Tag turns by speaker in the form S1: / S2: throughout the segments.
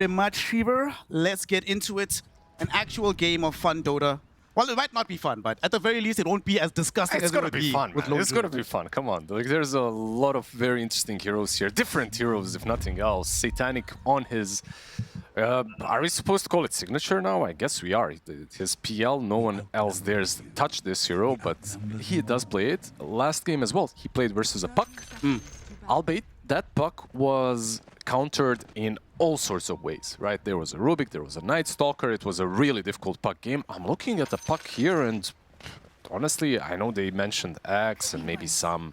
S1: very much, Shiver. Let's get into it. An actual game of fun Dota. Well, it might not be fun, but at the very least, it won't be as disgusting as it would be
S2: fun,
S1: with
S2: It's gonna be fun. Come on, like there's a lot of very interesting heroes here, different heroes, if nothing else. Satanic on his. Are we supposed to call it signature now? I guess we are. His PL, no one else dares touch this hero, but he does play it. Last game as well, he played versus a Puck. Albeit, that Puck was countered in all sorts of ways, right? There was a Rubik, there was a Night Stalker, it was a really difficult Puck game. I'm looking at the Puck here and honestly, I know they mentioned Axe and maybe some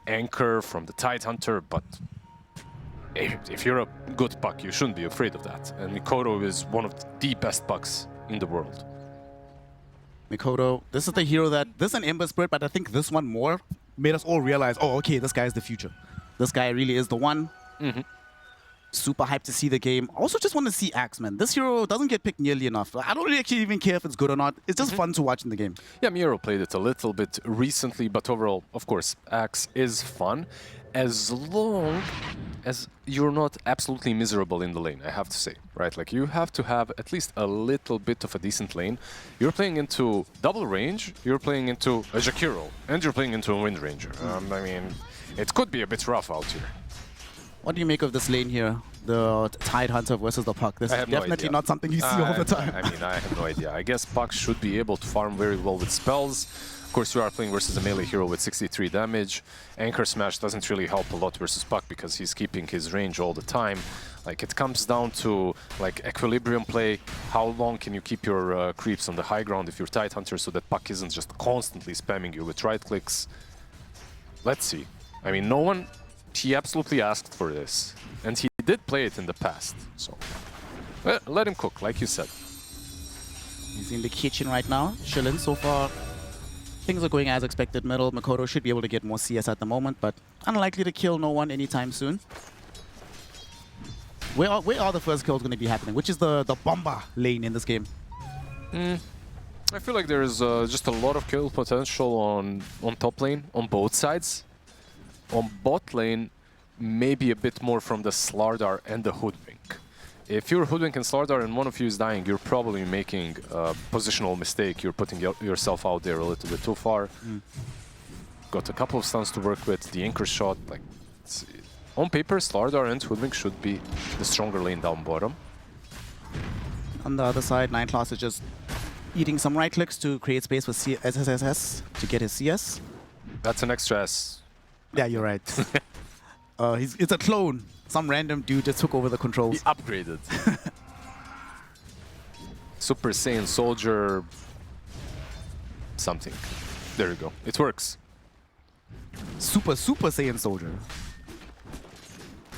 S2: Anchor from the Tidehunter, but if you're a good Puck, you shouldn't be afraid of that. And Mikoto is one of the best Pucks in the world.
S1: Mikoto, this is the hero that, this is an Ember Spirit, but I think this one more made us all realize, oh, okay, this guy is the future. This guy really is the one. Super hyped to see the game. Also just want to see Axe, man. This hero doesn't get picked nearly enough. I don't really actually even care if it's good or not. It's just fun to watch in the game.
S2: Yeah, Miro played it a little bit recently, but overall, of course, Axe is fun. As long as you're not absolutely miserable in the lane, I have to say, right? Like, you have to have at least a little bit of a decent lane. You're playing into double range, you're playing into a Jakiro, and you're playing into a Wind Ranger. I mean, it could be a bit rough out here.
S1: What do you make of this lane here? The Tidehunter versus the Puck. This is definitely not something you see all the time.
S2: I mean, I have no idea. I guess Puck should be able to farm very well with spells. Of course, you are playing versus a melee hero with 63 damage. Anchor Smash doesn't really help a lot versus Puck because he's keeping his range all the time. Like, it comes down to like equilibrium play. How long can you keep your creeps on the high ground if you're Tidehunter so that Puck isn't just constantly spamming you with right clicks? Let's see. I mean, no one, he absolutely asked for this. And he did play it in the past, so let him cook, like you said.
S1: He's in the kitchen right now, chilling so far. Things are going as expected middle. Mikoto should be able to get more CS at the moment, but unlikely to kill no one anytime soon. Where are the first kills going to be happening? Which is the bomber lane in this game?
S2: I feel like there's just a lot of kill potential on top lane, on both sides. On bot lane, maybe a bit more from the Slardar and the Hoodwink. If you're Hoodwink and Slardar and one of you is dying, you're probably making a positional mistake. You're putting yourself out there a little bit too far. Got a couple of stuns to work with. The Anchor shot, like, on paper, Slardar and Hoodwink should be the stronger lane down bottom.
S1: On the other side, Nineclass is just eating some right clicks to create space for SSSS to get his CS.
S2: That's an extra S.
S1: Yeah, you're right. It's a clone. Some random dude just took over the controls.
S2: He upgraded. Super Saiyan Soldier... something. There you go. It works.
S1: Super Saiyan Soldier.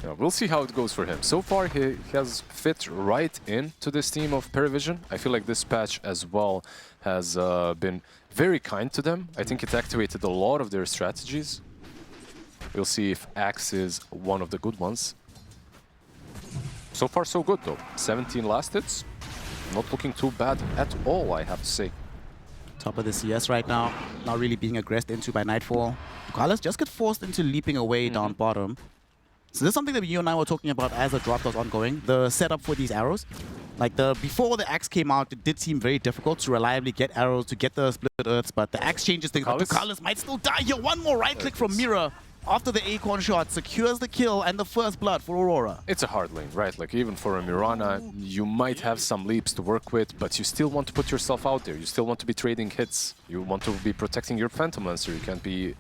S2: Yeah, we'll see how it goes for him. So far, he has fit right into this team of PVISION. I feel like this patch as well has been very kind to them. I think it activated a lot of their strategies. We'll see if Axe is one of the good ones. So far, so good, though. 17 last hits. Not looking too bad at all, I have to say.
S1: Top of the CS right now. Not really being aggressed into by Nightfall. Carlos just get forced into leaping away down bottom. So this is something that you and I were talking about as the drop was ongoing. The setup for these arrows. Like, before the Axe came out, it did seem very difficult to reliably get arrows, to get the split earths, but the Axe changes things. Carlos might still die here. One more right click from Mira. After the Acorn shot, secures the kill and the first blood for Aurora.
S2: It's a hard lane, right? Like, even for a Mirana, you might have some leaps to work with, but you still want to put yourself out there. You still want to be trading hits. You want to be protecting your Phantom Lancer. You can't be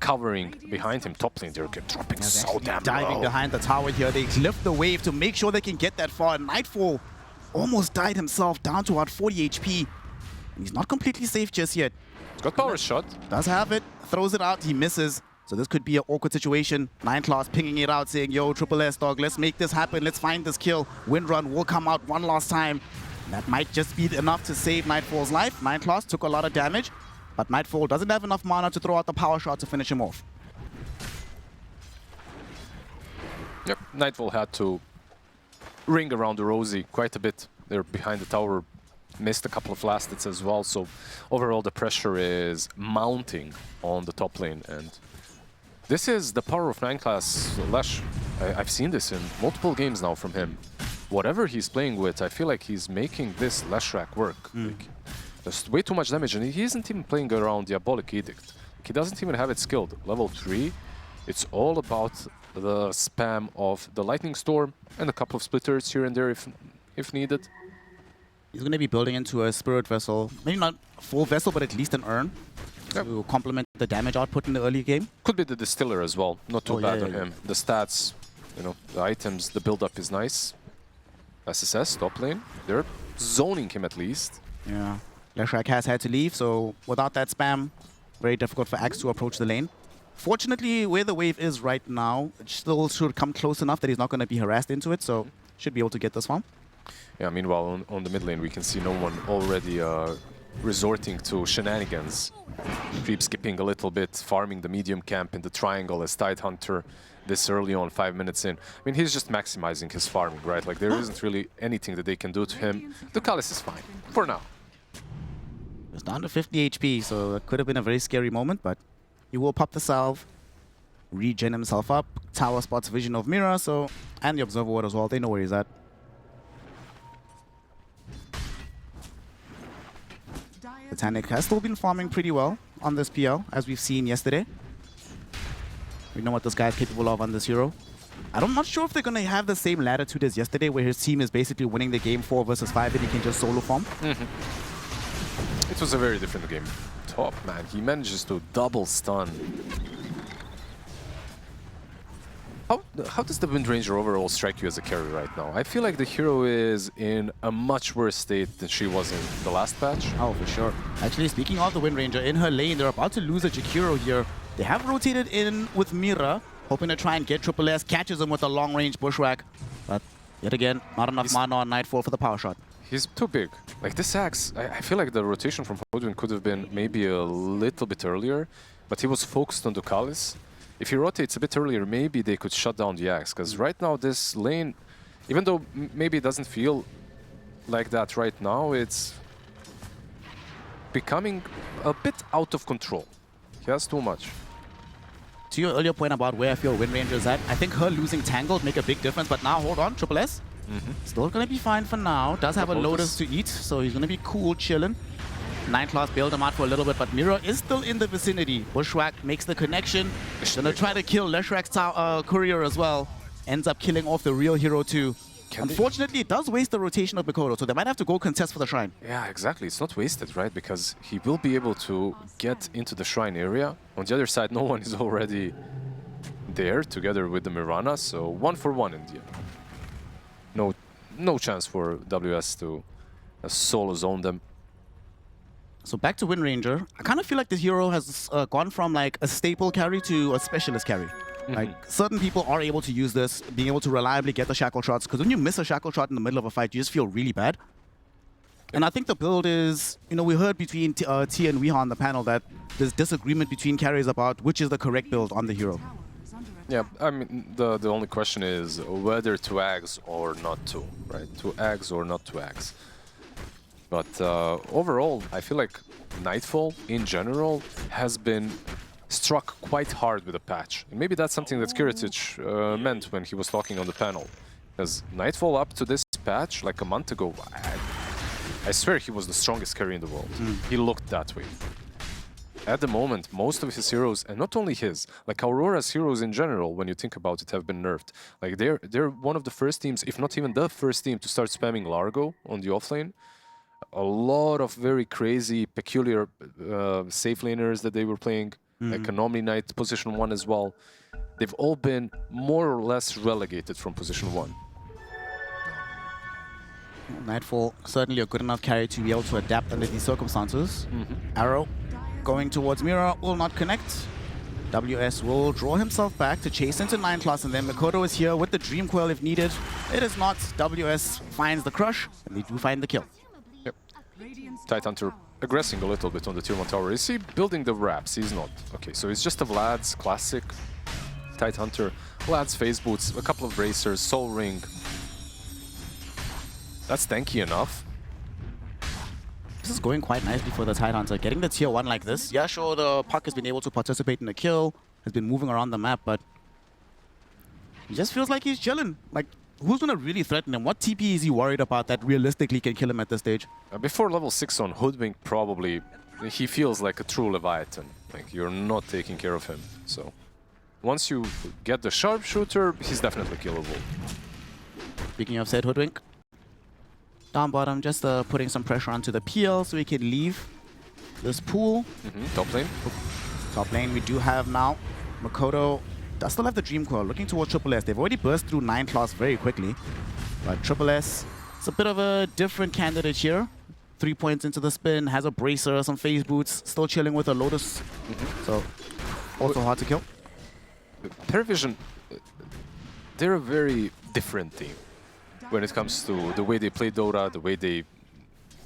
S2: covering behind him. Top lane, they're dropping so damn
S1: diving
S2: low.
S1: Behind the tower here. They lift the wave to make sure they can get that far. Nightfall almost died himself, down to about 40 HP. He's not completely safe just yet.
S2: He's got power shot.
S1: Does have it. Throws it out. He misses. So this could be an awkward situation. Nineclass pinging it out, saying, yo, Triple S, dog, let's make this happen. Let's find this kill. Windrun will come out one last time. That might just be enough to save Nightfall's life. Nineclass took a lot of damage, but Nightfall doesn't have enough mana to throw out the power shot to finish him off.
S2: Yep, Nightfall had to ring around the Rosie quite a bit. They're behind the tower, missed a couple of last hits as well. So overall, the pressure is mounting on the top lane. And this is the power of Nineclass. Lash, I've seen this in multiple games now from him. Whatever he's playing with, I feel like he's making this Leshrac work. Like, there's way too much damage, and he isn't even playing around Diabolic Edict. He doesn't even have it skilled. Level 3, it's all about the spam of the Lightning Storm and a couple of splitters here and there if needed.
S1: He's going to be building into a Spirit Vessel. Maybe not a full vessel, but at least an urn to complement the damage output in the early game.
S2: Could be the Distiller as well. Not too bad on him. The stats, you know, the items, the build-up is nice. SSS, top lane. They're zoning him at least.
S1: Yeah. Leshrac has had to leave, so without that spam, very difficult for Axe to approach the lane. Fortunately, where the wave is right now, it still should come close enough that he's not going to be harassed into it, so should be able to get this one.
S2: Yeah, meanwhile, on the mid lane, we can see no one already resorting to shenanigans. Creep skipping a little bit, farming the medium camp in the triangle as Tidehunter this early on, 5 minutes in. I mean, he's just maximizing his farming, right? Like, there isn't really anything that they can do to him. Ducalis is fine, for now.
S1: It's down to 50 HP, so it could have been a very scary moment, but he will pop the salve, regen himself up. Tower spots Vision of Mirror, so, and the Observer Ward as well. They know where he's at. Titanic has still been farming pretty well on this PL, as we've seen yesterday. We know what this guy is capable of on this hero. I'm not sure if they're going to have the same latitude as yesterday, where his team is basically winning the game 4 versus 5 and he can just solo farm.
S2: It was a very different game. Top, man. He manages to double stun. How does the Wind Ranger overall strike you as a carry right now? I feel like the hero is in a much worse state than she was in the last patch.
S1: Oh, for sure. Actually, speaking of the Wind Ranger, in her lane, they're about to lose a Jakiro here. They have rotated in with Mira, hoping to try and get Triple S, catches him with a long-range bushwhack. But yet again, not enough mana on Nightfall for the power shot.
S2: He's too big. Like, this Axe, I feel like the rotation from Hodwin could have been maybe a little bit earlier, but he was focused on Ducalis. If he rotates a bit earlier, maybe they could shut down the Axe, because right now this lane, even though maybe it doesn't feel like that right now, it's becoming a bit out of control. He has too much.
S1: To your earlier point about where I feel Wind Ranger is at, I think her losing Tangled make a big difference, but now, hold on, Triple S. Still going to be fine for now. Does have a Lotus to eat, so he's going to be cool, chilling. 9 class bailed him out for a little bit, but Mira is still in the vicinity. Bushwhack makes the connection. Gonna try to kill Leshrac's courier as well. Ends up killing off the real hero too. Unfortunately, it does waste the rotation of Mikoto, so they might have to go contest for the shrine.
S2: Yeah, exactly. It's not wasted, right? Because he will be able to get into the shrine area. On the other side, no one is already there together with the Mirana, so 1 for 1 in the end. No chance for WS to solo zone them.
S1: So back to Wind Ranger. I kind of feel like this hero has gone from like a staple carry to a specialist carry. Like, certain people are able to use this, being able to reliably get the shackle shots, because when you miss a shackle shot in the middle of a fight, you just feel really bad. And I think the build is, you know, we heard between T and Weeha on the panel that there's disagreement between carriers about which is the correct build on the hero.
S2: Yeah, I mean, the only question is whether to Ags or not to, right? To Ags or not to Ags. But overall, I feel like Nightfall, in general, has been struck quite hard with a patch. And maybe that's something that Kiritic meant when he was talking on the panel. Because Nightfall up to this patch, like a month ago, I swear he was the strongest carry in the world. He looked that way. At the moment, most of his heroes, and not only his, like Aurora's heroes in general, when you think about it, have been nerfed. Like they're one of the first teams, if not even the first team, to start spamming Largo on the offlane. A lot of very crazy, peculiar safe laners that they were playing, like Anomaly Knight, position 1 as well. They've all been more or less relegated from position 1.
S1: Nightfall, certainly a good enough carry to be able to adapt under these circumstances. Arrow going towards Mira will not connect. WS will draw himself back to chase into 9 class, and then Mikoto is here with the Dream Coil if needed. It is not. WS finds the crush, and they do find the kill.
S2: Yep. Tidehunter aggressing a little bit on the tier 1 tower. Is he building the wraps? He's not. Okay, so it's just a Vlad's classic. Tidehunter, Vlad's phase boots, a couple of bracers, Soul Ring. That's tanky enough.
S1: This is going quite nicely for the Tidehunter. Getting the tier 1 like this. Yeah, sure, the puck has been able to participate in the kill, has been moving around the map, but He just feels like he's chilling. Like, who's gonna really threaten him? What TP is he worried about that realistically can kill him at this stage?
S2: Before level 6 on Hoodwink, probably he feels like a true Leviathan. Like, you're not taking care of him. So, once you get the Sharpshooter, he's definitely killable.
S1: Speaking of said Hoodwink, down bottom, just putting some pressure onto the PL so we can leave this pool.
S2: Top lane.
S1: Top lane, we do have now Makoto does still have the Dream Coil, looking towards Triple S. They've already burst through 9 class very quickly. But Triple S, it's a bit of a different candidate here. 3 points into the spin, has a Bracer, some phase boots, still chilling with a Lotus. So, also hard to kill.
S2: PVISION, they're a very different team when it comes to the way they play Dota, the way they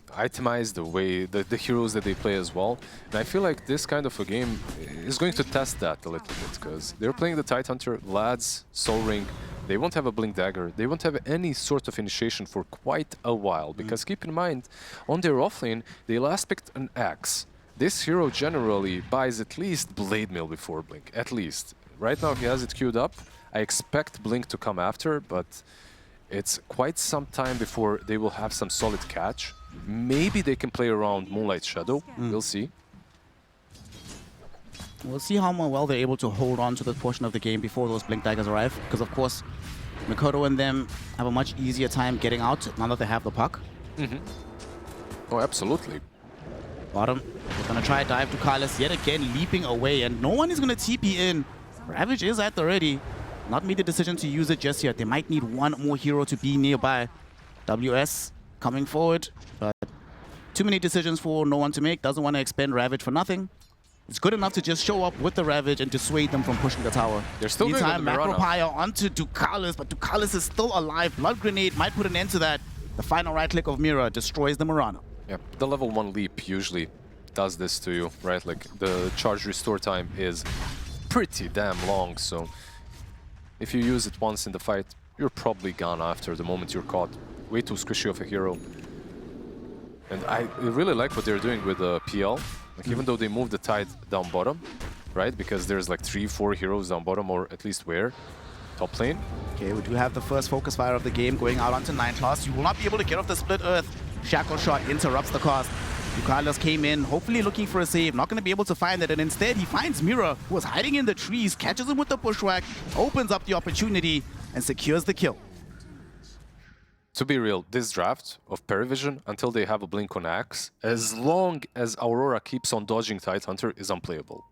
S2: itemize, the way the heroes that they play as well. And I feel like this kind of a game is going to test that a little bit, because they're playing the Tidehunter, Lads, Soul Ring. They won't have a Blink Dagger. They won't have any sort of initiation for quite a while, because keep in mind, on their offlane, they last picked an Axe. This hero generally buys at least Blade Mail before Blink, at least. Right now he has it queued up. I expect Blink to come after, but it's quite some time before they will have some solid catch. Maybe they can play around Moonlight Shadow. We'll see.
S1: We'll see how well they're able to hold on to this portion of the game before those Blink Daggers arrive. Because, of course, Makoto and them have a much easier time getting out now that they have the puck.
S2: Oh, absolutely.
S1: Bottom, we're going to try a dive to Carlos, yet again leaping away, and no one is going to TP in. Ravage is at the ready. Not made the decision to use it just yet. They might need one more hero to be nearby. WS coming forward, but too many decisions for no one to make. Doesn't want to expend Ravage for nothing. It's good enough to just show up with the Ravage and dissuade them from pushing the tower.
S2: They're still going
S1: Meantime,
S2: on the
S1: Macropire onto Ducalis, but Ducalis is still alive. Blood Grenade might put an end to that. The final right click of Mira destroys the Mirana.
S2: Yeah, the level 1 leap usually does this to you, right? Like, the charge restore time is pretty damn long, so if you use it once in the fight, you're probably gone after the moment you're caught. Way too squishy of a hero. And I really like what they're doing with the PL. Like, even though they move the Tide down bottom, right? Because there's like 3-4 heroes down bottom, or at least where? Top lane.
S1: Okay, we do have the first focus fire of the game going out onto 9 class. You will not be able to get off the split earth. Shackle shot interrupts the cast. Carlos came in, hopefully looking for a save, not going to be able to find it, and instead he finds Mira, who was hiding in the trees, catches him with the bushwhack, opens up the opportunity, and secures the kill.
S2: To be real, this draft of PVISION, until they have a Blink on Axe, as long as Aurora keeps on dodging Tidehunter, is unplayable.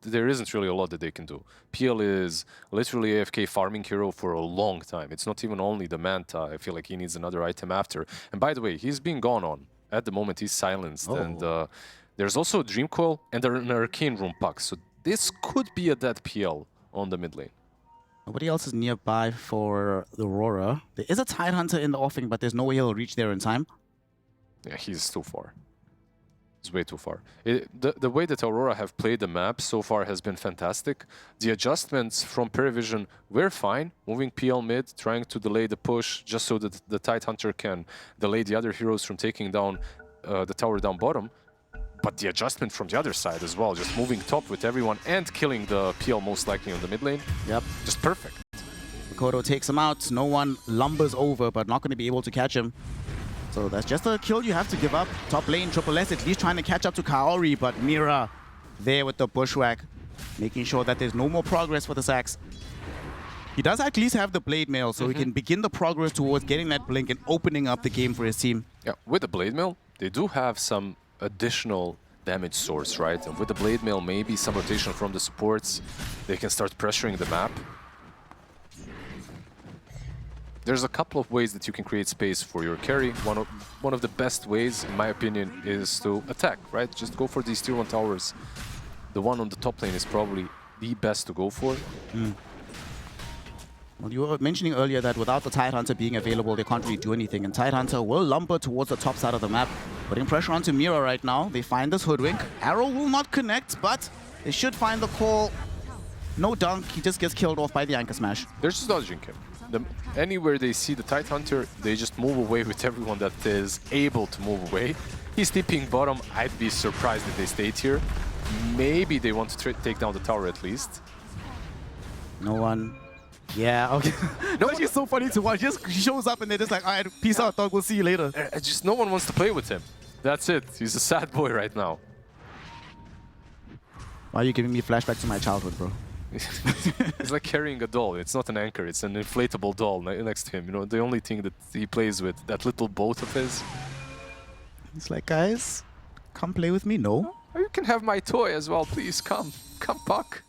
S2: There isn't really a lot that they can do. PL is literally AFK farming hero for a long time. It's not even only the Manta. I feel like he needs another item after. And by the way, he's being gone on. At the moment, he's silenced. And there's also a Dream Coil and an Arcane Room Puck. So this could be a dead PL on the mid lane.
S1: Nobody else is nearby for the Aurora. There is a Tidehunter in the offing, but there's no way he'll reach there in time.
S2: Yeah, he's too far. He's way too far. The way that Aurora have played the map so far has been fantastic. The adjustments from PVISION were fine. Moving PL mid, trying to delay the push just so that the Tidehunter can delay the other heroes from taking down the tower down bottom. But the adjustment from the other side as well, just moving top with everyone and killing the PL most likely on the mid lane.
S1: Yep.
S2: Just perfect.
S1: Makoto takes him out. No one lumbers over, but not going to be able to catch him. So that's just a kill you have to give up. Top lane, Triple S at least trying to catch up to Kaori, but Mira there with the bushwhack, making sure that there's no more progress for the Sax. He does at least have the Blade Mail, so he can begin the progress towards getting that blink and opening up the game for his team.
S2: Yeah, with the Blade Mail, they do have some additional damage source, right? And with the Blade Mail, maybe some rotation from the supports, they can start pressuring the map. There's a couple of ways that you can create space for your carry. One of the best ways, in my opinion, is to attack, right? Just go for these tier 1 towers. The one on the top lane is probably the best to go for.
S1: Well, you were mentioning earlier that without the Tidehunter being available, they can't really do anything. And Tidehunter will lumber towards the top side of the map, putting pressure onto Mira right now. They find this Hoodwink. Arrow will not connect, but they should find the call. No dunk. He just gets killed off by the Anchor Smash.
S2: They're just dodging him. Anywhere they see the Tidehunter, they just move away with everyone that is able to move away. He's TPing bottom. I'd be surprised if they stayed here. Maybe they want to take down the tower at least.
S1: No one Yeah, okay. No, she's so funny to watch. Just shows up and they're just like, all right, peace out, dog. We'll see you later.
S2: Just no one wants to play with him. That's it. He's a sad boy right now.
S1: Why are you giving me flashback to my childhood, bro?
S2: It's like carrying a doll. It's not an anchor. It's an inflatable doll next to him. You know, the only thing that he plays with, that little boat of his.
S1: He's like, guys, come play with me. No.
S2: Oh, you can have my toy as well, please. Come, Puck.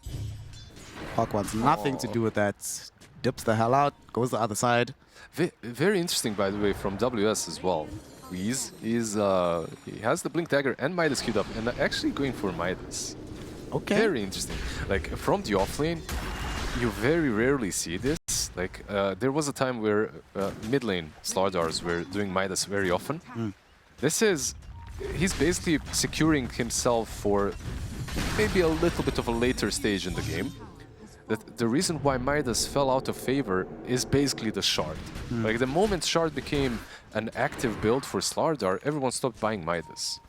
S1: Puck wants nothing to do with that. Dips the hell out, goes the other side.
S2: Very interesting, by the way, from WS as well. He has the Blink Dagger and Midas queued up, and actually going for Midas.
S1: Okay.
S2: Very interesting. Like, from the offlane, you very rarely see this. Like, there was a time where mid lane Slardars were doing Midas very often. This is... He's basically securing himself for maybe a little bit of a later stage in the game. The reason why Midas fell out of favor is basically the Shard. Like, the moment Shard became an active build for Slardar, everyone stopped buying Midas.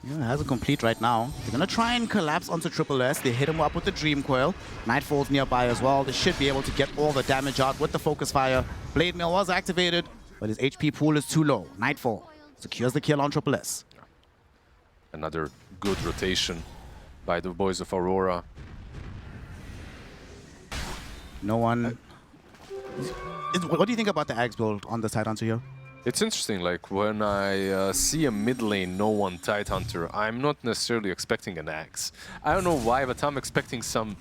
S1: Yeah, it has a complete right now. They're gonna try and collapse onto Triple S. They hit him up with the Dream Coil. Nightfall's nearby as well. They should be able to get all the damage out with the Focus Fire. Blade Mail was activated, but his HP pool is too low. Nightfall secures the kill on Triple S.
S2: Another good rotation by the boys of Aurora.
S1: No one... What do you think about the Axe build on the Tidehunter here?
S2: It's interesting, like, when I see a mid lane no-one Tidehunter, I'm not necessarily expecting an Axe. I don't know why, but I'm expecting something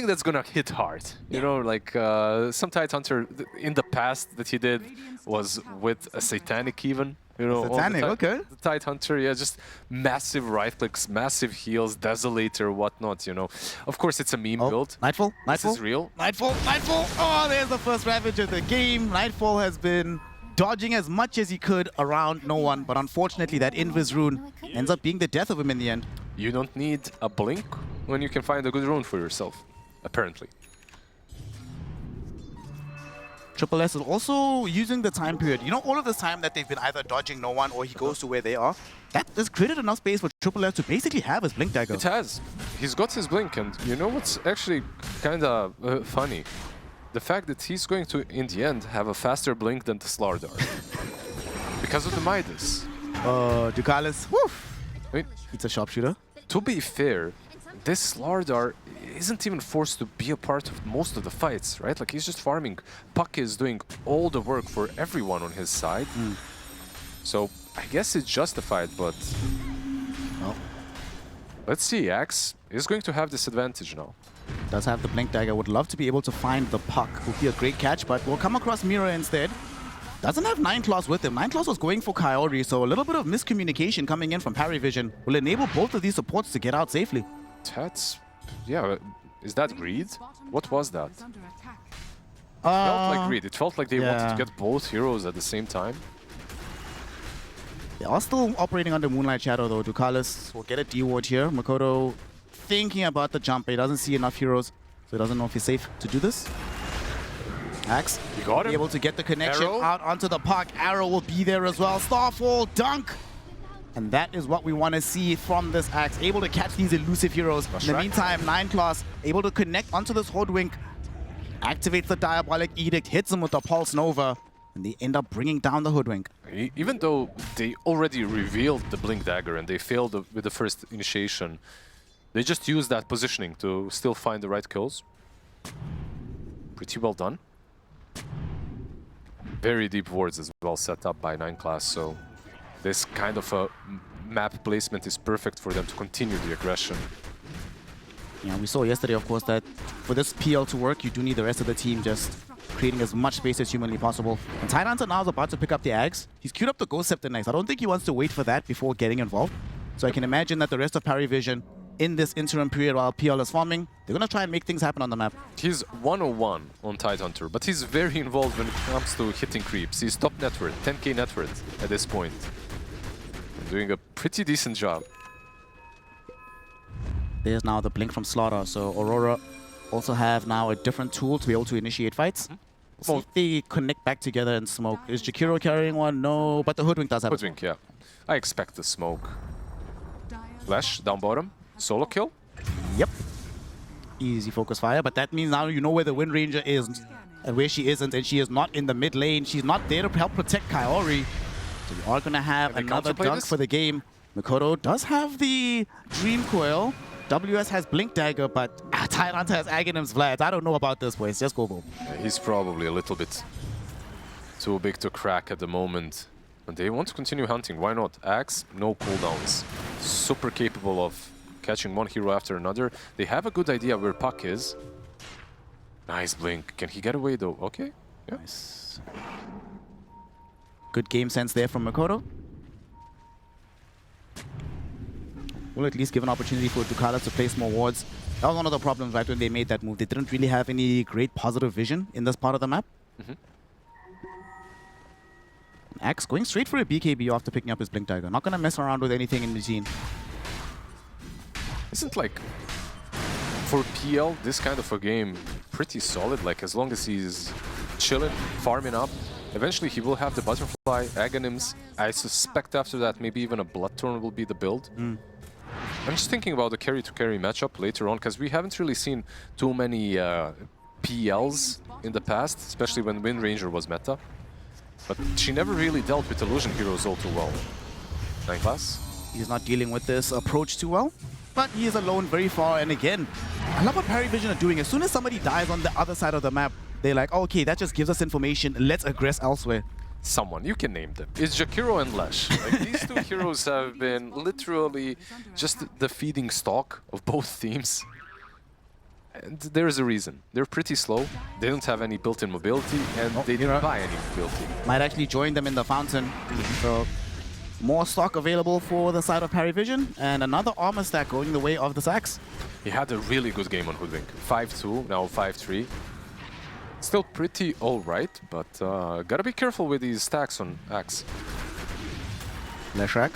S2: that's gonna hit hard. You know, like, some Tidehunter in the past that he did was with a Satanic even. You know,
S1: Satanic, okay.
S2: The Tidehunter, yeah, just massive right clicks, massive heals, Desolator, whatnot, you know. Of course, it's a meme build.
S1: Nightfall, Nightfall.
S2: This is real.
S1: Nightfall, Nightfall. Oh, there's the first Ravage of the game. Nightfall has been dodging as much as he could around no one, but unfortunately that Invis rune ends up being the death of him in the end.
S2: You don't need a blink when you can find a good rune for yourself, apparently.
S1: Triple S is also using the time period. You know, all of this time that they've been either dodging no one or he goes to where they are, that has created enough space for Triple S to basically have his Blink Dagger.
S2: It has. He's got his blink, and you know what's actually kind of funny? The fact that he's going to, in the end, have a faster blink than the Slardar. Because of the Midas.
S1: Ducalis, woof!
S2: I mean,
S1: it's a sharpshooter.
S2: To be fair, this Slardar isn't even forced to be a part of most of the fights, right? Like, he's just farming. Puck is doing all the work for everyone on his side. So, I guess it's justified, but...
S1: Well,
S2: let's see, Axe is going to have this advantage now.
S1: does have the Blink Dagger. Would love to be able to find the Puck. Would be a great catch, but will come across Mira instead. Doesn't have 9 Claws with him. 9 Claws was going for Kaori, so a little bit of miscommunication coming in from PVISION will enable both of these supports to get out safely.
S2: That's... yeah, is that greed? What was that? It felt like greed. It felt like they wanted to get both heroes at the same time.
S1: They are still operating under Moonlight Shadow though. Ducalis will get a D-ward here. Makoto thinking about the jump. He doesn't see enough heroes, so he doesn't know if he's safe to do this. Axe,
S2: you got him.
S1: Be able to get the connection
S2: Arrow.
S1: out onto the Puck. Arrow will be there as well. Starfall, dunk! And that is what we want to see from this Axe. Able to catch these elusive heroes. In the meantime, 9 Claws able to connect onto this Hoodwink. Activates the Diabolic Edict, hits him with the Pulse Nova, and they end up bringing down the Hoodwink.
S2: Even though they already revealed the Blink Dagger and they failed with the first initiation, they just used that positioning to still find the right kills. Pretty well done. Very deep wards as well set up by 9 Class, so this kind of a map placement is perfect for them to continue the aggression.
S1: Yeah, we saw yesterday, of course, that for this PL to work, you do need the rest of the team just creating as much space as humanly possible. And Tidehunter now is about to pick up the Ags. He's queued up the Ghost Scepter next. I don't think he wants to wait for that before getting involved. So I can imagine that the rest of PVISION, in this interim period while PL is farming, they're going to try and make things happen on the map.
S2: He's 101 on Tidehunter, but he's very involved when it comes to hitting creeps. He's top net worth, 10k net worth at this point. Doing a pretty decent job.
S1: There's now the blink from Slaughter, so Aurora also have now a different tool to be able to initiate fights. See if they connect back together and smoke. Is Jakiro carrying one? No, but the Hoodwink does have
S2: Hoodwink, yeah. I expect the smoke. Flash, down bottom. Solo kill.
S1: Yep. Easy focus fire, but that means now you know where the Wind Ranger is and where she isn't, and she is not in the mid lane. She's not there to help protect Kaori. So we are going to have another dunk for the game. Mikoto does have the Dream Coil. WS has Blink Dagger, but Tyrant has Aghanim's Vlad. I don't know about this, boys. Just go boom.
S2: Yeah, he's probably a little bit too big to crack at the moment. And they want to continue hunting. Why not? Axe, no cooldowns. Super capable of catching one hero after another. They have a good idea where Puck is. Nice blink. Can he get away though? Okay. Yeah.
S1: Nice. Good game sense there from Mikoto. Will at least give an opportunity for Ducalis to place more wards. That was one of the problems right when they made that move. They didn't really have any great positive vision in this part of the map. Axe going straight for a BKB after picking up his Blink Dagger. Not going to mess around with anything in between.
S2: Isn't like for PL this kind of a game pretty solid? Like as long as he's chilling, farming up, eventually he will have the Butterfly, Aghanims. I suspect after that maybe even a Bloodthorn will be the build. I'm just thinking about the carry-to-carry matchup later on, because we haven't really seen too many PLs in the past, especially when Wind Ranger was meta. But she never really dealt with illusion heroes all too well. 9 class.
S1: He's not dealing with this approach too well, but he is alone very far. And again, I love what PVISION are doing. As soon as somebody dies on the other side of the map, they're like, oh, okay, that just gives us information. Let's aggress elsewhere.
S2: Someone, you can name them. It's Jakiro and Lesh. Like, these two heroes have been literally just the feeding stock of both teams. And there's a reason. They're pretty slow, they don't have any built-in mobility, and they didn't buy any mobility.
S1: Might actually join them in the fountain. So more stock available for the side of PVISION, and another armor stack going the way of the Sax.
S2: He had a really good game on Hoodwink. 5-2, now 5-3. Still pretty alright, but gotta be careful with these stacks on Axe.
S1: Leshrak.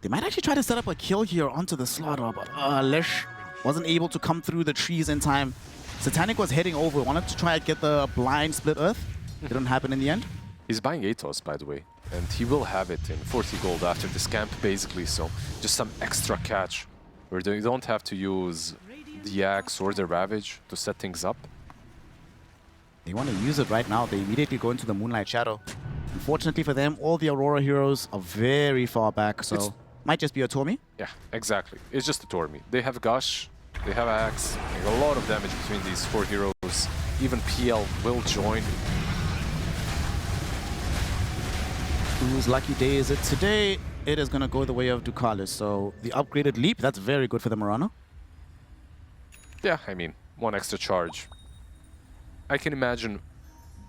S1: They might actually try to set up a kill here onto the Slaughter, but Lesh wasn't able to come through the trees in time. Satanic was heading over, wanted to try and get the blind split earth. Didn't happen in the end.
S2: He's buying Atos, by the way, and he will have it in 40 gold after this camp, basically, so just some extra catch, where they don't have to use the Axe or the Ravage to set things up.
S1: They want to use it right now. They immediately go into the Moonlight Shadow. Unfortunately for them, all the Aurora heroes are very far back, so might just be a Tormi.
S2: Yeah, exactly. It's just a Tormi. They have Gush, they have Axe, a lot of damage between these 4 heroes. Even PL will join.
S1: Whose lucky day is it today? It is going to go the way of Ducalis. So the upgraded leap, that's very good for the Murano.
S2: Yeah, I mean, 1 extra charge. I can imagine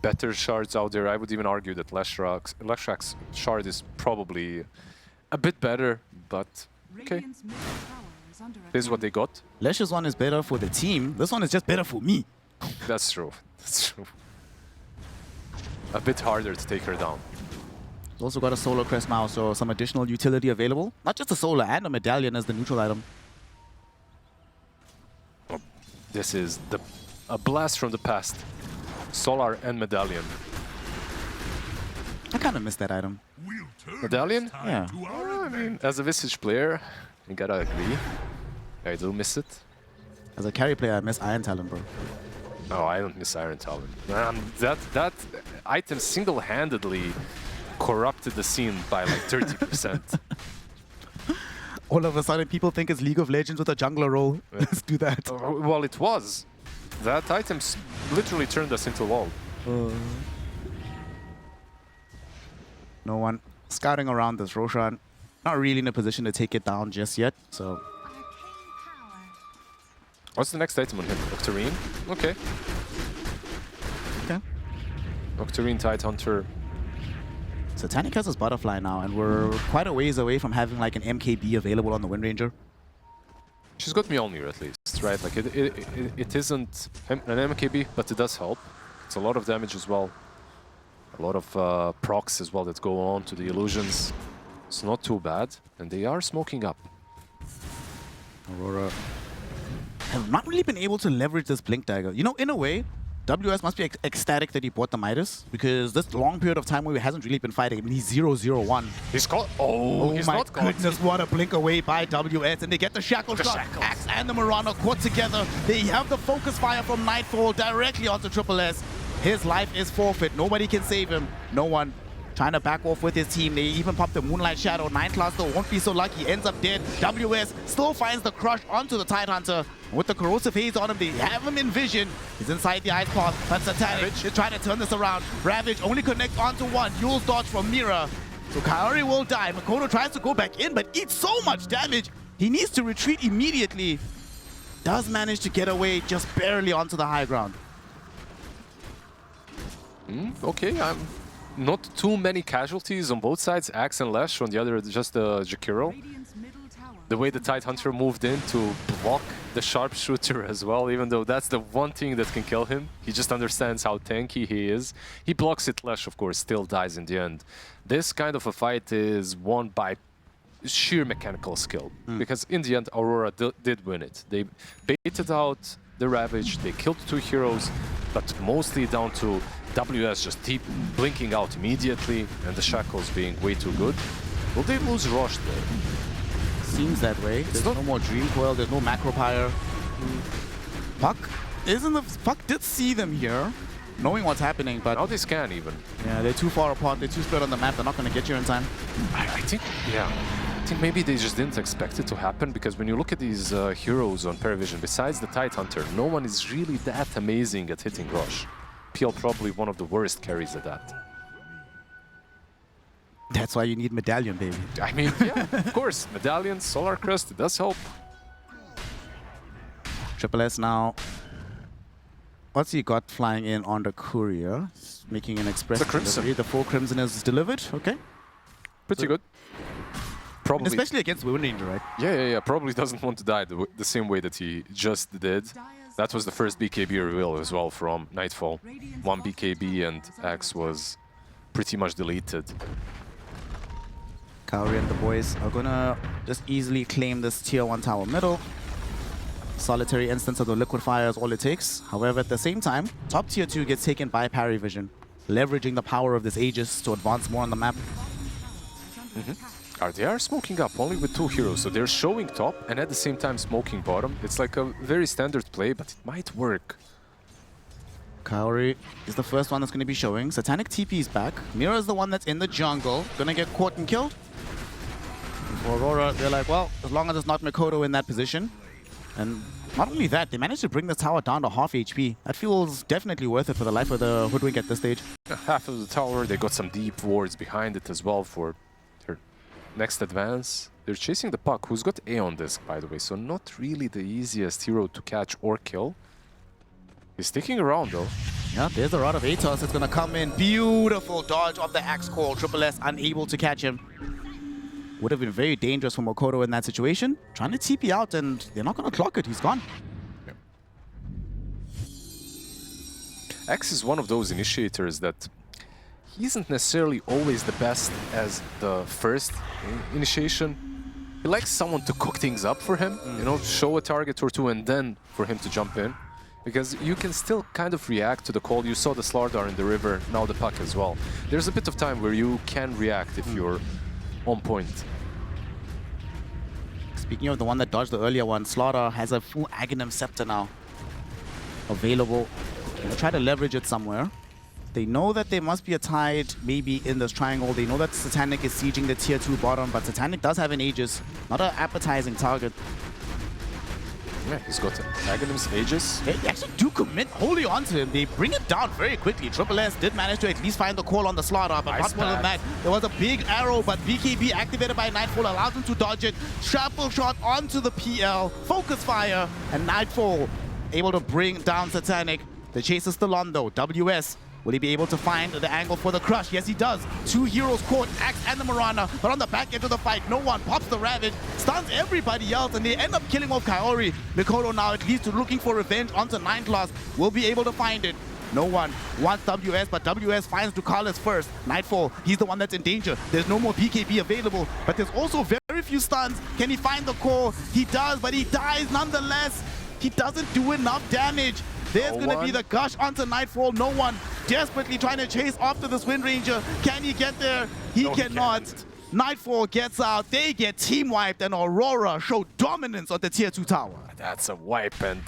S2: better shards out there. I would even argue that Leshrak's shard is probably a bit better, but okay. This is what they got.
S1: Lesh's one is better for the team. This one is just better for me.
S2: That's true. That's true. A bit harder to take her down.
S1: He's also got a Solar Crest now, so some additional utility available. Not just a Solar, and a Medallion as the neutral item.
S2: Oh, this is a blast from the past. Solar and Medallion.
S1: I kind of missed that item.
S2: Medallion?
S1: Yeah.
S2: I mean, as a Visage player, you gotta agree. I do miss it.
S1: As a carry player, I miss Iron Talon, bro.
S2: No, I don't miss Iron Talon. That item single-handedly corrupted the scene by like 30%.
S1: All of a sudden, people think it's League of Legends with a jungler role. Let's do that.
S2: Well, it was. That item literally turned us into LoL.
S1: No one scouting around this Roshan. Not really in a position to take it down just yet, so...
S2: What's the next item on him? Octarine? Okay.
S1: Okay.
S2: Octarine, Tidehunter.
S1: Satanic has his Butterfly now, and we're quite a ways away from having like an MKB available on the Wind Ranger.
S2: She's got Mjolnir at least, right? Like it isn't an MKB, but it does help. It's a lot of damage as well. A lot of procs as well that go on to the illusions. It's not too bad, and they are smoking up.
S1: Aurora have not really been able to leverage this Blink Dagger. You know, in a way, WS must be ecstatic that he bought the Midas, because this long period of time where he hasn't really been fighting, I mean, he's 0-0-1.
S2: He's caught. Oh, he's
S1: my
S2: not caught.
S1: goodness, what a blink away by WS, and they get the shackle shot. Axe and the Marana caught together. They have the focus fire from Nightfall directly onto Triple S. His life is forfeit. Nobody can save him. No one. Trying to back off with his team. They even pop the Moonlight Shadow. 9 class though won't be so lucky. Ends up dead. WS still finds the crush onto the Tidehunter. With the corrosive haze on him, they have him in vision. He's inside the ice path. But Satanic is trying to turn this around. Ravage only connects onto one. Yule's dodge from Mira. So Kaori will die. Makoto tries to go back in, but eats so much damage. He needs to retreat immediately. Does manage to get away just barely onto the high ground.
S2: Okay, not too many casualties on both sides. Axe and Lash on the other, just the Jakiro. The way the Tidehunter moved in to block the Sharpshooter as well, even though that's the one thing that can kill him. He just understands how tanky he is. He blocks it, Lash, of course, still dies in the end. This kind of a fight is won by sheer mechanical skill. Because in the end, Aurora did win it. They baited out the Ravage, they killed 2 heroes, but mostly down to WS just keep blinking out immediately and the Shackles being way too good. Will they lose Rosh there?
S1: Seems that way. There's no more Dream Coil, there's no Macropyre. Puck did see them here, knowing what's happening, but
S2: now they scan even.
S1: Yeah, they're too far apart, they're too spread on the map, they're not going to get here in time.
S2: I think, yeah. I think maybe they just didn't expect it to happen, because when you look at these heroes on PVISION, besides the Tidehunter, no one is really that amazing at hitting Rosh. PL probably one of the worst carries at that.
S1: That's why you need Medallion, baby.
S2: I mean, yeah, of course. Medallion, Solar Crest, it does help.
S1: Triple S now. What's he got flying in on the Courier? He's making an express delivery. The full Crimson is delivered. Okay.
S2: Pretty good. Probably.
S1: And especially against Wind Ranger, right?
S2: Yeah. Probably doesn't want to die the same way that he just did. That was the first BKB reveal as well from Nightfall. 1 BKB and Axe was pretty much deleted.
S1: Kaori and the boys are gonna just easily claim this tier 1 tower middle. Solitary instance of the Liquid Fire is all it takes. However, at the same time, top tier 2 gets taken by Parry Vision, leveraging the power of this Aegis to advance more on the map.
S2: They are smoking up only with 2 heroes, so they're showing top and at the same time smoking bottom. It's like a very standard play, but it might work.
S1: Kaori is the first one that's going to be showing. Satanic TP is back. Mira is the one that's in the jungle. Gonna get caught and killed. For Aurora, they're like, well, as long as it's not Makoto in that position. And not only that, they managed to bring the tower down to half HP. That feels definitely worth it for the life of the Hoodwink at this stage.
S2: Half of the tower, they got some deep wards behind it as well for their next advance. They're chasing the Puck, who's got Aeon Disc, by the way, so not really the easiest hero to catch or kill. He's sticking around, though.
S1: Yeah, there's a Rod of Atos that's going to come in. Beautiful dodge of the Axe Call. Triple S unable to catch him. Would have been very dangerous for Makoto in that situation. Trying to TP out, and they're not going to clock it. He's gone.
S2: Yeah. Axe is one of those initiators that he isn't necessarily always the best as the first initiation. He likes someone to cook things up for him, you know, show a target or two and then for him to jump in. Because you can still kind of react to the call. You saw the Slardar in the river, now the Puck as well. There's a bit of time where you can react if you're on point.
S1: Speaking of the one that dodged the earlier one, Slaughter has a full Aghanim Scepter now available. They'll try to leverage it somewhere. They know that there must be a Tide maybe in this triangle. They know that Satanic is sieging the tier 2 bottom, but Satanic does have an Aegis, not an appetizing target.
S2: Yeah, he's got Aghanim's Aegis.
S1: They actually do commit wholly onto him. They bring it down very quickly. Triple S did manage to at least find the call on the Slaughter, but not more than that. There was a big arrow, but BKB activated by Nightfall allows him to dodge it. Shrapnel shot onto the PL. Focus fire, and Nightfall able to bring down Satanic. The chase is still on though. WS, will he be able to find the angle for the crush? Yes, he does. 2 heroes caught, Axe and the Marana, but on the back end of the fight, no one pops the Ravage, stuns everybody else, and they end up killing off Kaori. Makoto now at least looking for revenge onto 9 class, will be able to find it. No one wants WS, but WS finds Ducalis first. Nightfall, he's the one that's in danger. There's no more BKB available, but there's also very few stuns. Can he find the core? He does, but he dies nonetheless. He doesn't do enough damage. There's going to be the gush onto Nightfall. No one desperately trying to chase after this Wind Ranger. Can he get there? He cannot. Nightfall gets out. They get team wiped, and Aurora show dominance on the tier 2 tower.
S2: That's a wipe, and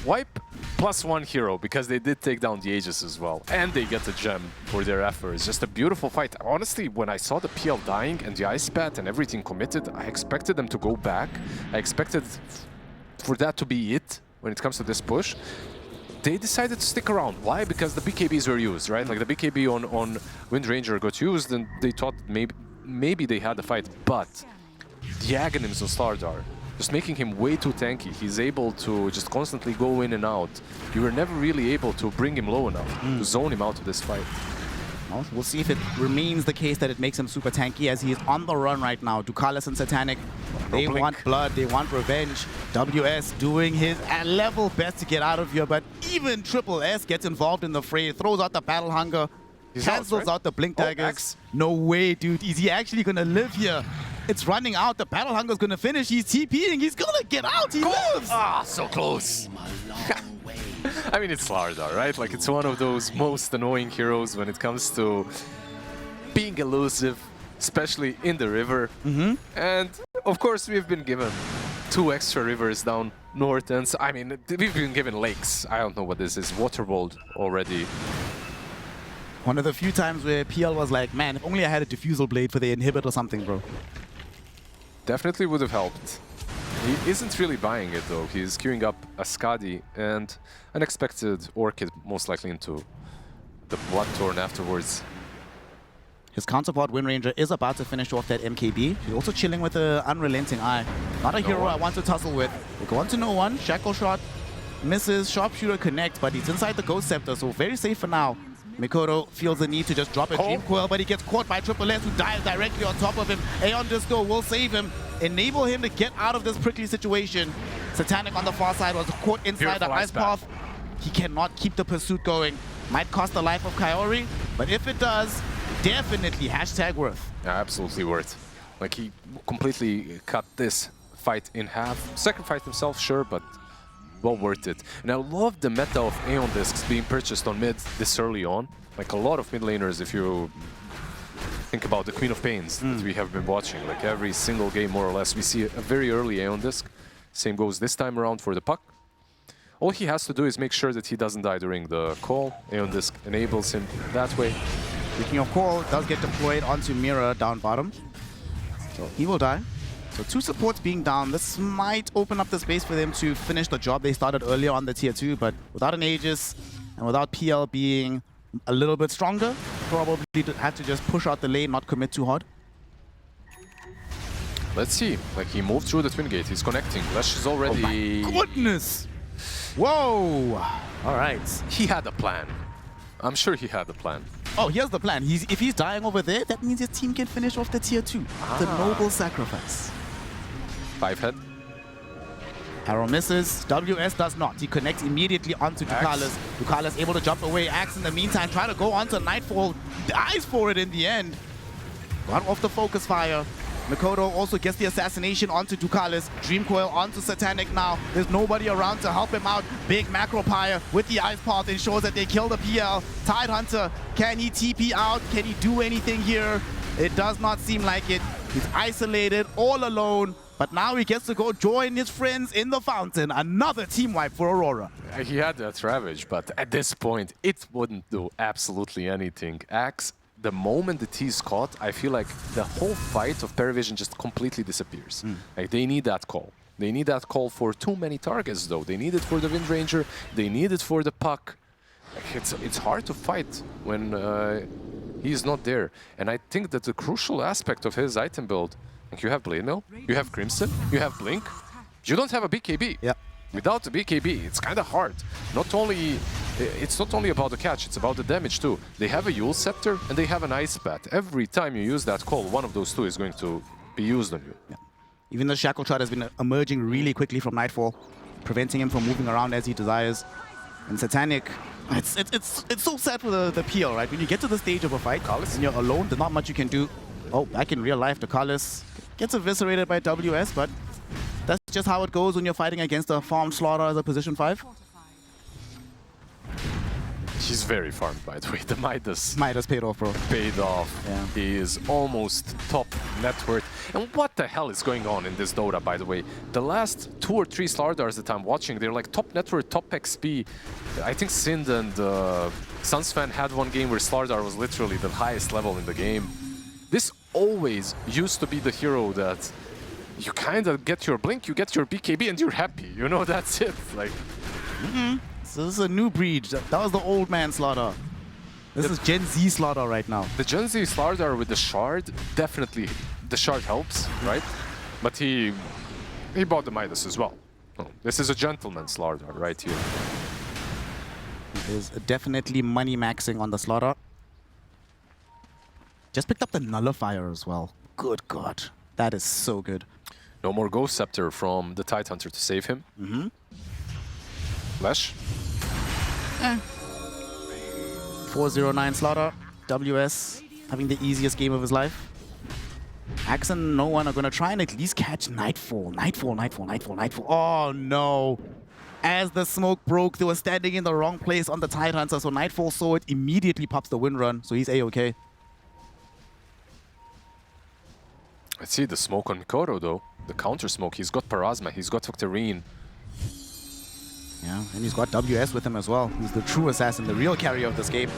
S2: wipe plus 1 hero, because they did take down the Aegis as well. And they get the gem for their efforts. Just a beautiful fight. Honestly, when I saw the PL dying and the Ice Bat and everything committed, I expected them to go back. I expected for that to be it when it comes to this push. They decided to stick around. Why? Because the BKBs were used, right? Like the BKB on Wind Ranger got used, and they thought maybe they had the fight. But the Aghanims on Stardar, just making him way too tanky. He's able to just constantly go in and out. You were never really able to bring him low enough to zone him out of this fight.
S1: Well, we'll see if it remains the case that it makes him super tanky, as he is on the run right now. Ducalis and Satanic, they want blood, they want revenge. WS doing his level best to get out of here, but even Triple S gets involved in the fray, throws out the Battle Hunger, cancels out the Blink Daggers. No way, dude. Is he actually going to live here? It's running out. The Battle Hunger's going to finish. He's TPing. He's going to get out. He lives.
S2: Ah, so close. I mean, it's Slardar, right? Like, it's one of those most annoying heroes when it comes to being elusive, especially in the river. And, of course, we've been given 2 extra rivers down north. And so, I mean, we've been given lakes. I don't know what this is. Waterworld already.
S1: One of the few times where PL was like, man, if only I had a diffusal blade for the inhibit or something, bro.
S2: Definitely would have helped. He isn't really buying it, though. He's queuing up a Skadi and an expected Orchid, most likely into the Bloodthorn afterwards.
S1: His counterpart, Wind Ranger, is about to finish off that MKB. He's also chilling with the Unrelenting Eye. Not a hero I want to tussle with. We go on to no one. Shackle Shot misses. Sharpshooter connect, but he's inside the Ghost Scepter, so very safe for now. Mikoto feels the need to just drop a Dream Coil, but he gets caught by Triple S, who dives directly on top of him. Aeon Disco will save him, enable him to get out of this prickly situation. Satanic on the far side was caught inside the Ice Path. He cannot keep the pursuit going. Might cost the life of Kaori, but if it does, definitely #worth.
S2: Yeah, absolutely worth. Like, he completely cut this fight in half. Sacrificed himself, sure, but well worth it. And I love the meta of Aeon Discs being purchased on mid this early on. Like, a lot of mid laners, if you think about the Queen of Pains that we have been watching, like every single game more or less, we see a very early Aeon Disc. Same goes this time around for the Puck. All he has to do is make sure that he doesn't die during the call. Aeon Disc enables him that way.
S1: Speaking of call, it does get deployed onto Mira down bottom. So he will die. So 2 supports being down, this might open up the space for them to finish the job they started earlier on the tier 2, but without an Aegis and without PL being a little bit stronger, probably have to just push out the lane, not commit too hard.
S2: Let's see. Like, he moved through the Twin Gate, he's connecting. Lesh is already...
S1: Oh my goodness! Whoa! All right.
S2: He had a plan. I'm sure he had a plan.
S1: Oh, here's the plan. If he's dying over there, that means his team can finish off the tier 2. The noble sacrifice.
S2: 5-head.
S1: Arrow misses. WS does not. He connects immediately onto Ducalis. Ducalis able to jump away. Axe in the meantime trying to go onto Nightfall. Dies for it in the end. Got off the focus fire. Mikoto also gets the assassination onto Ducalis. Dream Coil onto Satanic now. There's nobody around to help him out. Big Macro Pyre with the Ice Path ensures that they kill the PL. Tidehunter, can he TP out? Can he do anything here? It does not seem like it. He's isolated, all alone. But now he gets to go join his friends in the fountain. Another team wipe for Aurora.
S2: He had that Ravage, but at this point, it wouldn't do absolutely anything. Axe, the moment that he's caught, I feel like the whole fight of PVISION just completely disappears. Like, they need that call. They need that call for too many targets, though. They need it for the Wind Ranger. They need it for the Puck. Like, it's hard to fight when he's not there. And I think that the crucial aspect of his item build, like, you have Blade Mill, you have Crimson, you have Blink. You don't have a BKB.
S1: Yeah.
S2: Without the BKB, it's kind of hard. It's not only about the catch, it's about the damage too. They have a Yule Scepter and they have an Ice Bat. Every time you use that call, one of those two is going to be used on you.
S1: Yeah. Even the Shackle Shot has been emerging really quickly from Nightfall, preventing him from moving around as he desires. And Satanic, it's so sad for the PL, right? When you get to the stage of a fight and you're alone, there's not much you can do. Oh, back in real life, Ducalis gets eviscerated by WS, but that's just how it goes when you're fighting against a farm slaughter as a position 5.
S2: He's very farmed, by the way. The
S1: Midas paid off, bro.
S2: paid off.
S1: Yeah.
S2: He is almost top net worth. And what the hell is going on in this Dota, by the way? The last 2 or 3 Slardars that I'm watching, they're like top net worth, top XP. I think Sind and Sunsfan had one game where Slardar was literally the highest level in the game. This always used to be the hero that you kind of get your blink, you get your BKB, and you're happy. You know, that's it. Like.
S1: So this is a new breed. That was the old man Slaughter. This is Gen Z Slaughter right now.
S2: The Gen Z Slardar with the shard, definitely the shard helps, right? But he bought the Midas as well. Oh, this is a gentleman Slardar right here.
S1: There's definitely money maxing on the Slaughter. Just picked up the Nullifier as well. Good God. That is so good.
S2: No more Ghost Scepter from the Tidehunter to save him. Flash.
S1: 409 Slaughter. WS having the easiest game of his life. Axe and no one are going to try and at least catch Nightfall. Nightfall. Oh no. As the smoke broke, they were standing in the wrong place on the Tidehunter, so Nightfall saw it, immediately pops the win run, so he's A-okay.
S2: Let's see the smoke on Mikoto though. The counter smoke. He's got Parasma, he's got Victorine.
S1: Yeah, and he's got WS with him as well. He's the true assassin, the real carrier of this game.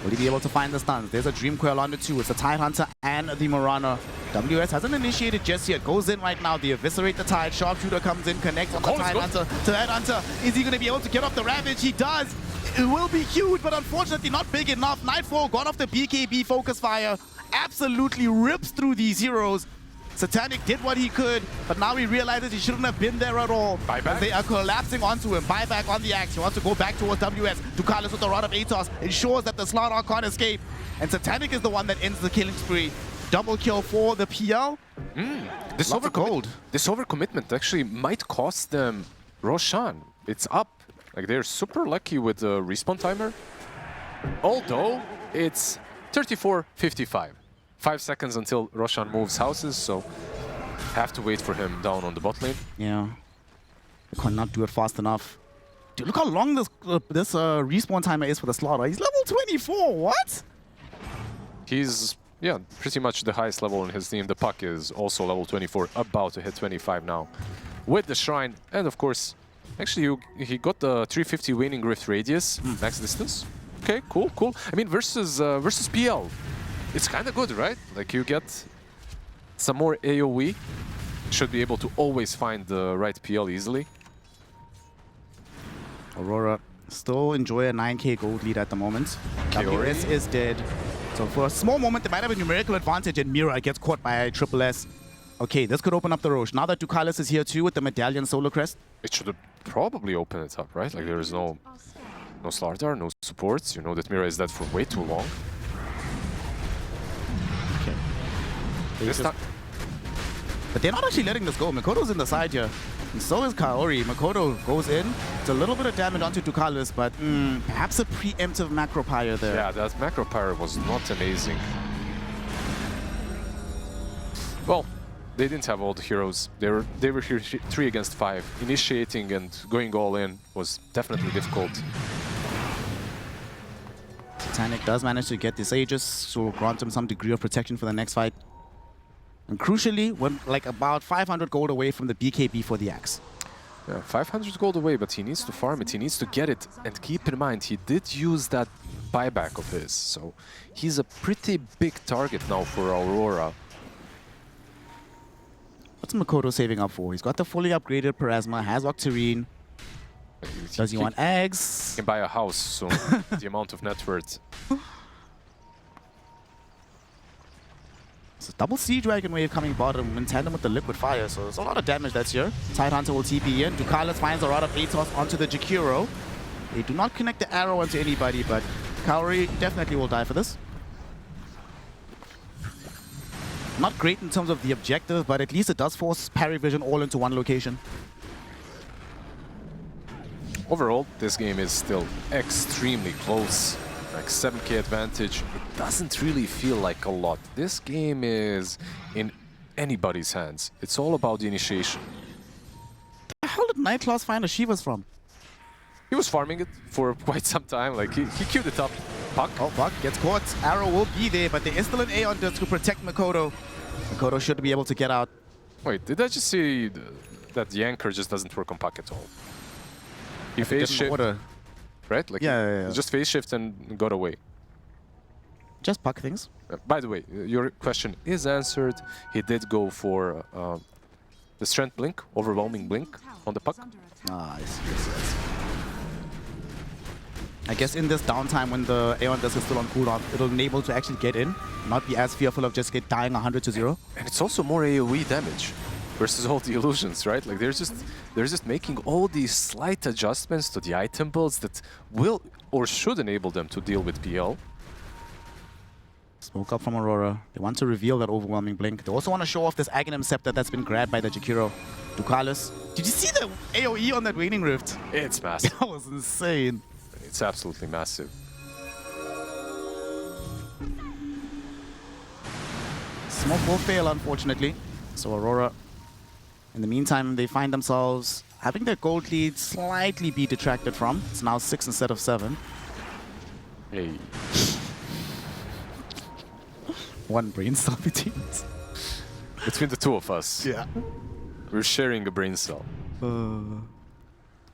S1: Will he be able to find the stuns? There's a Dream Coil on the 2. It's the Tidehunter and the Marana. WS hasn't initiated just yet. Goes in right now. They eviscerate the Tide. Sharpshooter comes in, connects on the Tidehunter to that Hunter. Is he going to be able to get off the Ravage? He does. It will be huge, but unfortunately not big enough. Nightfall got off the BKB focus fire. Absolutely rips through these heroes. Satanic did what he could, but now he realizes he shouldn't have been there at all.
S2: Buyback?
S1: They are collapsing onto him. Buyback on the axe. He wants to go back towards WS. Ducalis with the Rod of Atos ensures that the Slaughter can't escape. And Satanic is the one that ends the killing spree. Double kill for the PL.
S2: This overcommitment actually might cost them Roshan. It's up. Like, they're super lucky with the respawn timer. Although it's 34:55. 5 seconds until Roshan moves houses, so have to wait for him down on the bot lane.
S1: Yeah. They cannot do it fast enough. Dude, look how long this respawn timer is for the Slaughter. He's level 24, what?
S2: He's, yeah, pretty much the highest level in his team. The Puck is also level 24, about to hit 25 now. With the Shrine, and of course, actually he got the 350 waning rift radius, max distance. Okay, cool. I mean, versus PL. It's kind of good, right? Like, you get some more AoE. Should be able to always find the right PL easily.
S1: Aurora still enjoy a 9k gold lead at the moment. WS is dead. So for a small moment, they might have a numerical advantage, and Mira gets caught by Triple S. Okay, this could open up the Roche. Now that Ducalis is here too with the Medallion Solar Crest.
S2: It should probably open it up, right? Like, there is no Slardar, no supports. You know that Mira is dead for way too long.
S1: But they're not actually letting this go. Mikoto's in the side here. And so is Kaori. Mikoto goes in. It's a little bit of damage onto Ducalis, but perhaps a preemptive Macro Pyre there.
S2: Yeah, that Macro Pyre was not amazing. Well, they didn't have all the heroes. They were here 3 against 5. Initiating and going all in was definitely difficult.
S1: Satanic does manage to get this Aegis, so will grant him some degree of protection for the next fight. And crucially, we're like about 500 gold away from the BKB for the Axe.
S2: Yeah, 500 gold away, but he needs to farm it, he needs to get it. And keep in mind, he did use that buyback of his, so he's a pretty big target now for Aurora.
S1: What's Mikoto saving up for? He's got the fully upgraded Parasma, has Octarine. Does he want eggs?
S2: He can buy a house soon, the amount of net worth.
S1: It's a double Sea Dragon Wave coming bottom in tandem with the Liquid Fire, so there's a lot of damage that's here. Tidehunter will TP in. Ducalis finds a Rod of Atos onto the Jakiro. They do not connect the arrow onto anybody, but Kaori definitely will die for this. Not great in terms of the objective, but at least it does force Parry Vision all into one location.
S2: Overall, this game is still extremely close. Like 7k advantage, it doesn't really feel like a lot. This game is in anybody's hands. It's all about the initiation.
S1: Where the hell did Nightclaws find a Shivas from?
S2: He was farming it for quite some time. Like he queued it up. Puck.
S1: Oh, Puck gets caught. Arrow will be there, but there is still an A on disc to protect Makoto. Makoto should be able to get out.
S2: Wait, did I just see that the anchor just doesn't work on Puck at all? He phase shift, right? Like
S1: yeah.
S2: he just phase shift and got away.
S1: Just Puck things.
S2: By the way, your question is answered. He did go for the strength blink, overwhelming blink on the Puck.
S1: Nice. Yes. I guess in this downtime when the Aeon disc is still on cooldown, it'll enable to actually get in, not be as fearful of just dying 100-0.
S2: And it's also more AoE damage versus all the illusions, right? Like they're just making all these slight adjustments to the item builds that will or should enable them to deal with PL.
S1: Smoke up from Aurora. They want to reveal that overwhelming blink. They also want to show off this Aghanim Scepter that's been grabbed by the Jakiro. Ducalis. Did you see the AoE on that Waning Rift?
S2: It's massive.
S1: That was insane.
S2: It's absolutely massive.
S1: Smoke will fail, unfortunately. So Aurora, in the meantime, they find themselves having their gold lead slightly be detracted from. It's now 6 instead of 7.
S2: Hey.
S1: One brain cell between us.
S2: Between the two of us.
S1: Yeah.
S2: We're sharing a brain cell.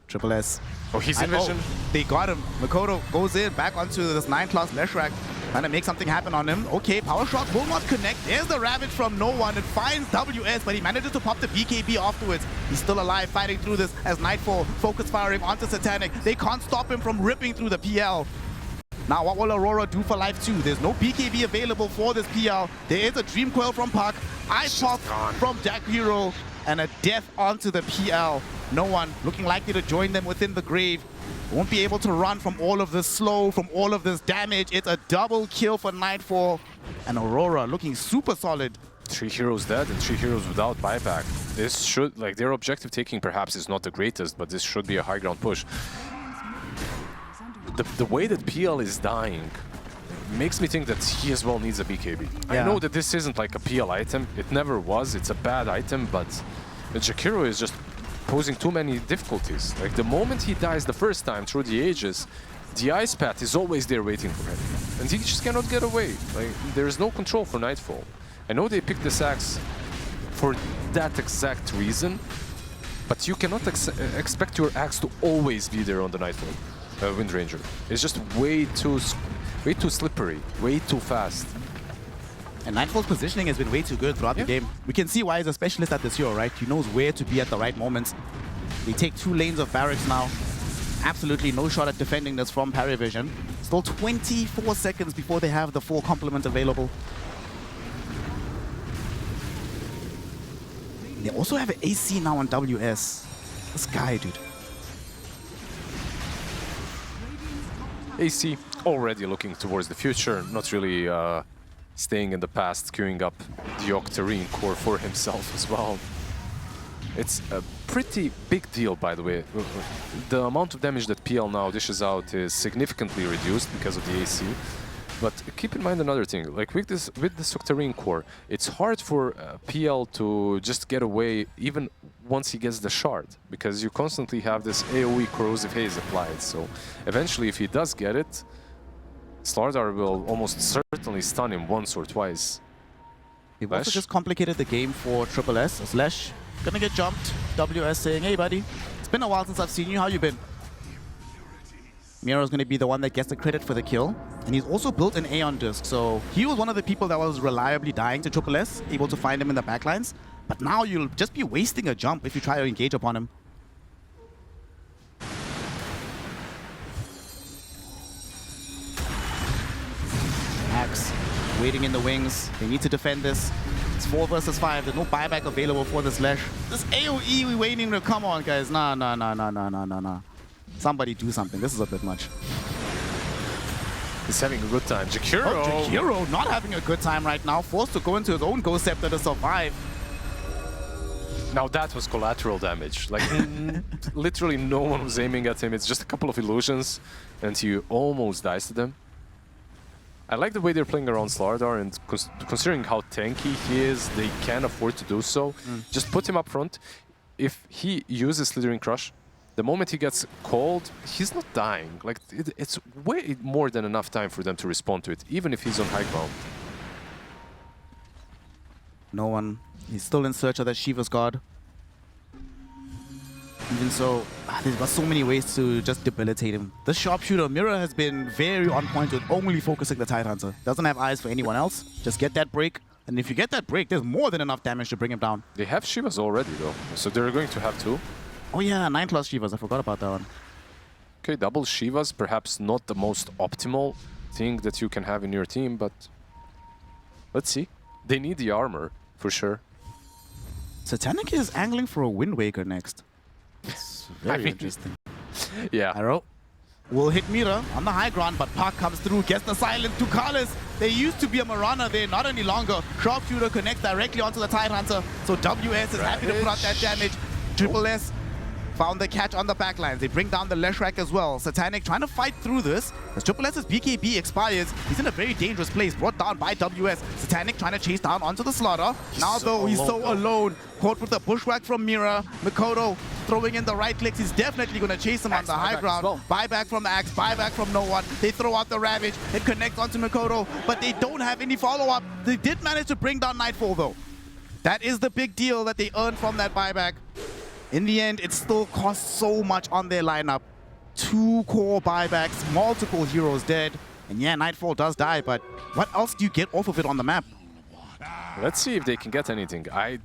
S1: Triple S.
S2: Oh, he's in vision.
S1: They got him. Makoto goes in, back onto this 9-class Leshrac, trying to make something happen on him. Okay, Power Shot will not connect. There's the Ravage from no one. It finds WS, but he manages to pop the BKB afterwards. He's still alive, fighting through this as Nightfall focus firing onto Satanic. They can't stop him from ripping through the PL. Now, what will Aurora do for life 2? There's no BKB available for this PL. There is a Dream Coil from Puck, Ice Pop from Jack Hero, and a death onto the PL. No one looking likely to join them within the grave. Won't be able to run from all of this slow, from all of this damage. It's a double kill for Nightfall. And Aurora looking super solid.
S2: 3 heroes dead and 3 heroes without buyback. This should, like, their objective taking perhaps is not the greatest, but this should be a high ground push. The way that PL is dying makes me think that he as well needs a BKB.
S1: Yeah.
S2: I know that this isn't like a PL item. It never was. It's a bad item, but Jakiro is just posing too many difficulties. Like the moment he dies the first time through the ages, the ice path is always there waiting for him. And he just cannot get away. Like there is no control for Nightfall. I know they picked this axe for that exact reason, but you cannot expect your axe to always be there on the Nightfall. Wind Ranger. It's just way too slippery, way too fast.
S1: And Nightfall's positioning has been way too good throughout the game. We can see why he's a specialist at this hero, right? He knows where to be at the right moments. They take 2 lanes of barracks now. Absolutely no shot at defending this from PVISION. Still 24 seconds before they have the full complement available. They also have an AC now on WS. This guy, dude.
S2: AC already looking towards the future, not really staying in the past, queuing up the Octarine core for himself as well. It's a pretty big deal, by the way. The amount of damage that PL now dishes out is significantly reduced because of the AC. But keep in mind another thing, like with this Octarine core, it's hard for PL to just get away even once he gets the shard, because you constantly have this AoE corrosive haze applied. So eventually, if he does get it, Slardar will almost certainly stun him once or twice.
S1: They've also just complicated the game for Triple S. Slash gonna get jumped. WS saying, hey buddy, it's been a while since I've seen you, how you been? Miro's gonna be the one that gets the credit for the kill. And he's also built an Aeon disc, so he was one of the people that was reliably dying to Triple S, able to find him in the backlines. But now you'll just be wasting a jump if you try to engage upon him. Axe waiting in the wings. They need to defend this. It's 4 versus 5. There's no buyback available for this Slash. This AoE we waiting to come on, guys. Nah. Somebody do something. This is a bit much.
S2: He's having a good time. Jakiro!
S1: Oh, Jakiro not having a good time right now. Forced to go into his own Ghost Scepter to survive.
S2: Now that was collateral damage. Like, literally no one was aiming at him. It's just a couple of illusions, and he almost dies to them. I like the way they're playing around Slardar, and considering how tanky he is, they can afford to do so. Just put him up front. If he uses Slithering Crush, the moment he gets called, he's not dying. Like, it's way more than enough time for them to respond to it, even if he's on high ground.
S1: No one. He's still in search of that Shiva's guard. Even so, there's got so many ways to just debilitate him. The sharpshooter Mirror has been very on point with only focusing the Tidehunter. Doesn't have eyes for anyone else. Just get that break. And if you get that break, there's more than enough damage to bring him down.
S2: They have Shivas already, though. So they're going to have 2.
S1: Oh yeah, 9+ Shivas. I forgot about that one.
S2: Okay, double Shivas, perhaps not the most optimal thing that you can have in your team, but let's see. They need the armor, for sure.
S1: Satanic is angling for a Wind Waker next. It's very interesting.
S2: Yeah.
S1: Arrow will hit Mira on the high ground, but Park comes through, gets the silence to Carlos. There used to be a Marana there, not any longer. Sharpshooter connects directly onto the Tidehunter, so WS is happy to put out that damage. Triple S found the catch on the backlines. They bring down the Leshrac as well. Satanic trying to fight through this. As Triple S's BKB expires, he's in a very dangerous place, brought down by WS. Satanic trying to chase down onto the slaughter. Now though, he's so alone. Caught with the bushwhack from Mira. Mikoto throwing in the right clicks. He's definitely going to chase him on the high ground. Buyback from Axe, buyback from no one. They throw out the Ravage. It connects onto Mikoto, but they don't have any follow-up. They did manage to bring down Nightfall though. That is the big deal that they earned from that buyback. In the end, it still costs so much on their lineup. 2 core buybacks, multiple heroes dead. And yeah, Nightfall does die, but what else do you get off of it on the map?
S2: Let's see if they can get anything. I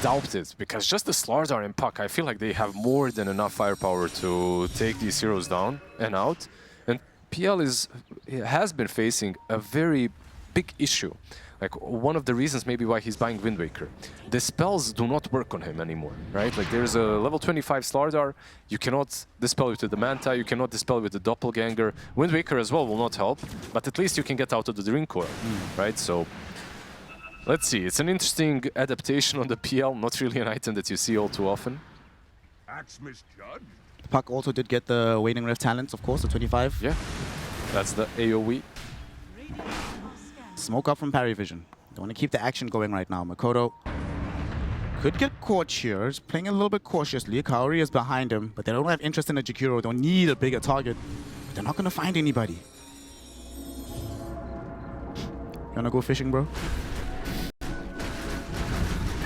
S2: doubt it, because just the Slardar and Puck, I feel like they have more than enough firepower to take these heroes down and out. And PL has been facing a very big issue. Like, one of the reasons maybe why he's buying Wind Waker. The spells do not work on him anymore, right? Like, there's a level 25 Slardar, you cannot dispel it with the Manta, you cannot dispel it with the Doppelganger. Wind Waker as well will not help, but at least you can get out of the Dream Coil, right? So, let's see. It's an interesting adaptation on the PL, not really an item that you see all too often.
S1: Puck also did get the Waning Rift talents, of course, the 25.
S2: Yeah, that's the AoE.
S1: Smoke up from PVISION. They want to keep the action going right now. Makoto could get caught here. He's playing a little bit cautiously. Kaori is behind him, but they don't have interest in a Jakiro. They don't need a bigger target. But they're not going to find anybody. You want to go fishing, bro?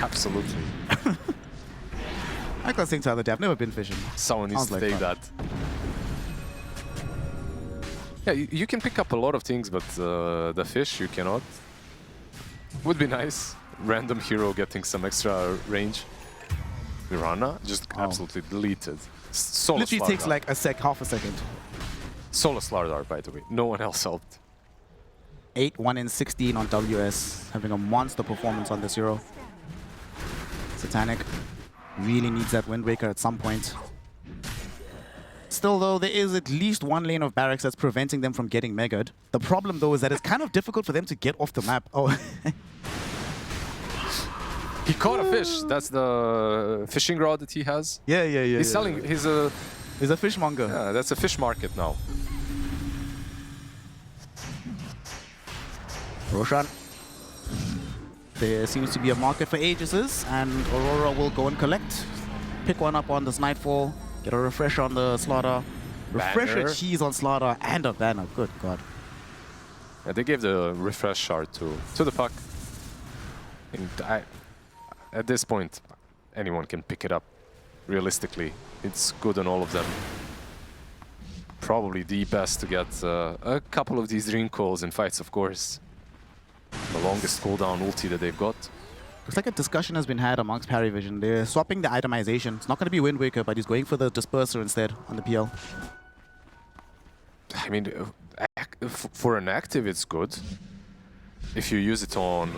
S2: Absolutely.
S1: I got saying to the other day, I've never been fishing.
S2: Someone needs to say that. Yeah, you can pick up a lot of things, but the fish you cannot. Would be nice. Random hero getting some extra range. Mirana just absolutely deleted. Solo
S1: Literally
S2: Slardar.
S1: takes like half a second.
S2: Solo Slardar, by the way. No one else helped.
S1: 8, 1 in 16 on WS. Having a monster performance on this hero. Satanic really needs that Wind Waker at some point. Still, though, there is at least one lane of barracks that's preventing them from getting megaed. The problem, though, is that it's kind of difficult for them to get off the map. Oh,
S2: he caught a fish. That's the fishing rod that he has.
S1: Yeah.
S2: He's selling. He's a
S1: fishmonger.
S2: Yeah, that's a fish market now.
S1: Roshan. There seems to be a market for Aegises, and Aurora will go and collect. Pick one up on this Nightfall. Get a refresher on the Slaughter. Refresher cheese on Slaughter and a banner. Good God.
S2: Yeah, they gave the refresh shard to the Puck. And at this point, anyone can pick it up. Realistically, it's good on all of them. Probably the best to get a couple of these Dream Calls in fights, of course. The longest cooldown ulti that they've got.
S1: Looks like a discussion has been had amongst PVISION. They're swapping the itemization. It's not going to be Wind Waker, but he's going for the Disperser instead on the PL.
S2: I mean, for an active, it's good. If you use it on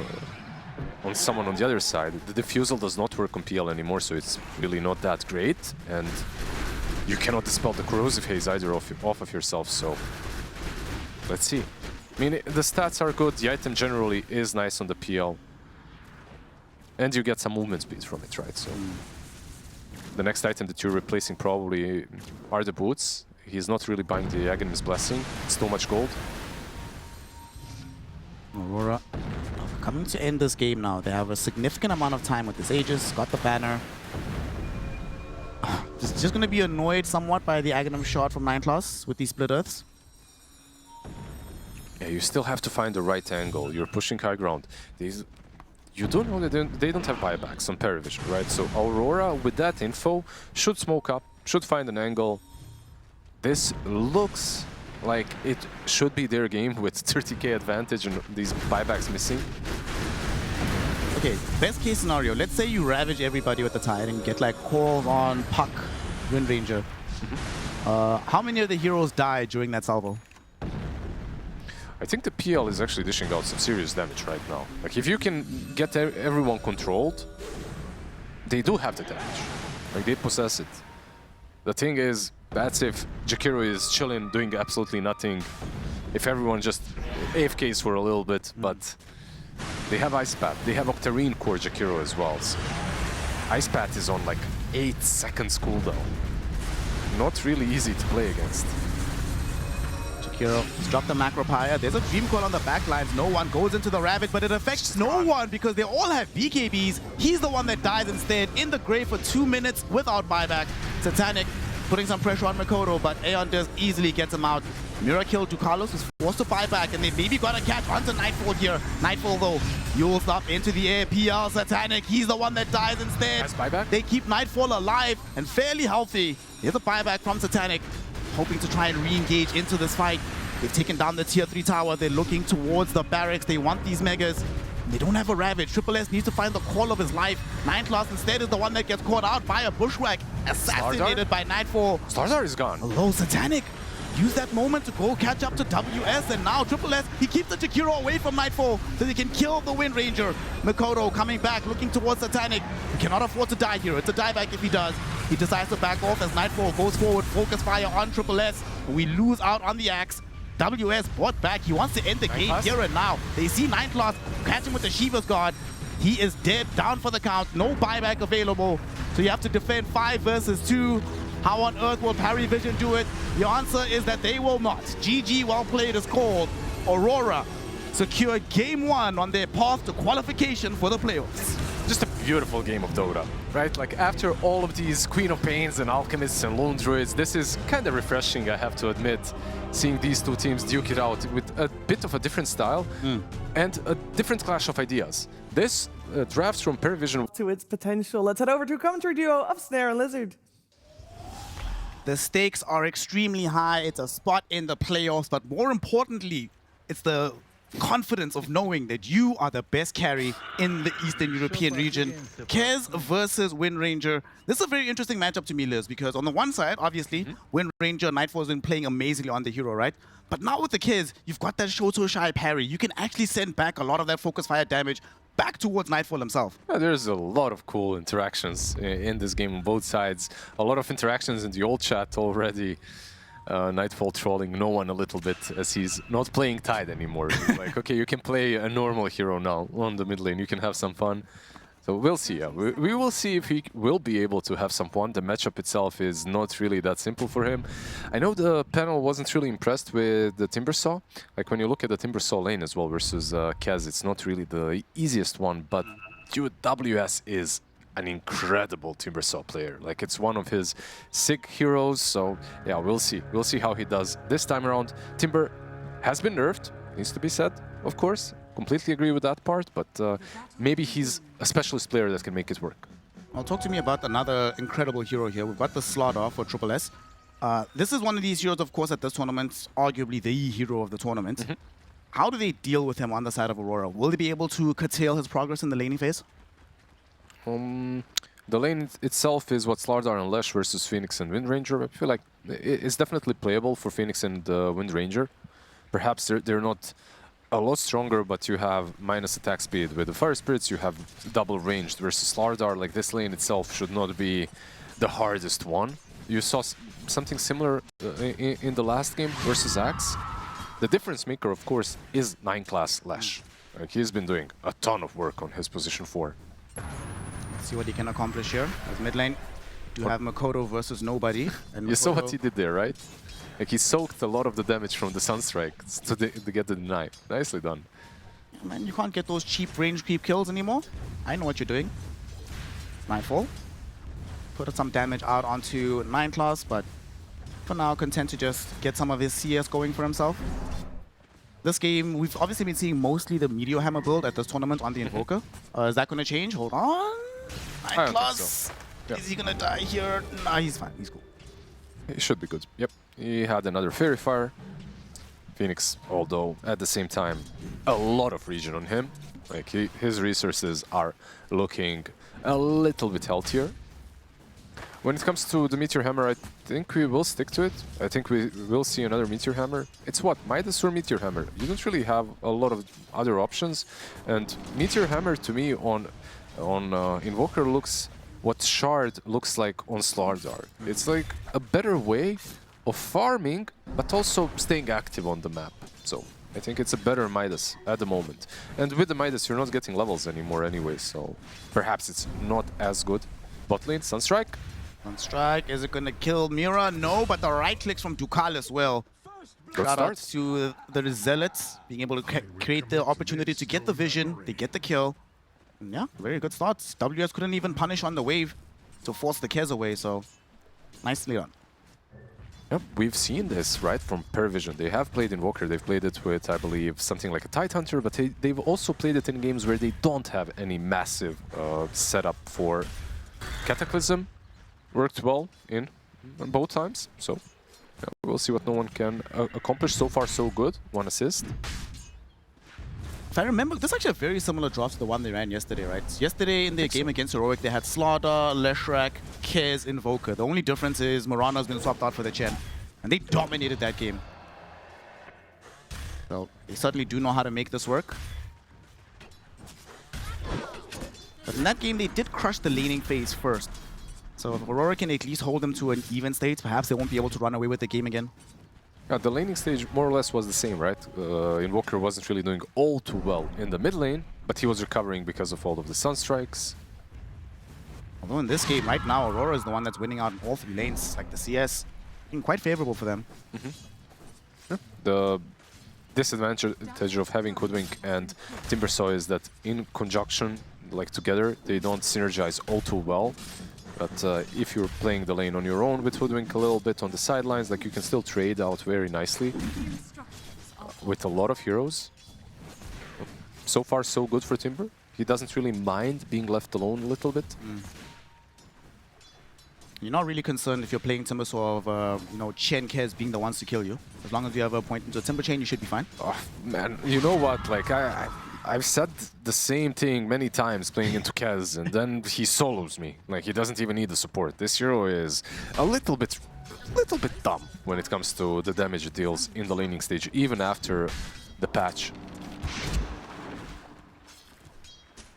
S2: someone on the other side. The Diffusal does not work on PL anymore, so it's really not that great. And you cannot dispel the Corrosive Haze either off of yourself, so let's see. I mean, the stats are good. The item generally is nice on the PL. And you get some movement speed from it, right? So the next item that you're replacing probably are the boots. He's not really buying the Aghanim's Blessing. It's too much gold.
S1: Aurora coming to end this game now. They have a significant amount of time with this Aegis. Got the banner. Just going to be annoyed somewhat by the Aghanim shot from 9class with these split earths.
S2: Yeah, you still have to find the right angle. You're pushing high ground. You don't know that they don't have buybacks on PVISION, right? So Aurora, with that info, should smoke up, should find an angle. This looks like it should be their game with 30k advantage and these buybacks missing.
S1: Okay, best case scenario, let's say you ravage everybody with the tide and get like Coral on Puck, Wind Ranger. How many of the heroes die during that salvo?
S2: I think the PL is actually dishing out some serious damage right now. Like, if you can get everyone controlled, they do have the damage. Like, they possess it. The thing is, that's if Jakiro is chilling, doing absolutely nothing. If everyone just AFKs for a little bit, but they have Ice Path. They have Octarine Core Jakiro as well. So Ice Path is on like 8 seconds cooldown. Not really easy to play against.
S1: Jakiro has dropped the macro pyre. There's a Dream Coil on the back lines. No one goes into the Ravage, but it affects no one because they all have BKBs. He's the one that dies instead in the grave for 2 minutes without buyback. Satanic putting some pressure on Makoto, but Aeon just easily gets him out. Mirror kill Dukalos is forced to buy back, and they maybe got a catch onto Nightfall here. Nightfall though, Yule's up into the air. PL Satanic, he's the one that dies instead.
S2: Nice buyback.
S1: They keep Nightfall alive and fairly healthy. Here's a buyback from Satanic, hoping to try and re-engage into this fight. They've taken down the tier 3 tower. They're looking towards the barracks. They want these megas. They don't have a Ravage. Triple S needs to find the call of his life. 9class instead is the one that gets caught out by a bushwhack, assassinated by Nightfall.
S2: Starzar is gone.
S1: Hello, Satanic. Use that moment to go catch up to WS, and now Triple S, he keeps the Jakiro away from Nightfall so he can kill the Wind Ranger. Makoto coming back, looking towards Satanic. He cannot afford to die here. It's a dieback if he does. He decides to back off as Nightfall goes forward, focus fire on Triple S. We lose out on the axe. WS brought back. He wants to end the game here and now. They see 9class catch him with the Shiva's Guard. He is dead, down for the count. No buyback available. So you have to defend 5 versus 2. How on earth will PVISION do it? The answer is that they will not. GG, well played, is called. Aurora secure game 1 on their path to qualification for the playoffs.
S2: Just a beautiful game of Dota, right? Like, after all of these Queen of Pains and Alchemists and Lone Druids, this is kind of refreshing, I have to admit, seeing these two teams duke it out with a bit of a different style and a different clash of ideas. This drafts from PVISION
S3: to its potential. Let's head over to a commentary duo of Snare and Lizard.
S1: The stakes are extremely high. It's a spot in the playoffs, but more importantly, it's the confidence of knowing that you are the best carry in the Eastern European region. Kez versus Wind Ranger. This is a very interesting matchup to me, Liz, because on the one side, obviously, Wind Ranger, Nightfall has been playing amazingly on the hero, right? But now with the Kez, you've got that Shoto Shy parry. You can actually send back a lot of that focus fire damage back towards Nightfall himself.
S2: Yeah, there's a lot of cool interactions in this game on both sides. A lot of interactions in the old chat already. Nightfall trolling no one a little bit as he's not playing Tide anymore. He's like, okay, you can play a normal hero now on the mid lane. You can have some fun. So we'll see. Yeah. We will see if he will be able to have some fun. The matchup itself is not really that simple for him. I know the panel wasn't really impressed with the Timbersaw. Like, when you look at the Timbersaw lane as well versus Kaz, it's not really the easiest one, but dude, WS is an incredible Timbersaw player. Like, it's one of his sick heroes, so yeah, we'll see. We'll see how he does this time around. Timber has been nerfed, needs to be said, of course. Completely agree with that part, but maybe he's a specialist player that can make it work.
S1: Well, talk to me about another incredible hero here. We've got the Slaughter for Triple S. This is one of these heroes, of course, at this tournament, arguably the hero of the tournament. How do they deal with him on the side of Aurora? Will they be able to curtail his progress in the laning phase?
S2: The lane itself is what Slardar and Lesh versus Phoenix and Wind Ranger. I feel like it's definitely playable for Phoenix and Wind Ranger. Perhaps they're not a lot stronger, but you have minus attack speed. With the Fire Spirits, you have double ranged versus Slardar. Like, this lane itself should not be the hardest one. You saw something similar in the last game versus Axe. The difference maker, of course, is 9class Lesh. Like, he's been doing a ton of work on his position 4.
S1: Let's see what he can accomplish here. As mid lane, you have Makoto versus nobody. And
S2: you saw what he did there, right? Like, he soaked a lot of the damage from the Sunstrike to get the deny. Nicely done.
S1: Yeah, man, you can't get those cheap range creep kills anymore. I know what you're doing. Nightfall. put some damage out onto 9 class, but for now content to just get some of his CS going for himself. This game, we've obviously been seeing mostly the Meteor Hammer build at this tournament on the Invoker. Is that going to change? Hold on. 9 class.
S2: So. Yeah.
S1: Is he going to die here? Nah, he's fine. He's cool.
S2: He should be good. Yep. He had another Fairy Fire. Phoenix, although at the same time, a lot of regen on him. Like his resources are looking a little bit healthier. When it comes to the Meteor Hammer, I think we will stick to it. I think we will see another Meteor Hammer. It's what? Midas or Meteor Hammer? You don't really have a lot of other options. And Meteor Hammer, to me, on Invoker looks what Shard looks like on Slardar. It's like a better way of farming, but also staying active on the map. So I think it's a better Midas at the moment. And with the Midas, you're not getting levels anymore anyway, so perhaps it's not as good. Bot lane, Sunstrike.
S1: Sunstrike, is it going to kill Mira? No, but the right clicks from Dukal as well.
S2: Good
S1: Shout out
S2: start.
S1: to the Zealots being able to create the opportunity to get the vision, they get the kill. And yeah, very good starts. WS couldn't even punish on the wave to force the Kez away, so nicely done.
S2: Yep, we've seen this, right, from PVISION. They have played Invoker, they've played it with, I believe, something like a Tidehunter, but they've also played it in games where they don't have any massive setup for Cataclysm. Worked well in both times, so yeah, we'll see what no one can accomplish. So far, so good. 1 assist.
S1: If I remember, this is actually a very similar drop to the one they ran yesterday, right? Yesterday in their game against Heroic, they had Slaughter, Leshrac, Kez, Invoker. The only difference is Morana's been swapped out for the Chen, and they dominated that game. So they certainly do know how to make this work. But in that game, they did crush the laning phase first. So if Aurora can at least hold them to an even state, perhaps they won't be able to run away with the game again.
S2: Yeah, the laning stage more or less was the same, right? Invoker wasn't really doing all too well in the mid lane, but he was recovering because of all of the Sunstrikes.
S1: Although in this game right now, Aurora is the one that's winning out in all 3 lanes, like the CS. Looking quite favorable for them.
S2: Yeah. The disadvantage of having Hoodwink and Timbersaw is that in conjunction, like together, they don't synergize all too well. But if you're playing the lane on your own with Hoodwink a little bit on the sidelines, like you can still trade out very nicely with a lot of heroes. So far, so good for Timber. He doesn't really mind being left alone a little bit.
S1: You're not really concerned if you're playing Timbersaw of, Chen Kez being the ones to kill you. As long as you have a point into a Timber chain, you should be fine.
S2: Oh, man, you know what? Like I've said the same thing many times playing into Kez, and then he solos me. Like he doesn't even need the support. This hero is a little bit dumb when it comes to the damage it deals in the laning stage, even after the patch.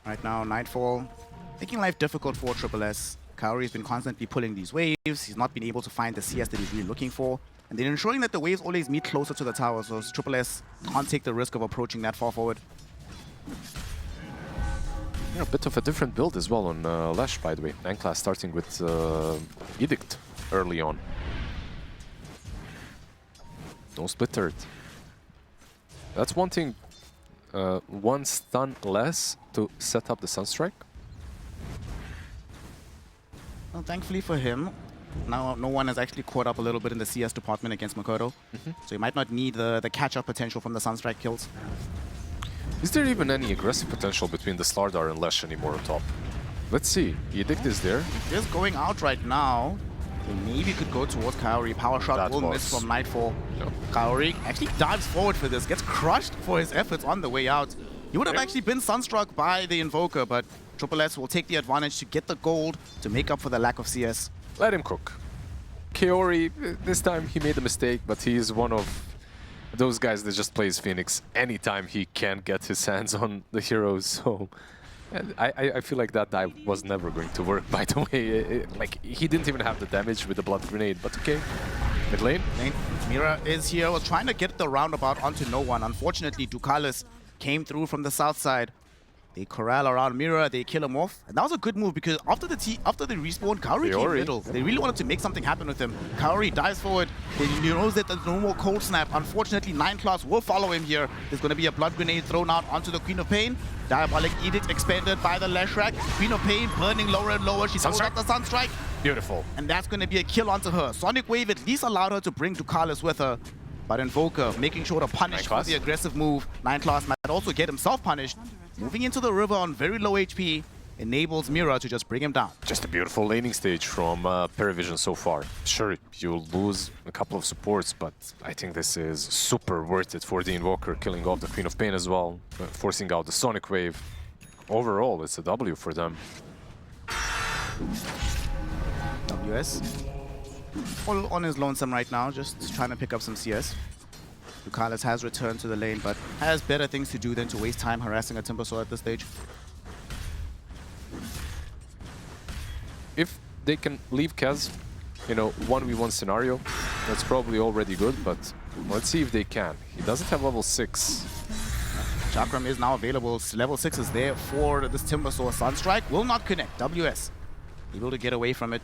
S1: Right now, Nightfall, making life difficult for Triple S. Kaori's been constantly pulling these waves. He's not been able to find the CS that he's really looking for. And they're ensuring that the waves always meet closer to the tower, so Triple S can't take the risk of approaching that far forward.
S2: Yeah, a bit of a different build as well on Lash, by the way. 9 class starting with Edict early on. No split turret. That's one thing. 1 stun less to set up the Sunstrike.
S1: Well, thankfully for him, now no one has actually caught up a little bit in the CS department against Makoto. So he might not need the catch-up potential from the Sunstrike kills.
S2: Is there even any aggressive potential between the Slardar and Lesh anymore on top? Let's see. Edict is there.
S1: Just going out right now. So maybe could go towards Kaori. Power shot will miss from Nightfall.
S2: Yep.
S1: Kaori actually dives forward for this. Gets crushed for his efforts on the way out. He would have actually been sunstruck by the Invoker, but Triple S will take the advantage to get the gold to make up for the lack of CS.
S2: Let him cook. Kaori, this time he made a mistake, but he's one of those guys that just plays Phoenix anytime he can get his hands on the heroes. So I feel like that dive was never going to work, by the way. Like, he didn't even have the damage with the blood grenade, but okay. Mid lane.
S1: Mira is here, was trying to get the roundabout onto no one. Unfortunately, Ducalis came through from the south side. They corral around Mira, they kill him off. And that was a good move because after the respawn, Kaori came middle. They really wanted to make something happen with him. Kaori dives forward. He knows that there's no more cold snap. Unfortunately, 9 class will follow him here. There's going to be a blood grenade thrown out onto the Queen of Pain. Diabolic Edict expanded by the Leshrac. Queen of Pain burning lower and lower. She throws out the Sunstrike.
S2: Beautiful.
S1: And that's going to be a kill onto her. Sonic Wave at least allowed her to bring Ducalis with her. But Invoker making sure to punish for the aggressive move. 9 class might also get himself punished. Moving into the river on very low HP enables Mira to just bring him down.
S2: Just a beautiful laning stage from PVISION so far. Sure, you'll lose a couple of supports, but I think this is super worth it for the Invoker, killing off the Queen of Pain as well, forcing out the Sonic Wave. Overall, it's a W for them.
S1: WS. All on his lonesome right now, just trying to pick up some CS. Ducalis has returned to the lane, but has better things to do than to waste time harassing a Timbersaw at this stage.
S2: If they can leave Kaz, you know, 1v1 scenario, that's probably already good, but let's see if they can. He doesn't have level 6.
S1: Chakram is now available. Level 6 is there for this Timbersaw. Sunstrike will not connect. WS able to get away from it.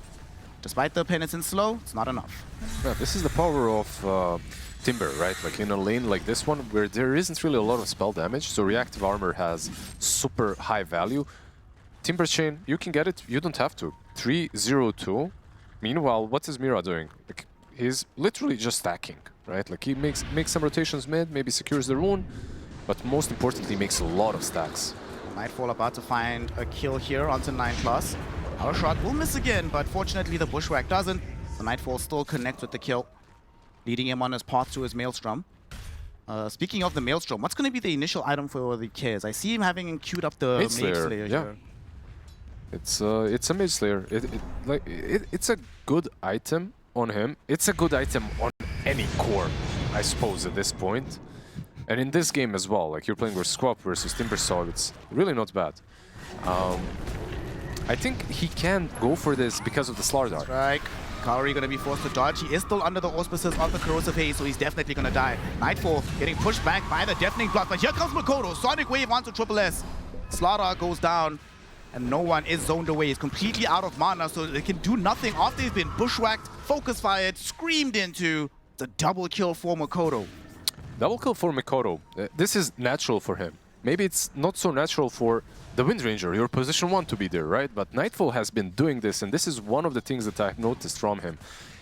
S1: Despite the penitence slow, it's not enough.
S2: Yeah, this is the power of Timber, right? Like in a lane like this one, where there isn't really a lot of spell damage, so reactive armor has super high value. Timber Chain, you can get it, you don't have to. 3-0-2. Meanwhile, what is Mira doing? Like, he's literally just stacking, right? Like he makes some rotations mid, maybe secures the rune, but most importantly makes a lot of stacks.
S1: Nightfall about to find a kill here onto 9 class. Our shot will miss again, but fortunately the Bushwhack doesn't. The Nightfall still connects with the kill, leading him on his path to his Maelstrom. Speaking of the Maelstrom, what's going to be the initial item for the Kez? I see him having queued up the Mage Slayer
S2: yeah.
S1: here.
S2: It's a Mage Slayer. It's a good item on him. It's a good item on any core, I suppose, at this point. And in this game as well, like you're playing with Squap versus Timbersaw, it's really not bad. I think he can go for this because of the Slardar.
S1: Strike. Kaori going to be forced to dodge. He is still under the auspices of the Corrosive Haze, so he's definitely going to die. Nightfall getting pushed back by the Deafening Blast, but here comes Makoto. Sonic Wave onto Triple S. Slardar goes down, and no one is zoned away. He's completely out of mana, so they can do nothing after he's been bushwhacked, focus fired, screamed into. It's a double kill for Makoto.
S2: Double kill for Makoto. This is natural for him. Maybe it's not so natural for the Wind Ranger, your position 1 to be there, right? But Nightfall has been doing this, and this is one of the things that I've noticed from him.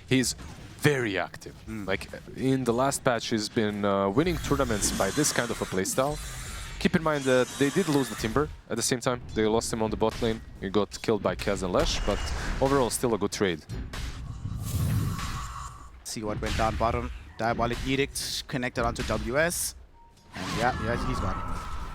S2: He's very active. Like, in the last patch, he's been winning tournaments by this kind of a playstyle. Keep in mind that they did lose the Timber at the same time. They lost him on the bot lane. He got killed by Kaz and Lesh, but overall, still a good trade.
S1: See what went down bottom. Diabolic Edict connected onto WS. And yeah, he's gone.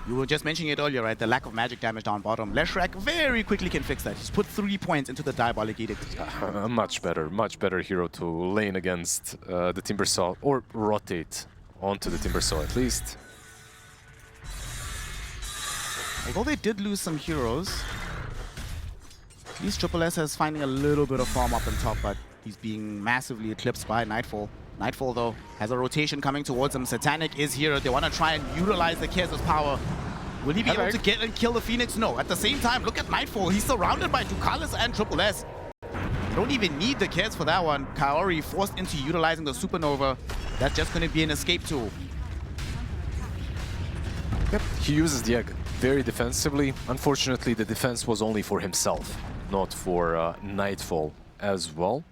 S1: You were just mentioning it earlier, right? The lack of magic damage down bottom. Leshrac very quickly can fix that. He's put 3 points into the Diabolic Edict.
S2: A much better hero to lane against the Timbersaw, or rotate onto the Timbersaw at least.
S1: Although they did lose some heroes, at least Triple S is finding a little bit of farm up on top, but he's being massively eclipsed by Nightfall. Nightfall, though, has a rotation coming towards him. Satanic is here. They want to try and utilize the Kez's power. Will he be able to get and kill the Phoenix? No. At the same time, look at Nightfall. He's surrounded by Ducalis and Triple S. You don't even need the Kez for that one. Kaori forced into utilizing the Supernova. That's just going to be an escape tool.
S2: Yep, he uses the egg very defensively. Unfortunately, the defense was only for himself, not for Nightfall as well.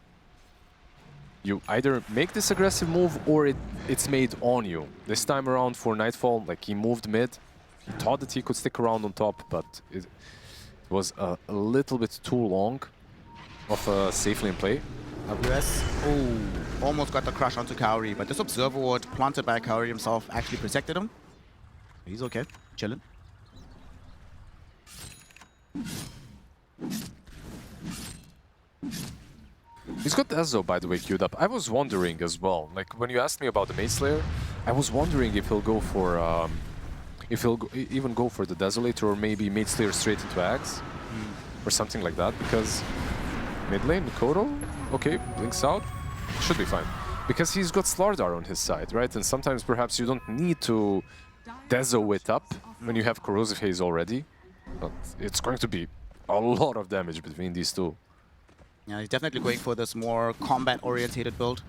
S2: You either make this aggressive move or it's made on you. This time around for Nightfall, like he moved mid. He thought that he could stick around on top, but it was a little bit too long of a safe lane play.
S1: WS, oh, almost got the crush onto Kaori, but this Observer Ward planted by Kaori himself actually protected him. He's okay, chilling.
S2: He's got Ezzo, by the way, queued up. I was wondering as well, like when you asked me about the Mage Slayer, I was wondering if he'll go for, even go for the Desolator or maybe Mage Slayer straight into Axe or something like that, because mid lane, Kodo, okay, blinks out, should be fine. Because he's got Slardar on his side, right? And sometimes perhaps you don't need to Dezo it up when you have Corrosive Haze already, but it's going to be a lot of damage between these two.
S1: Yeah, he's definitely going for this more combat-orientated build.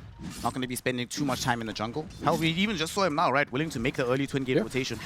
S1: Not going to be spending too much time in the jungle. Hell, we even just saw him now, right? Willing to make the early twin gate rotation.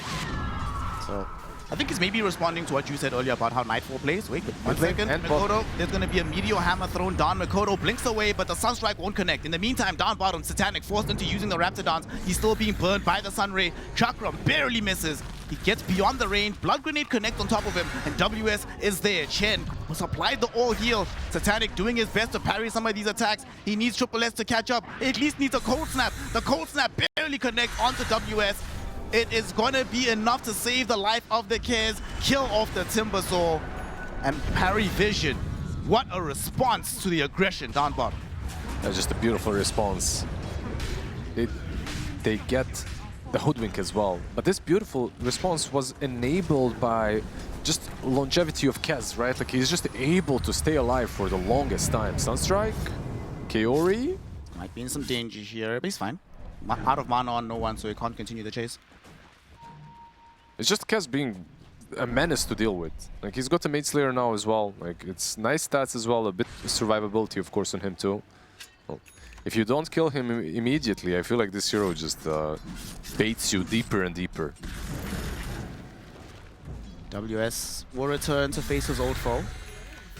S1: So I think he's maybe responding to what you said earlier about how Nightfall plays. Wait, one
S2: Blink
S1: second.
S2: and
S1: Mikoto, there's going to be a Meteor Hammer thrown down. Mikoto blinks away, but the Sunstrike won't connect. In the meantime, down bottom, Satanic forced into using the Raptor Dance. He's still being burned by the Sunray. Chakram barely misses. He gets beyond the range. Blood Grenade connects on top of him, and WS is there. Chen supplied the all heal. Satanic doing his best to parry some of these attacks. He needs Triple S to catch up. He at least needs a Cold Snap. The Cold Snap barely connects onto WS. It is going to be enough to save the life of the Kez, kill off the Timbersaw, and PVISION. What a response to the aggression down bottom.
S2: That's just a beautiful response. They get the Hoodwink as well. But this beautiful response was enabled by just longevity of Kez, right? Like he's just able to stay alive for the longest time. Sunstrike, Kaori.
S1: Might be in some danger here, but he's fine. Out of mana on no one, so he can't continue the chase.
S2: It's just Kez being a menace to deal with. Like he's got a Mage Slayer now as well. Like it's nice stats as well, a bit of survivability of course on him too. Well, if you don't kill him immediately, I feel like this hero just baits you deeper and deeper.
S1: WS will return to face his old foe,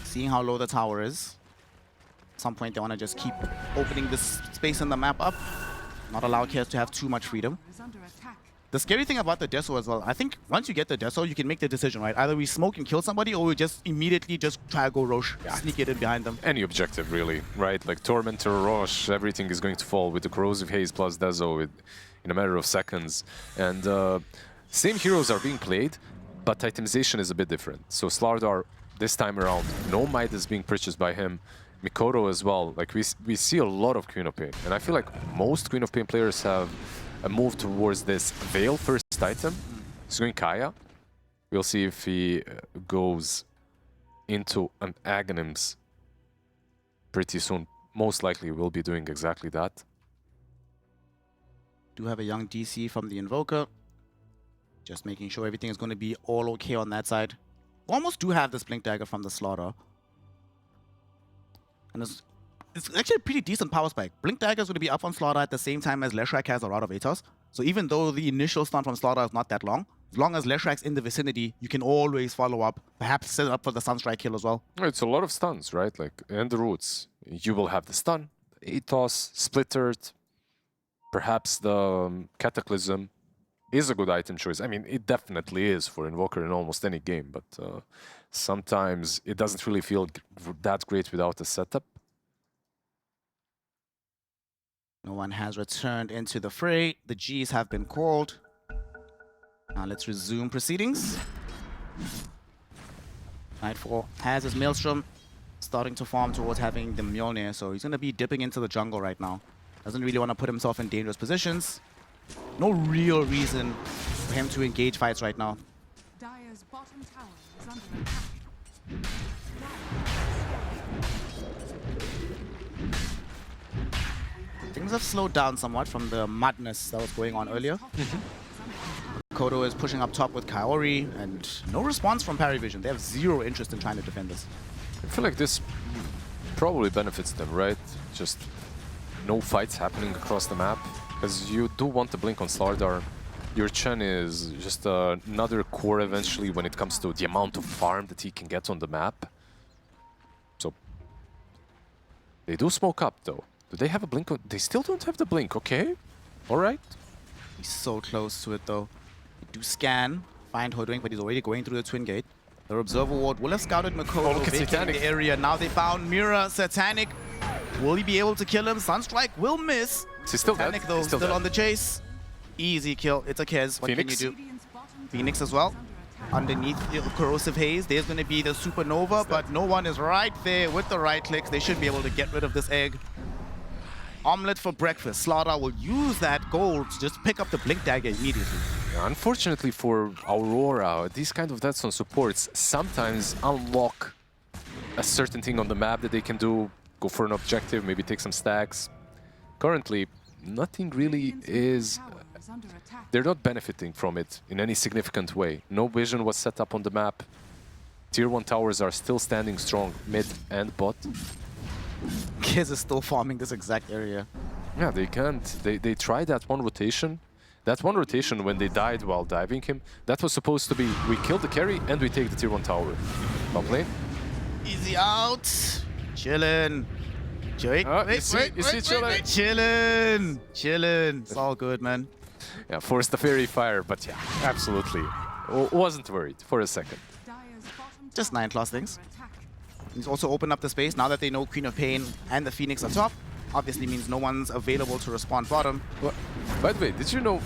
S1: seeing how low the tower is. At some point they want to just keep opening this space in the map up, not allow Kez to have too much freedom. The scary thing about the Deso as well, I think once you get the Deso, you can make the decision, right? Either we smoke and kill somebody, or we just immediately just try to go Rosh, sneak it in behind them.
S2: Any objective, really, right? Like Tormentor, Rosh, everything is going to fall with the Corrosive Haze plus Deso in a matter of seconds. And same heroes are being played, but itemization is a bit different. So Slardar, this time around, no Might is being purchased by him. Mikoto as well. Like we see a lot of Queen of Pain. And I feel like most Queen of Pain players have a move towards this Veil first item. He's going Kaya. We'll see if he goes into an Aghanims pretty soon. Most likely will be doing exactly that.
S1: Do have a young DC from the Invoker. Just making sure everything is going to be all okay on that side. Almost do have this Blink Dagger from the Slaughter. And it's actually a pretty decent power spike. Blink Dagger is going to be up on Slaughter at the same time as Leshrac has a Rod of Atos. So even though the initial stun from Slaughter is not that long, as long as Leshrac's in the vicinity, you can always follow up, perhaps set up for the Sunstrike kill as well.
S2: It's a lot of stuns, right? Like, and the roots. You will have the stun, Atos, Splintered, perhaps the Cataclysm is a good item choice. I mean, it definitely is for Invoker in almost any game, but sometimes it doesn't really feel that great without a setup.
S1: No one has returned into the fray. The Gs have been called. Now let's resume proceedings. Nightfall has his Maelstrom, starting to farm towards having the Mjolnir, so he's going to be dipping into the jungle right now. Doesn't really want to put himself in dangerous positions. No real reason for him to engage fights right now.
S4: Dire's bottom tower is under attack.
S1: Things have slowed down somewhat from the madness that was going on earlier. Kodo is pushing up top with Kaori, and no response from PVISION. They have zero interest in trying to defend this.
S2: I feel like this probably benefits them, right? Just no fights happening across the map. Because you do want to blink on Slardar. Your Chen is just another core eventually when it comes to the amount of farm that he can get on the map. So they do smoke up though. Do they have a blink? They still don't have the blink, okay. Alright.
S1: He's so close to it though. They do scan, find Hoodwink, but he's already going through the Twin Gate. The Observer Ward will have scouted Mikoto, vacating the area. Now they found Mira, Satanic. Will he be able to kill him? Sunstrike will miss.
S2: He's still
S1: Satanic
S2: dead.
S1: though,
S2: He's still
S1: on the chase. Easy kill. It's a Kez. What
S2: Phoenix.
S1: can you do? Phoenix as well. Underneath the Corrosive Haze, there's going to be the Supernova, but no one is right there with the right clicks. They should be able to get rid of this egg. Omelette for breakfast. Slaughter will use that gold to just pick up the Blink Dagger immediately.
S2: Yeah, unfortunately for Aurora, these kind of deaths on supports sometimes unlock a certain thing on the map that they can do. Go for an objective, maybe take some stacks. Currently, nothing really is... They're not benefiting from it in any significant way. No vision was set up on the map. Tier 1 towers are still standing strong, mid and bot.
S1: Kez is still farming this exact area.
S2: Yeah, they can't. They tried that one rotation. That one rotation when they died while diving him, that was supposed to be we kill the carry and we take the tier 1 tower. Top lane.
S1: Easy out. Chillin'. Wait, chillin'. It's all good, man.
S2: Yeah, forced the fairy fire, but yeah, absolutely. Wasn't worried for a second.
S4: Dire's bottom
S1: Just
S4: tower
S1: 9+ things.
S4: is under attack.
S1: He's also opened up the space now that they know Queen of Pain and the Phoenix are top. Obviously means no one's available to respond bottom.
S2: By the way, did you know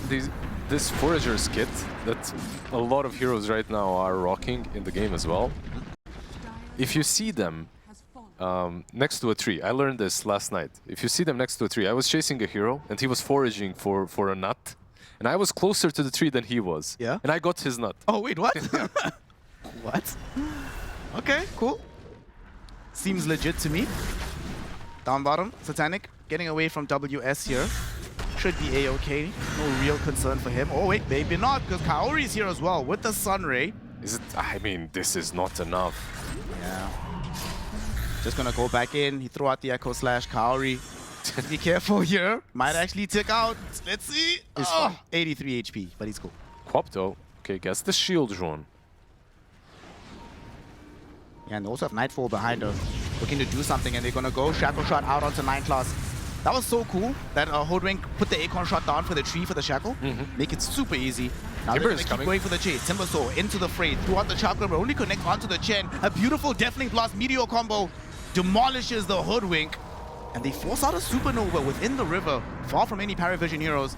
S2: this Forager's kit that a lot of heroes right now are rocking in the game as well? If you see them
S4: Has fallen.
S2: next to a tree, I learned this last night. If you see them next to a tree, I was chasing a hero and he was foraging for a nut. And I was closer to the tree than he was.
S1: Yeah?
S2: And I got his nut.
S1: Oh, wait, what? What? Okay, cool. Seems legit to me. Down bottom, Satanic getting away from WS here. Should be A-okay. No real concern for him. Oh, wait, maybe not, because Kaori's here as well with the Sunray.
S2: Is it? I mean, this is not enough.
S1: Yeah. Just gonna go back in. He threw out the Echo Slash. Kaori. Be careful here. Might actually tick out. Let's see.
S2: He's
S1: Oh,
S2: fine.
S1: 83 HP, but he's cool.
S2: Quap though. Okay, gets the shield drawn.
S1: Yeah, and they also have Nightfall behind her, looking to do something, and they're gonna go Shackle Shot out onto 9 class. That was so cool that Hoodwink put the Acorn Shot down for the tree for the Shackle. Make it super easy. Now
S2: Timber
S1: they're
S2: is
S1: gonna keep
S2: coming.
S1: going for the chase. Timber Soul into the fray, throughout the Chakra, but only connect onto the Chen. A beautiful Deafening Blast Meteor combo demolishes the Hoodwink, and they force out a Supernova within the river, far from any ParaVision heroes.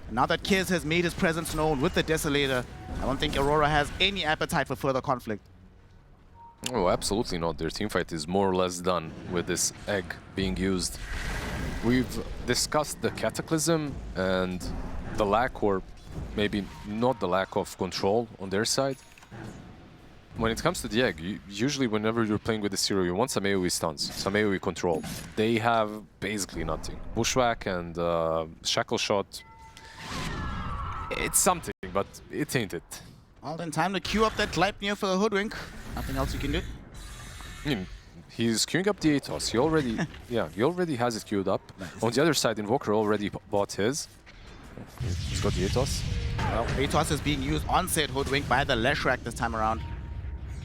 S1: And now that Kiz has made his presence known with the Desolator, I don't think Aurora has any appetite for further conflict.
S2: Oh, absolutely not. Their teamfight is more or less done with this egg being used. We've discussed the Cataclysm and the lack, or maybe not the lack of control on their side. When it comes to the egg, usually whenever you're playing with this hero, you want some AoE stuns, some AoE control. They have basically nothing. Bushwhack and Shackle Shot, it's something, but it ain't it.
S1: Well, then time to queue up that Gleipnir for the Hoodwink. Nothing else you can do.
S2: I mean, he's queuing up the Atos. He already, yeah, he already has it queued up.
S1: Nice.
S2: On the other side, Invoker already bought his. He's got the Atos.
S1: Well, Atos is being used on said Hoodwink by the Leshrac this time around.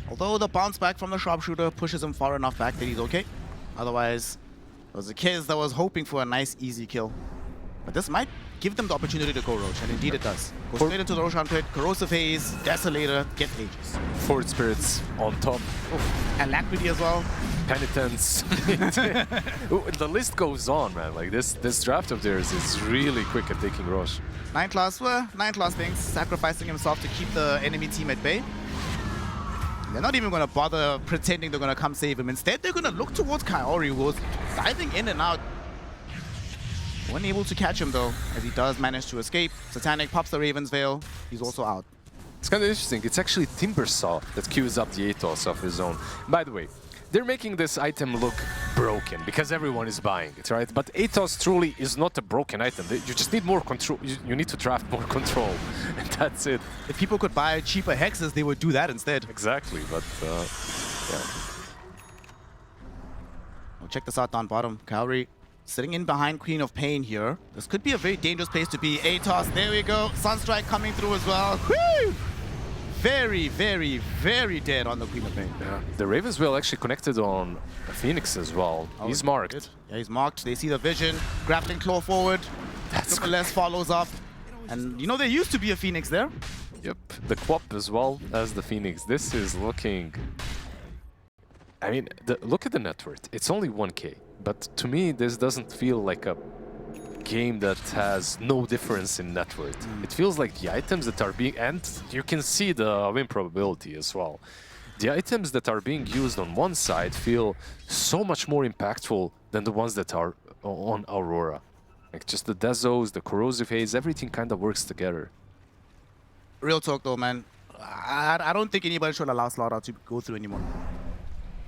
S1: Although the bounce back from the Sharpshooter pushes him far enough back that he's okay. Otherwise, it was a Kiz that was hoping for a nice, easy kill. But this might give them the opportunity to go Roach, and indeed it does. Go straight into the Roshan pit, Corrosive Haze, Desolator, get Aegis.
S2: Forward Spirits on top.
S1: Oof. Alacrity as well.
S2: Penitence. Ooh, the list goes on, man. Like this draft of theirs is really quick at taking Rosh.
S1: 9 class, well, 9 class things, sacrificing himself to keep the enemy team at bay. They're not even going to bother pretending they're going to come save him. Instead, they're going to look towards Kaori, who was diving in and out. Unable to catch him, though, as he does manage to escape. Satanic pops the Raven's Veil. He's also out.
S2: It's kind of interesting. It's actually Timbersaw that queues up the Atos of his own. By the way, they're making this item look broken because everyone is buying it, right? But Atos truly is not a broken item. You just need more control. You need to draft more control, and that's it.
S1: If people could buy cheaper hexes, they would do that instead.
S2: Exactly, but yeah.
S1: Well, check this out down bottom. Kaori sitting in behind Queen of Pain here. This could be a very dangerous place to be. Atos, there we go. Sunstrike coming through as well. Whew! Very, very, very dead on the Queen of Pain.
S2: Yeah. The Raven's Veil actually connected on Phoenix as well.
S1: Oh,
S2: He's marked.
S1: good. Yeah, he's marked. They see the vision. Grappling Claw forward. Triple S follows up. And you know there used to be a Phoenix there.
S2: Yep. The Quap as well as the Phoenix. This is looking... I mean, look at the net worth. It's only 1k. But to me, this doesn't feel like a game that has no difference in net worth. It feels like the items that are being... And you can see the win probability as well. The items that are being used on one side feel so much more impactful than the ones that are on Aurora. Like just the Dezos, the Corrosive Haze, everything kind of works together.
S1: Real talk though, man. I don't think anybody should allow Slaughter to go through anymore.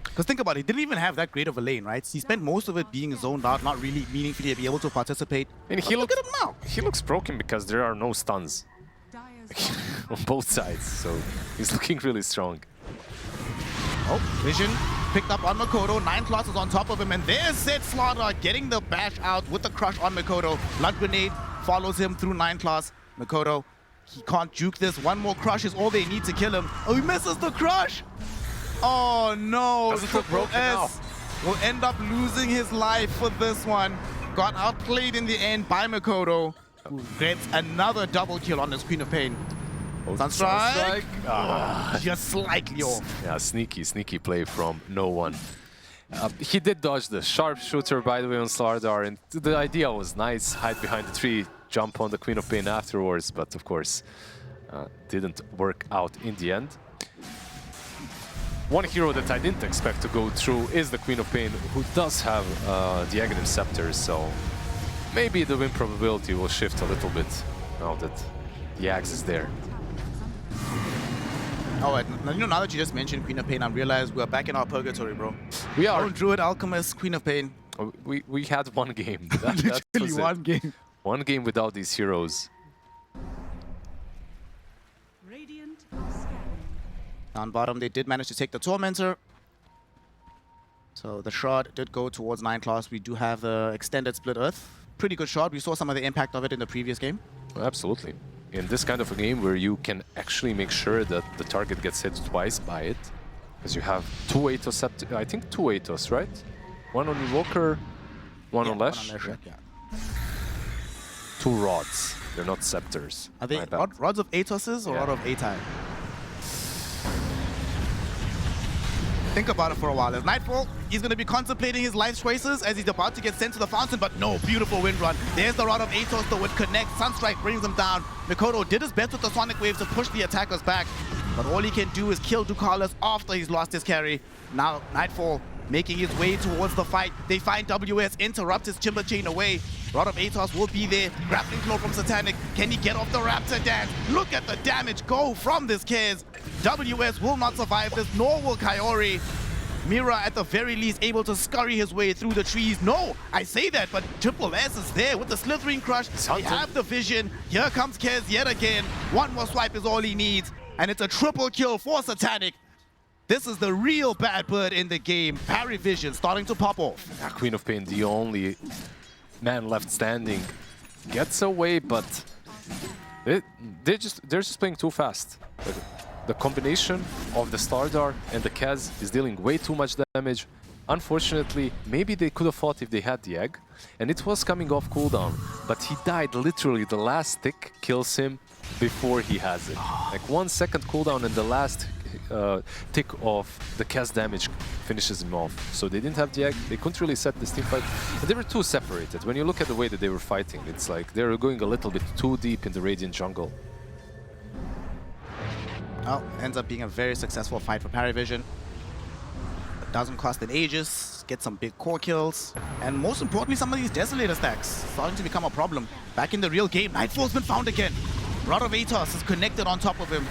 S1: Because think about it, he didn't even have that great of a lane, right? He spent most of it being zoned out, not really meaningfully be able to participate.
S2: And
S1: Look at him now.
S2: He looks broken because there are no stuns
S4: Dire's
S2: on both sides, so he's looking really strong.
S1: Oh, Vision picked up on Makoto. 9 classes on top of him, and there's Sid Slaughter getting the bash out with the crush on Makoto. Blood Grenade follows him through 9 class. Mikoto, he can't juke this. One more crush is all they need to kill him. Oh, he misses the crush! Oh no,
S2: Doesn't look broken now.
S1: will end up losing his life for this one. Got outplayed in the end by Mikoto, who gets another double kill on his Queen of Pain. Sunstrike! Just slightly off.
S2: Yeah, sneaky play from no one. He did dodge the sharpshooter, by the way, on Slardar, and the idea was nice. Hide behind the tree, jump on the Queen of Pain afterwards, but of course, didn't work out in the end. One hero that I didn't expect to go through is the Queen of Pain, who does have the Aghanim Scepter, so maybe the win probability will shift a little bit now that the axe is there.
S1: Oh, and you know, now that you just mentioned Queen of Pain, I realized we're back in our purgatory, bro.
S2: We are.
S1: Oh, Druid, Alchemist, Queen of Pain.
S2: We had one game. That
S1: Literally
S2: was
S1: one
S2: it.
S1: game.
S2: One game without these heroes.
S4: Radiant are scanning.
S1: Down bottom, they did manage to take the Tormentor. So the shard did go towards 9 class. We do have the extended split earth. Pretty good shard. We saw some of the impact of it in the previous game.
S2: Absolutely. In this kind of a game where you can actually make sure that the target gets hit twice by it, because you have two Atos, I think two Atos, right? One on Invoker, one on Lesh.
S1: Yeah.
S2: Two rods. They're not scepters.
S1: Are they
S2: My bad.
S1: rods of Atoses or
S2: Yeah.
S1: rod of Atai? Think about it for a while. As Nightfall, he's going to be contemplating his life choices as he's about to get sent to the fountain, but no, beautiful wind run. There's the rod of Atos, though it connects. Sunstrike brings him down. Mikoto did his best with the Sonic Wave to push the attackers back, but all he can do is kill Ducalis after he's lost his carry. Now, Nightfall making his way towards the fight. They find WS, interrupt his Timber Chain away. Rod of Atos will be there. Grappling Claw from Satanic. Can he get off the Raptor dance? Look at the damage go from this Kez. WS will not survive this, nor will Kaori. Mira, at the very least, able to scurry his way through the trees. No, I say that, but Triple S is there with the Slithering Crush. They have the vision. Here comes Kez yet again. One more swipe is all he needs, and it's a triple kill for Satanic. This is the real bad bird in the game. Parry Vision starting to pop off.
S2: Yeah, Queen of Pain, the only man left standing, gets away, but they're just playing too fast. The combination of the Stardar and the Kaz is dealing way too much damage. Unfortunately, maybe they could have fought if they had the egg, and it was coming off cooldown, but he died literally. The last tick kills him before he has it. Like 1 second cooldown and the last tick of the Kaz damage finishes him off. So they didn't have the egg, they couldn't really set this team fight. And they were too separated. When you look at the way that they were fighting, it's like they were going a little bit too deep in the Radiant jungle.
S1: Well, ends up being a very successful fight for Parry Vision. It doesn't cost an Aegis, get some big core kills, and most importantly, some of these Desolator stacks starting to become a problem. Back in the real game, Nightfall's been found again. Rod of Atos is connected on top of him.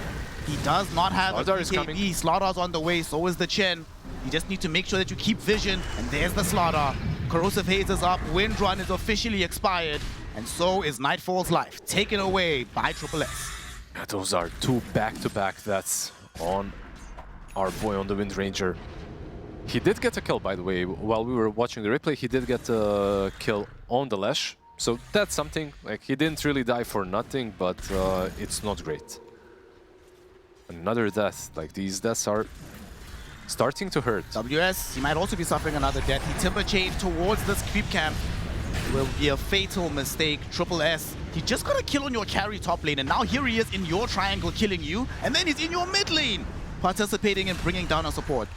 S1: He does not have the BKB. Slaughter's on the way, so is the Chen. You just need to make sure that you keep vision, and there's the Slaughter. Corrosive Haze is up, Wind Run is officially expired, and so is Nightfall's life, taken away by Triple S.
S2: Yeah, those are two back-to-back deaths on our boy on the Wind Ranger. He did get a kill, by the way. While we were watching the replay, he did get a kill on the Lesh. So that's something. Like, he didn't really die for nothing, but it's not great. Another death. Like, these deaths are starting to hurt.
S1: WS, he might also be suffering another death. He Timber Chain towards this creep camp. It will be a fatal mistake. Triple S, he just got a kill on your carry top lane, and now here he is in your triangle killing you, and then he's in your mid lane, participating and bringing down a support.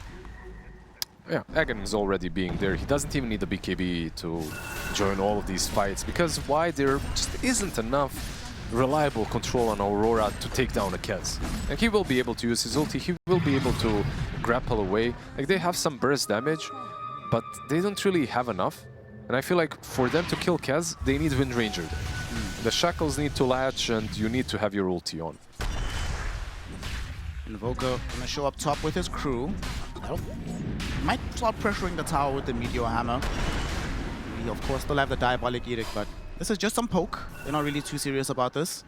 S2: Yeah, Aghanim is already being there. He doesn't even need the BKB to join all of these fights, because why? There just isn't enough reliable control on Aurora to take down a Kez. And he will be able to use his ulti, he will be able to grapple away. Like, they have some burst damage, but they don't really have enough. And I feel like for them to kill Kez, they need Wind Ranger. The Shackles need to latch, and you need to have your ulti on.
S1: Invoker gonna show up top with his crew. Might start pressuring the tower with the Meteor Hammer. We of course still have the Diabolic Edict, but this is just some poke. They're not really too serious about this.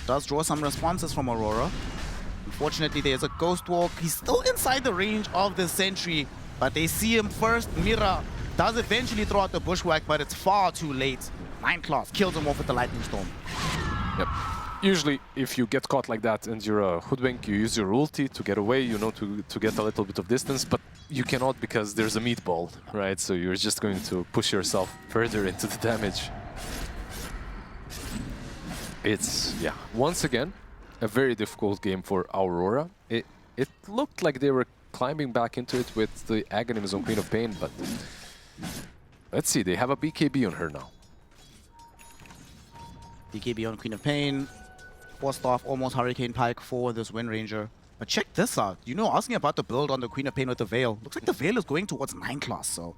S1: Does draw some responses from Aurora. Unfortunately, there's a Ghost Walk. He's still inside the range of the Sentry, but they see him first. Mira does eventually throw out the Bushwhack, but it's far too late. 9 class kills him off with the Lightning Storm.
S2: Yep. Usually, if you get caught like that and you're a hoodwink, you use your ulti to get away, you know, to get a little bit of distance, but you cannot because there's a meatball, right? So you're just going to push yourself further into the damage. It's, yeah, once again, a very difficult game for Aurora. It looked like they were climbing back into it with the Aghanim's on Queen of Pain, but let's see, they have a BKB on her now.
S1: BKB on Queen of Pain. Forced off almost Hurricane Pike for this Wind Ranger. But check this out. You know, asking about the build on the Queen of Pain with the Veil. Looks like the Veil is going towards 9 class, so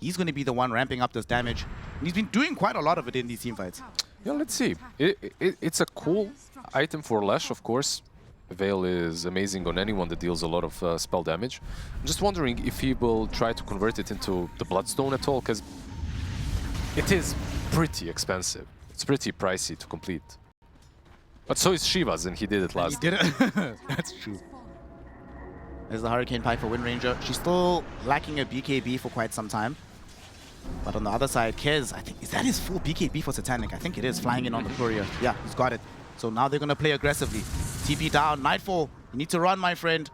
S1: he's going to be the one ramping up this damage. And he's been doing quite a lot of it in these teamfights.
S2: Yeah, let's see. It's a cool item for Lash, of course. Veil is amazing on anyone that deals a lot of spell damage. I'm just wondering if he will try to convert it into the Bloodstone at all, because it is pretty expensive. It's pretty pricey to complete. But so is Shiva's, and he did it last.
S1: He did it. That's true. There's the Hurricane Pike for Wind Ranger. She's still lacking a BKB for quite some time. But on the other side, Kez, I think, is that his full BKB for Satanic? I think it is, flying in on the Courier. Yeah, he's got it. So now they're going to play aggressively. TP down, Nightfall. You need to run, my friend.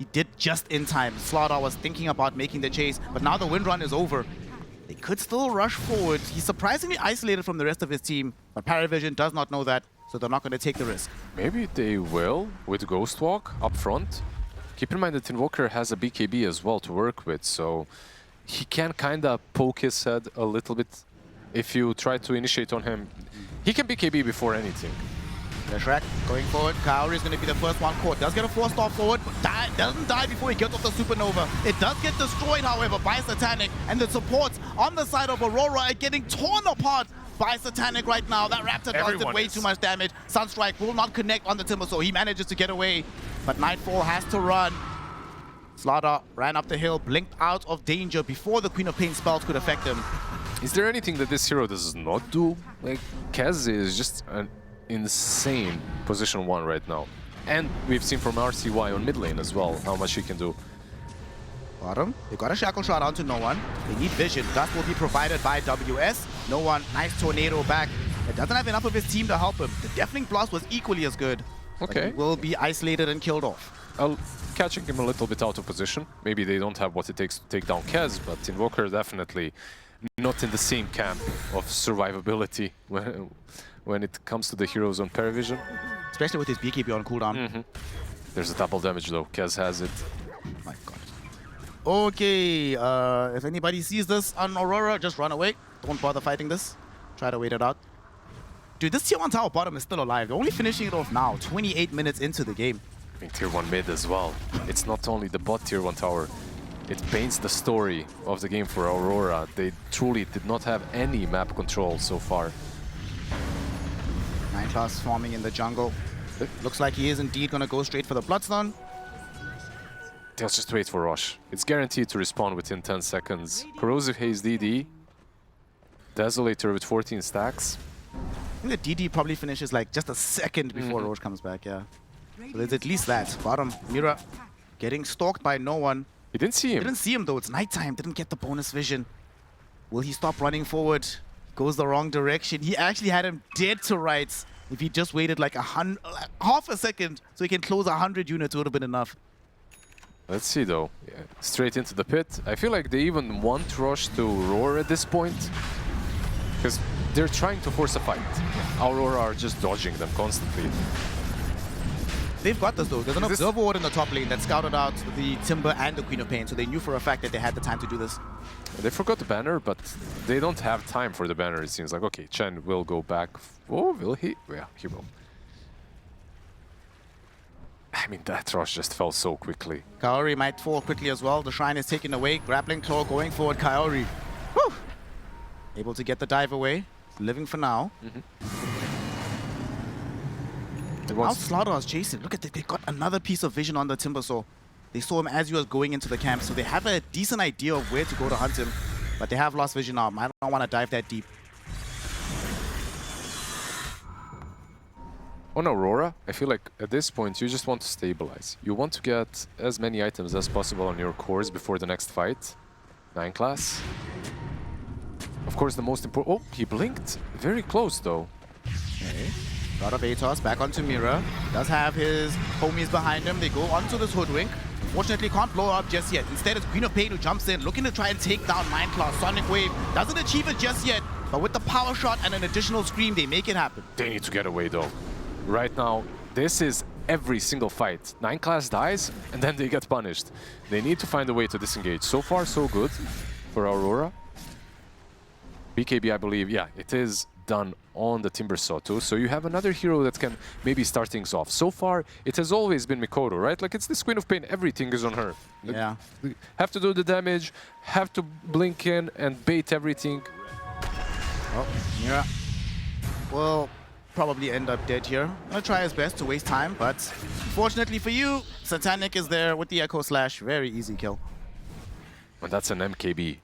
S1: He did just in time. Slaughter was thinking about making the chase, but now the wind run is over. They could still rush forward. He's surprisingly isolated from the rest of his team, but ParaVision does not know that, so they're not going to take the risk.
S2: Maybe they will with Ghost Walk up front. Keep in mind that Invoker has a BKB as well to work with, so he can kind of poke his head a little bit. If you try to initiate on him, he can BKB before anything.
S1: The Shrek going forward. Kaori is going to be the first one caught. Does get a 4-star forward, but doesn't die before he gets off the Supernova. It does get destroyed, however, by Satanic, and the supports on the side of Aurora are getting torn apart by Satanic right now. That Raptor does way too much damage. Sunstrike will not connect on the Timber, so he manages to get away, but Nightfall has to run. Slaughter ran up the hill, blinked out of danger before the Queen of Pain spells could affect him.
S2: Is there anything that this hero does not do? Like, Kez is just an insane position 1 right now. And we've seen from RCY on mid lane as well how much he can do.
S1: Bottom, they got a shackle shot onto no one. They need vision. Dust will be provided by WS. No one, nice tornado back. It doesn't have enough of his team to help him. The Deafening Blast was equally as good.
S2: Okay.
S1: He will be isolated and killed off.
S2: Catching him a little bit out of position. Maybe they don't have what it takes to take down Kez, but Invoker definitely not in the same camp of survivability when it comes to the heroes on ParaVision.
S1: Especially with his BKB on cooldown.
S2: There's a double damage though. Kez has it.
S1: My god. Okay, if anybody sees this on Aurora, just run away. Don't bother fighting this. Try to wait it out. Dude, this tier 1 tower bottom is still alive. They're only finishing it off now, 28 minutes into the game.
S2: I think tier 1 mid as well. It's not only the bot tier 1 tower. It paints the story of the game for Aurora. They truly did not have any map control so far.
S1: 9 class forming in the jungle. Looks like he is indeed going to go straight for the Bloodstone.
S2: Let's just wait for Rosh. It's guaranteed to respawn within 10 seconds. Corrosive Haze DD. Desolator with 14 stacks.
S1: I think the DD probably finishes like just a second before Roche comes back, yeah. So there's at least that. Bottom, Mira getting stalked by no one.
S2: He didn't see him.
S1: Didn't see him though, it's nighttime, didn't get the bonus vision. Will he stop running forward? Goes the wrong direction. He actually had him dead to rights. If he just waited like half a second so he can close 100 units, it would have been enough.
S2: Let's see though. Yeah, straight into the pit. I feel like they even want Rosh to roar at this point. Because they're trying to force a fight. Aurora are just dodging them constantly.
S1: They've got this though. There's an observer ward in the top lane that scouted out the Timber and the Queen of Pain, so they knew for a fact that they had the time to do this.
S2: They forgot the banner, but they don't have time for the banner, it seems like. Okay, Chen will go back. Oh, will he? Yeah, he will. I mean, that rush just fell so quickly.
S1: Kaori might fall quickly as well. The Shrine is taken away. Grappling Claw going forward. Kaori. Whew. Able to get the dive away. Living for now. Now Slaughter is chasing. Look at that. They got another piece of vision on the Timber Saw. They saw him as he was going into the camp, so they have a decent idea of where to go to hunt him. But they have lost vision now. I don't want to dive that deep.
S2: On Aurora, I feel like at this point you just want to stabilize. You want to get as many items as possible on your cores before the next fight. 9 class. Of course, the most important... Oh, he blinked. Very close, though.
S1: Okay. Lot of ATOS back onto Mira. Does have his homies behind him. They go onto this hoodwink. Fortunately, can't blow up just yet. Instead, it's Queen of Pain who jumps in, looking to try and take down Mindclaw. Sonic Wave doesn't achieve it just yet, but with the power shot and an additional scream, they make it happen.
S2: They need to get away though. Right now, this is every single fight. 9 class dies, and then they get punished. They need to find a way to disengage. So far, so good for Aurora. BKB, I believe, yeah, it is done on the Timber Saw too. So you have another hero that can maybe start things off. So far, it has always been Mikoto, right? Like, it's this Queen of Pain, everything is on her. Like,
S1: Yeah.
S2: have to do the damage, have to blink in and bait everything.
S1: Oh, Mira will probably end up dead here. Gonna try his best to waste time, but fortunately for you, Satanic is there with the Echo Slash. Very easy kill.
S2: And that's an MKB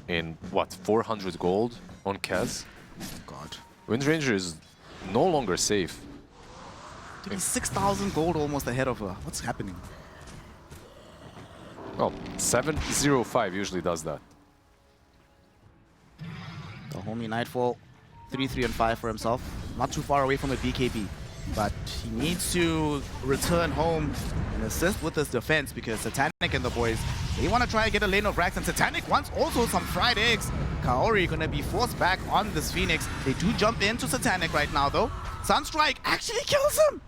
S2: in, what, 400 gold on Kaz?
S1: God.
S2: Wind Ranger is no longer safe.
S1: Dude, he's 6,000 gold almost ahead of her. What's happening?
S2: Well, 705 usually does that.
S1: The homie Nightfall, 3, 3, and 5 for himself. Not too far away from a BKB. But he needs to return home and assist with his defense because Satanic and the boys, they want to try and get a lane of racks. And Satanic wants also some fried eggs. Kaori going to be forced back on this Phoenix. They do jump into Satanic right now, though. Sunstrike actually kills him.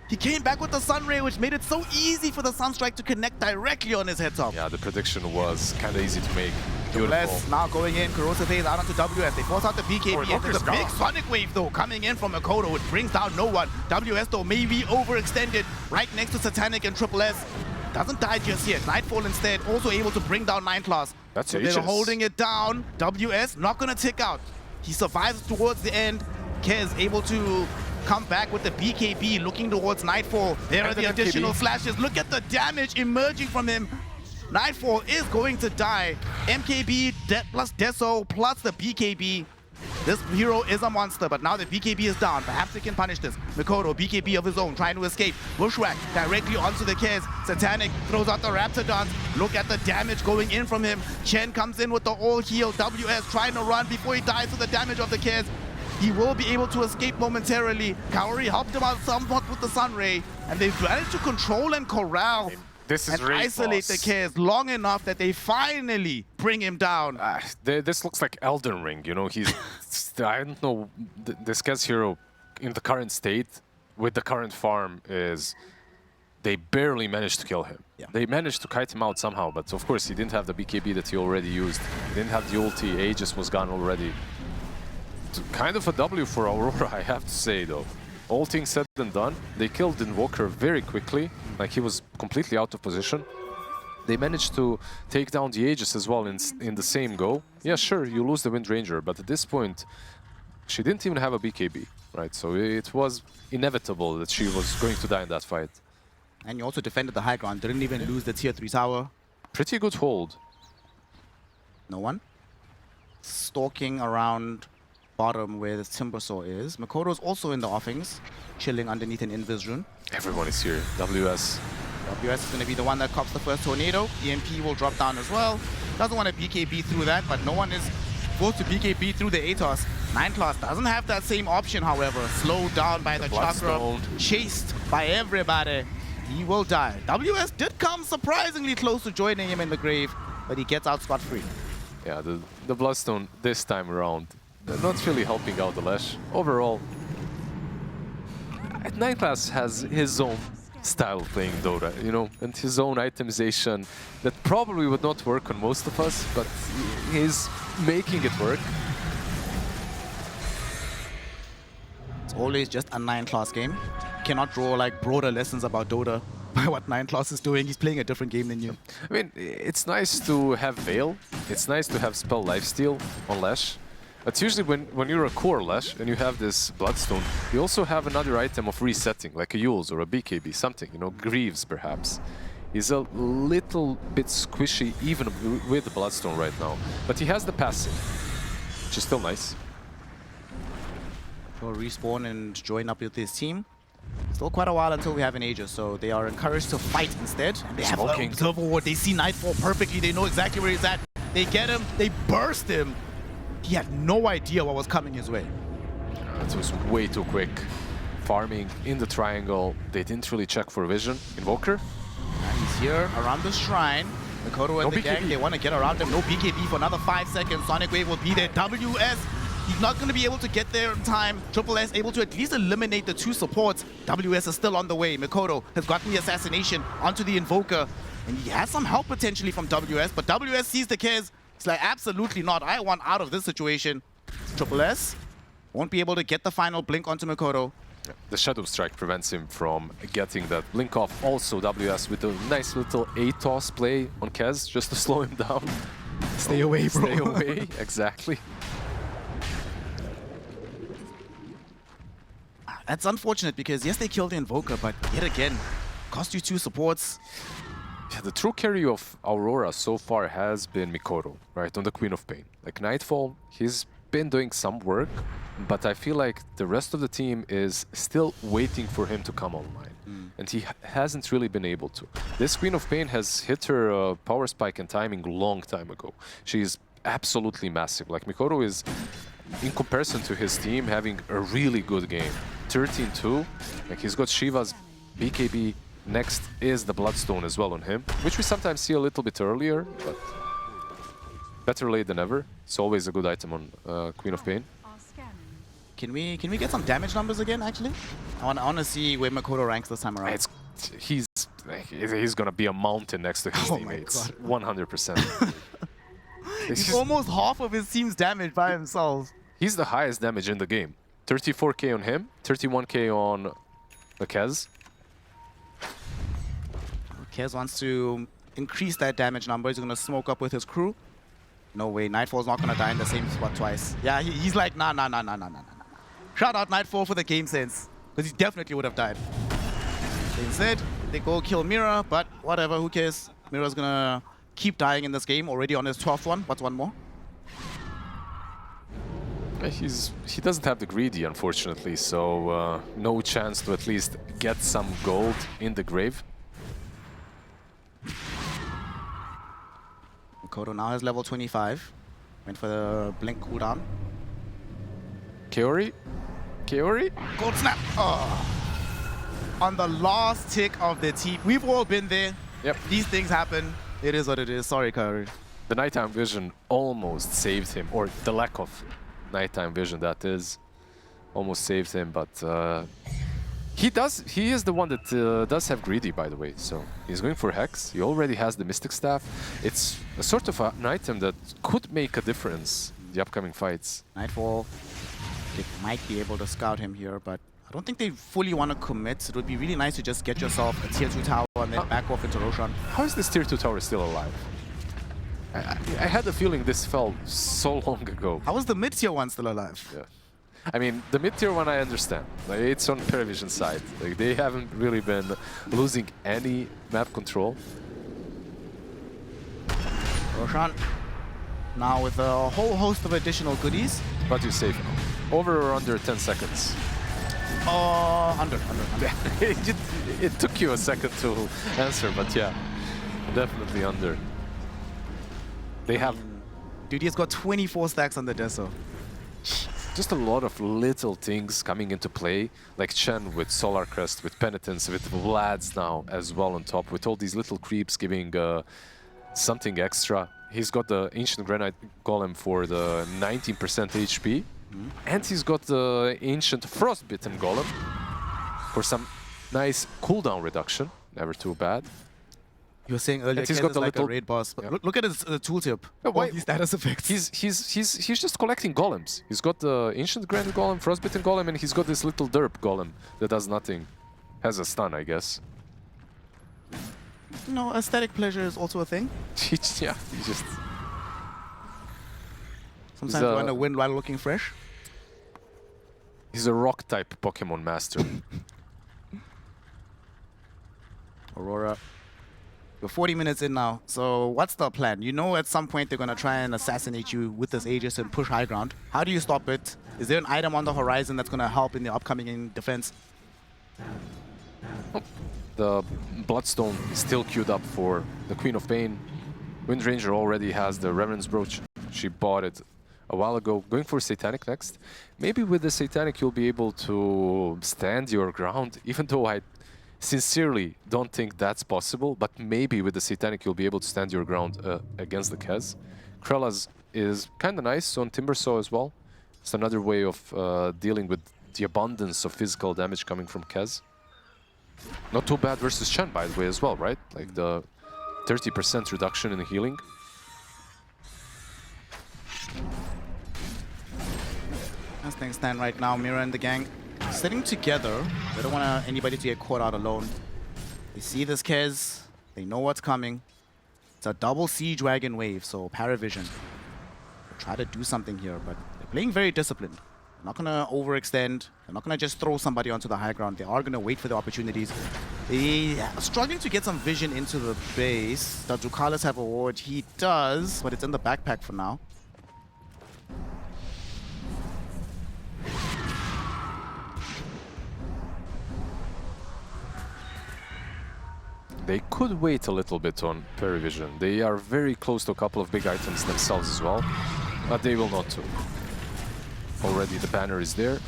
S1: He came back with the Sunray, which made it so easy for the Sunstrike to connect directly on his head top.
S2: Yeah, the prediction was kind of easy to make.
S1: Bless now going in, Corrosive Haze out onto WS. They force out the BKB, and there's a big Sonic Wave though coming in from Makoto, which brings down no one. WS though may be overextended right next to Satanic and Triple S. Doesn't die just yet. Nightfall instead also able to bring down 9 class.
S2: That's
S1: so they're holding it down. WS not gonna tick out. He survives towards the end. Kez able to come back with the BKB looking towards Nightfall. There are the additional flashes. Look at the damage emerging from him. Nightfall is going to die. MKB plus Deso plus the BKB. This hero is a monster, but now the BKB is down. Perhaps they can punish this. Mikoto, BKB of his own, trying to escape. Bushwhack directly onto the Kez. Satanic throws out the Raptor dance. Look at the damage going in from him. Chen comes in with the all heal. WS trying to run before he dies to the damage of the Kez. He will be able to escape momentarily. Kaori helped him out somewhat with the Sunray, and they've managed to control and corral
S2: this is
S1: and isolate the Kez long enough that they finally bring him down.
S2: This looks like Elden Ring, you know, he's, I don't know, this Kez hero in the current state, with the current farm, is they barely managed to kill him.
S1: Yeah.
S2: They managed to kite him out somehow, but of course he didn't have the BKB that he already used. He didn't have the ulti, Aegis was gone already. Kind of a W for Aurora, I have to say though. All things said and done, they killed Invoker very quickly, like he was completely out of position. They managed to take down the Aegis as well in the same go. Yeah, sure, you lose the Wind Ranger, but at this point, she didn't even have a BKB, right? So it was inevitable that she was going to die in that fight.
S1: And you also defended the high ground, didn't even lose the tier 3 tower.
S2: Pretty good hold.
S1: No one. Stalking around bottom where the Timbersaw is. Makoto's also in the offings, chilling underneath an Invis rune.
S2: Everyone is here. WS.
S1: WS is going to be the one that cops the first tornado. EMP will drop down as well. Doesn't want to BKB through that, but no one is forced to BKB through the ATOS. 9 class doesn't have that same option, however. Slowed down by the Chakra, chased by everybody. He will die. WS did come surprisingly close to joining him in the grave, but he gets out scot-free.
S2: Yeah, the Bloodstone this time around, not really helping out the Lash. Overall, 9 class has his own style of playing Dota, you know, and his own itemization that probably would not work on most of us, but he's making it work.
S1: It's always just a 9 class game. Cannot draw like broader lessons about Dota by what 9 class is doing. He's playing a different game than you.
S2: I mean, it's nice to have Veil, it's nice to have Spell Lifesteal on Lash. But usually when you're a core Lash and you have this Bloodstone, you also have another item of resetting, like a Yules or a BKB, something, you know, Greaves perhaps. He's a little bit squishy even with the Bloodstone right now. But he has the passive, which is still nice.
S1: He'll respawn and join up with his team. Still quite a while until we have an Aegis, so they are encouraged to fight instead. And they have an Observer Ward. They see Nightfall perfectly. They know exactly where he's at. They get him. They burst him. He had no idea what was coming his way.
S2: It was way too quick. farming in the triangle. They didn't really check for vision. Invoker.
S1: He's here around the shrine. Mikoto and
S2: No
S1: the gang,
S2: BKB.
S1: they want to get around him. No BKB for another 5 seconds. Sonic Wave will be there. WS, he's not going to be able to get there in time. Triple S able to at least eliminate the 2 supports. WS is still on the way. Mikoto has gotten the assassination onto the Invoker. And he has some help potentially from WS, but WS sees the Kez. He's like, absolutely not. I want out of this situation. Triple S won't be able to get the final blink onto Mikoto.
S2: Yeah. The Shadow Strike prevents him from getting that blink off. Also, WS with a nice little A-toss play on Kez just to slow him down.
S1: Stay away, bro.
S2: Stay away, exactly.
S1: That's unfortunate because, yes, they killed the Invoker, but yet again, cost you 2 supports.
S2: Yeah, the true carry of Aurora so far has been Mikoto, right, on the Queen of Pain. Like Nightfall, he's been doing some work, but I feel like the rest of the team is still waiting for him to come online. And he hasn't really been able to. This Queen of Pain has hit her power spike and timing long time ago. She's absolutely massive. Like Mikoto is, in comparison to his team, having a really good game. 13-2, like he's got Shiva's BKB. Next is the Bloodstone as well on him, which we sometimes see a little bit earlier, but better late than never. It's always a good item on Queen of Pain.
S4: Are scanning.
S1: Can we get some damage numbers again, actually? I want to see where Mikoto ranks this time around.
S2: He's gonna be a mountain next to his
S1: Oh my
S2: teammates,
S1: God.
S2: 100%.
S1: He's almost half of his team's damage by himself.
S2: He's the highest damage in the game. 34k on him, 31k on the Kez.
S1: Kez wants to increase that damage number. He's going to smoke up with his crew. No way, Nightfall's not going to die in the same spot twice. Yeah, he's like, nah. Shout out Nightfall for the game sense, because he definitely would have died. Instead, they go kill Mira, but whatever, who cares? Mira's going to keep dying in this game, already on his 12th one. What's one more?
S2: He doesn't have the greedy, unfortunately, so no chance to at least get some gold in the grave.
S1: Mikoto now has level 25. Went for the blink cooldown.
S2: Kaori?
S1: Gold snap! Oh. On the last tick of the team. We've all been there.
S2: Yep.
S1: These things happen. It is what it is. Sorry, Kaori.
S2: The nighttime vision almost saved him, or the lack of nighttime vision, that is, almost saved him, but he is the one that does have greedy, by the way, so he's going for Hex. He already has the Mystic Staff. It's a sort of an item that could make a difference in the upcoming fights.
S1: Nightfall, they might be able to scout him here, but I don't think they fully want to commit. It would be really nice to just get yourself a tier 2 tower and then back off into Roshan.
S2: How is this tier 2 tower still alive? I had a feeling this fell so long ago.
S1: How is the mid-tier one still alive?
S2: Yeah. I mean, the mid-tier one I understand. Like, it's on PVISION side. Like, they haven't really been losing any map control.
S1: Roshan now with a whole host of additional goodies.
S2: But you save over or under 10 seconds.
S1: Under.
S2: It took you a second to answer, but yeah, definitely under. They have
S1: Dude, he's got 24 stacks on the Deso.
S2: just a lot of little things coming into play, like Chen with Solar Crest, with Penitence, with Vlad's now as well on top, with all these little creeps giving something extra. He's got the Ancient Granite Golem for the 19% HP, and he's got the Ancient Frostbitten Golem for some nice cooldown reduction, never too bad.
S1: You were saying earlier,
S2: He's
S1: Kez
S2: got
S1: is
S2: the
S1: like
S2: little-
S1: a raid boss.
S2: Yeah.
S1: Look at his tooltip.
S2: Yeah, why-
S1: All these status effects.
S2: He's just collecting golems. He's got the Ancient Granite Golem, Frostbitten Golem, and he's got this little derp golem that does nothing. Has a stun, I guess.
S1: You know, aesthetic pleasure is also a thing.
S2: Yeah, he just...
S1: Sometimes you want to win while looking fresh.
S2: He's a rock-type Pokemon master.
S1: Aurora, we're 40 minutes in now, so what's the plan? You know at some point they're going to try and assassinate you with this Aegis and push high ground. How do you stop it? Is there an item on the horizon that's going to help in the upcoming defense?
S2: The Bloodstone is still queued up for the Queen of Pain. Windranger already has the Reverence Brooch. She bought it a while ago, going for Satanic next. Maybe with the Satanic you'll be able to stand your ground, even though I sincerely don't think that's possible, but maybe with the Satanic you'll be able to stand your ground against the Kez. Krellas is kind of nice on Timbersaw as well. It's another way of dealing with the abundance of physical damage coming from Kez. Not too bad versus Chen, by the way, as well, right? Like the 30% reduction in healing.
S1: As things stand right now, Mira and the gang sitting together. They don't want anybody to get caught out alone. They see this Kez. They know what's coming. It's a double siege wagon wave, so ParaVision will try to do something here, but they're playing very disciplined. They're not going to overextend. They're not going to just throw somebody onto the high ground. They are going to wait for the opportunities. They are struggling to get some vision into the base. Does Ducalis have a ward? He does, but it's in the backpack for now.
S2: They could wait a little bit on ParaVision. They are very close to a couple of big items themselves as well, but they will not. Already the banner is there.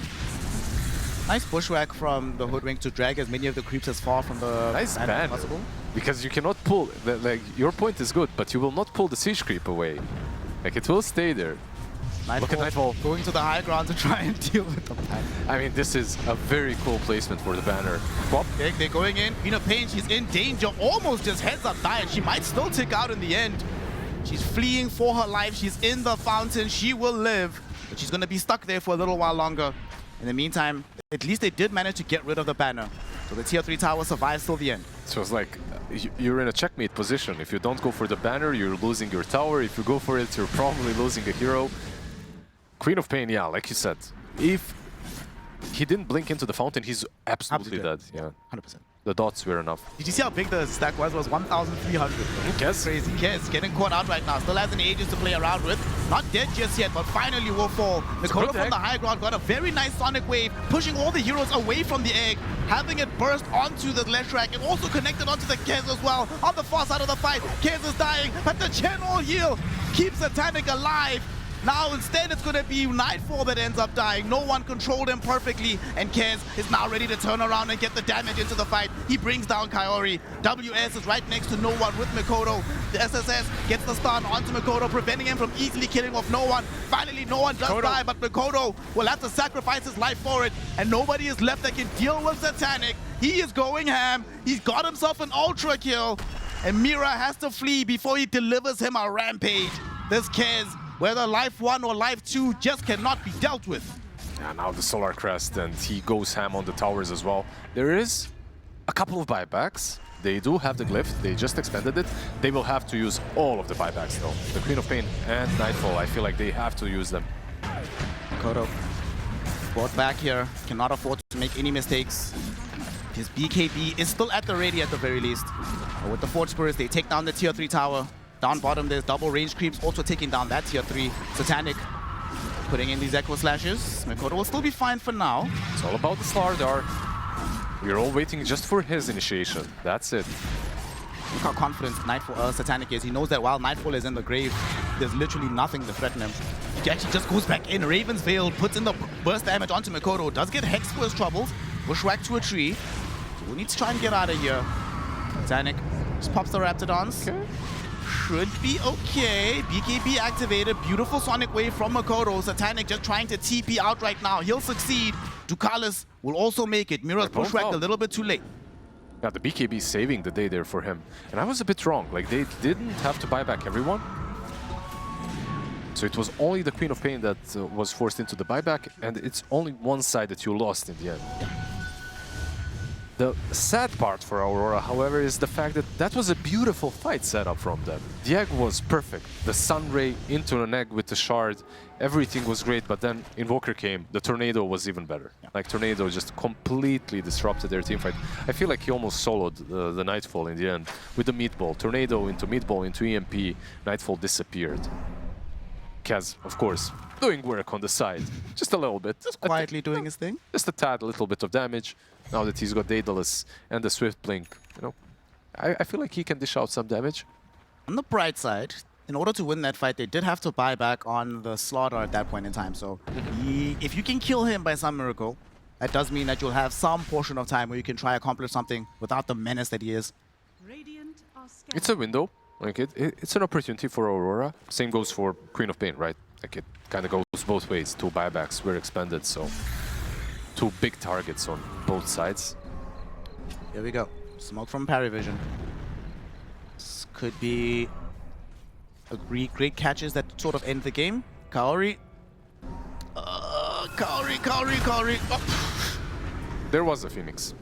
S1: Nice bushwhack from the Hoodwink to drag as many of the creeps as far from the
S2: nice
S1: banner as
S2: banner,
S1: possible.
S2: because you cannot pull, like, your point is good, but you will not pull the siege creep away. Like, it will stay there. Look at Nightfall.
S1: Going to the high ground to try and deal with the banner.
S2: I mean, this is a very cool placement for the banner. Pop.
S1: They're going in. Queen of Pain, she's in danger. Almost just heads up dying. She might still tick out in the end. She's fleeing for her life. She's in the fountain. She will live, but she's going to be stuck there for a little while longer. In the meantime, at least they did manage to get rid of the banner. So the tier 3 tower survives till the end.
S2: So it's like, you're in a checkmate position. If you don't go for the banner, you're losing your tower. If you go for it, you're probably losing a hero. Queen of Pain, yeah, like you said, if he didn't blink into the fountain, he's absolutely dead. Yeah,
S1: 100%.
S2: The dots were enough.
S1: Did you see how big the stack was? It was 1,300.
S2: Kez.
S1: Crazy. Kez getting caught out right now. Still has an ages to play around with. Not dead just yet, but finally will fall. Mikoto from the high ground got a very nice sonic wave, pushing all the heroes away from the egg, having it burst onto the Leshrac and also connected onto the Kez as well. On the far side of the fight, Kez is dying, but the general heal keeps Satanic alive. Now instead it's going to be Nightfall that ends up dying. No one controlled him perfectly, and Kez is now ready to turn around and get the damage into the fight. He brings down Kaori. WS is right next to no one with Mikoto. The SSS gets the stun onto Mikoto, preventing him from easily killing off no one. Finally, no one does die, but Mikoto will have to sacrifice his life for it, and nobody is left that can deal with Satanic. He is going ham. He's got himself an ultra kill, and Mira has to flee before he delivers him a rampage. This Kez, whether life 1 or life 2, just cannot be dealt with.
S2: Yeah, now the Solar Crest, and he goes ham on the towers as well. There is a couple of buybacks. They do have the glyph, they just expanded it. They will have to use all of the buybacks though. The Queen of Pain and Nightfall, I feel like they have to use them.
S1: Mikoto brought back here, cannot afford to make any mistakes. His BKB is still at the ready at the very least. But with the Forge Spurs, they take down the tier 3 tower. Down bottom, there's double range creeps also taking down that tier 3. Satanic putting in these Echo Slashes. Mikoto will still be fine for now.
S2: It's all about the Slardar. We're all waiting just for his initiation. That's it.
S1: Look how confident Satanic is. He knows that while Nightfall is in the grave, there's literally nothing to threaten him. He actually just goes back in. Raven's Veil puts in the burst damage onto Mikoto. Does get Hex for his troubles. Bushwhack to a tree. So we'll need to try and get out of here. Satanic just pops the Raptidons.
S2: Okay.
S1: Should be okay. BKB activated. Beautiful sonic wave from Mikoto. Satanic just trying to TP out right now. He'll succeed. Ducalis will also make it. Mira's bushwhacked a little bit too late.
S2: Yeah, the BKB saving the day there for him. And I was a bit wrong. Like, they didn't have to buy back everyone. So it was only the Queen of Pain that was forced into the buyback, and it's only one side that you lost in the end. The sad part for Aurora, however, is the fact that that was a beautiful fight set up from them. The egg was perfect. The sun ray into an egg with the shard, everything was great, but then Invoker came. The Tornado was even better. Like, Tornado just completely disrupted their teamfight. I feel like he almost soloed the Nightfall in the end with the Meatball. Tornado into EMP, Nightfall disappeared. Kez, of course, doing work on the side. Just a little bit.
S1: Just quietly doing his thing.
S2: Just a tad, a little bit of damage. Now that he's got Daedalus and the Swift Blink, you know, I feel like he can dish out some damage.
S1: On the bright side, in order to win that fight, they did have to buy back on the Slaughter at that point in time. So if you can kill him by some miracle, that does mean that you'll have some portion of time where you can try accomplish something without the menace that he is.
S4: Radiant are
S2: It's a window. Like it's an opportunity for Aurora. Same goes for Queen of Pain, right? Like it kind of goes both ways. 2 buybacks were expended, so 2 big targets on both sides.
S1: Here we go. Smoke from PVISION. This could be a great catches that sort of end the game. Kaori. Kaori. Oh.
S2: There was a Phoenix.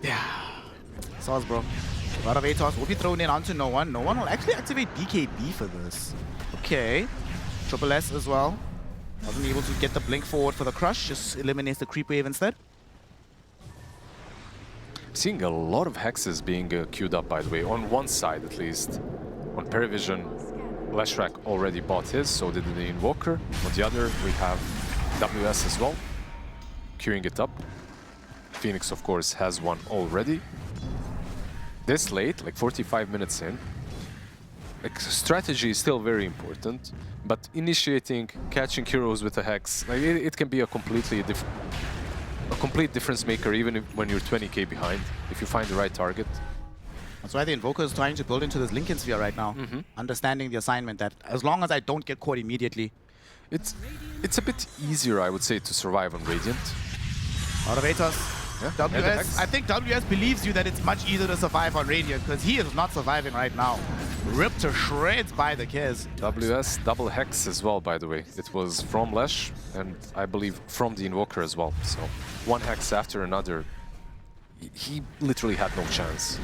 S1: Yeah. Sauce, bro. A lot of ATOS will be thrown in onto no one. No one will actually activate BKB for this. Okay. Triple S as well. Wasn't able to get the blink forward for the crush. Just eliminates the creep wave instead.
S2: Seeing a lot of hexes being queued up, by the way, on one side at least. On PVISION, Leshrac already bought his, so did the Invoker. On the other, we have WS as well, queuing it up. Phoenix, of course, has one already. This late, like 45 minutes in, like, strategy is still very important, but initiating, catching heroes with a hex, like, it can be a complete difference maker even when you're 20k behind, if you find the right target.
S1: That's why the Invoker is trying to build into this Lincoln Sphere right now. Understanding the assignment that as long as I don't get caught immediately.
S2: It's a bit easier, I would say, to survive on Radiant.
S1: Out of ATOS.
S2: Yeah.
S1: WS, I think WS believes you that it's much easier to survive on Radiant because he is not surviving right now. Ripped to shreds by the Kez.
S2: WS double hex as well, by the way. It was from Lesh and I believe from the Invoker as well. So 1 hex after another. He literally had no chance.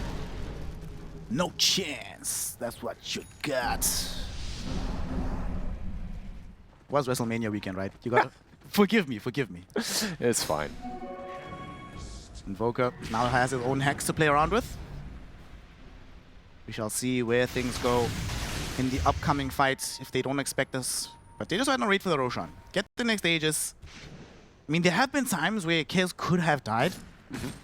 S1: No chance. That's what you got. It was WrestleMania weekend, right? You gotta forgive me.
S2: It's fine.
S1: Invoker now has his own hex to play around with. We shall see where things go in the upcoming fights if they don't expect us. But they just want to wait for the Roshan. Get the next Aegis. I mean, there have been times where Kez could have died.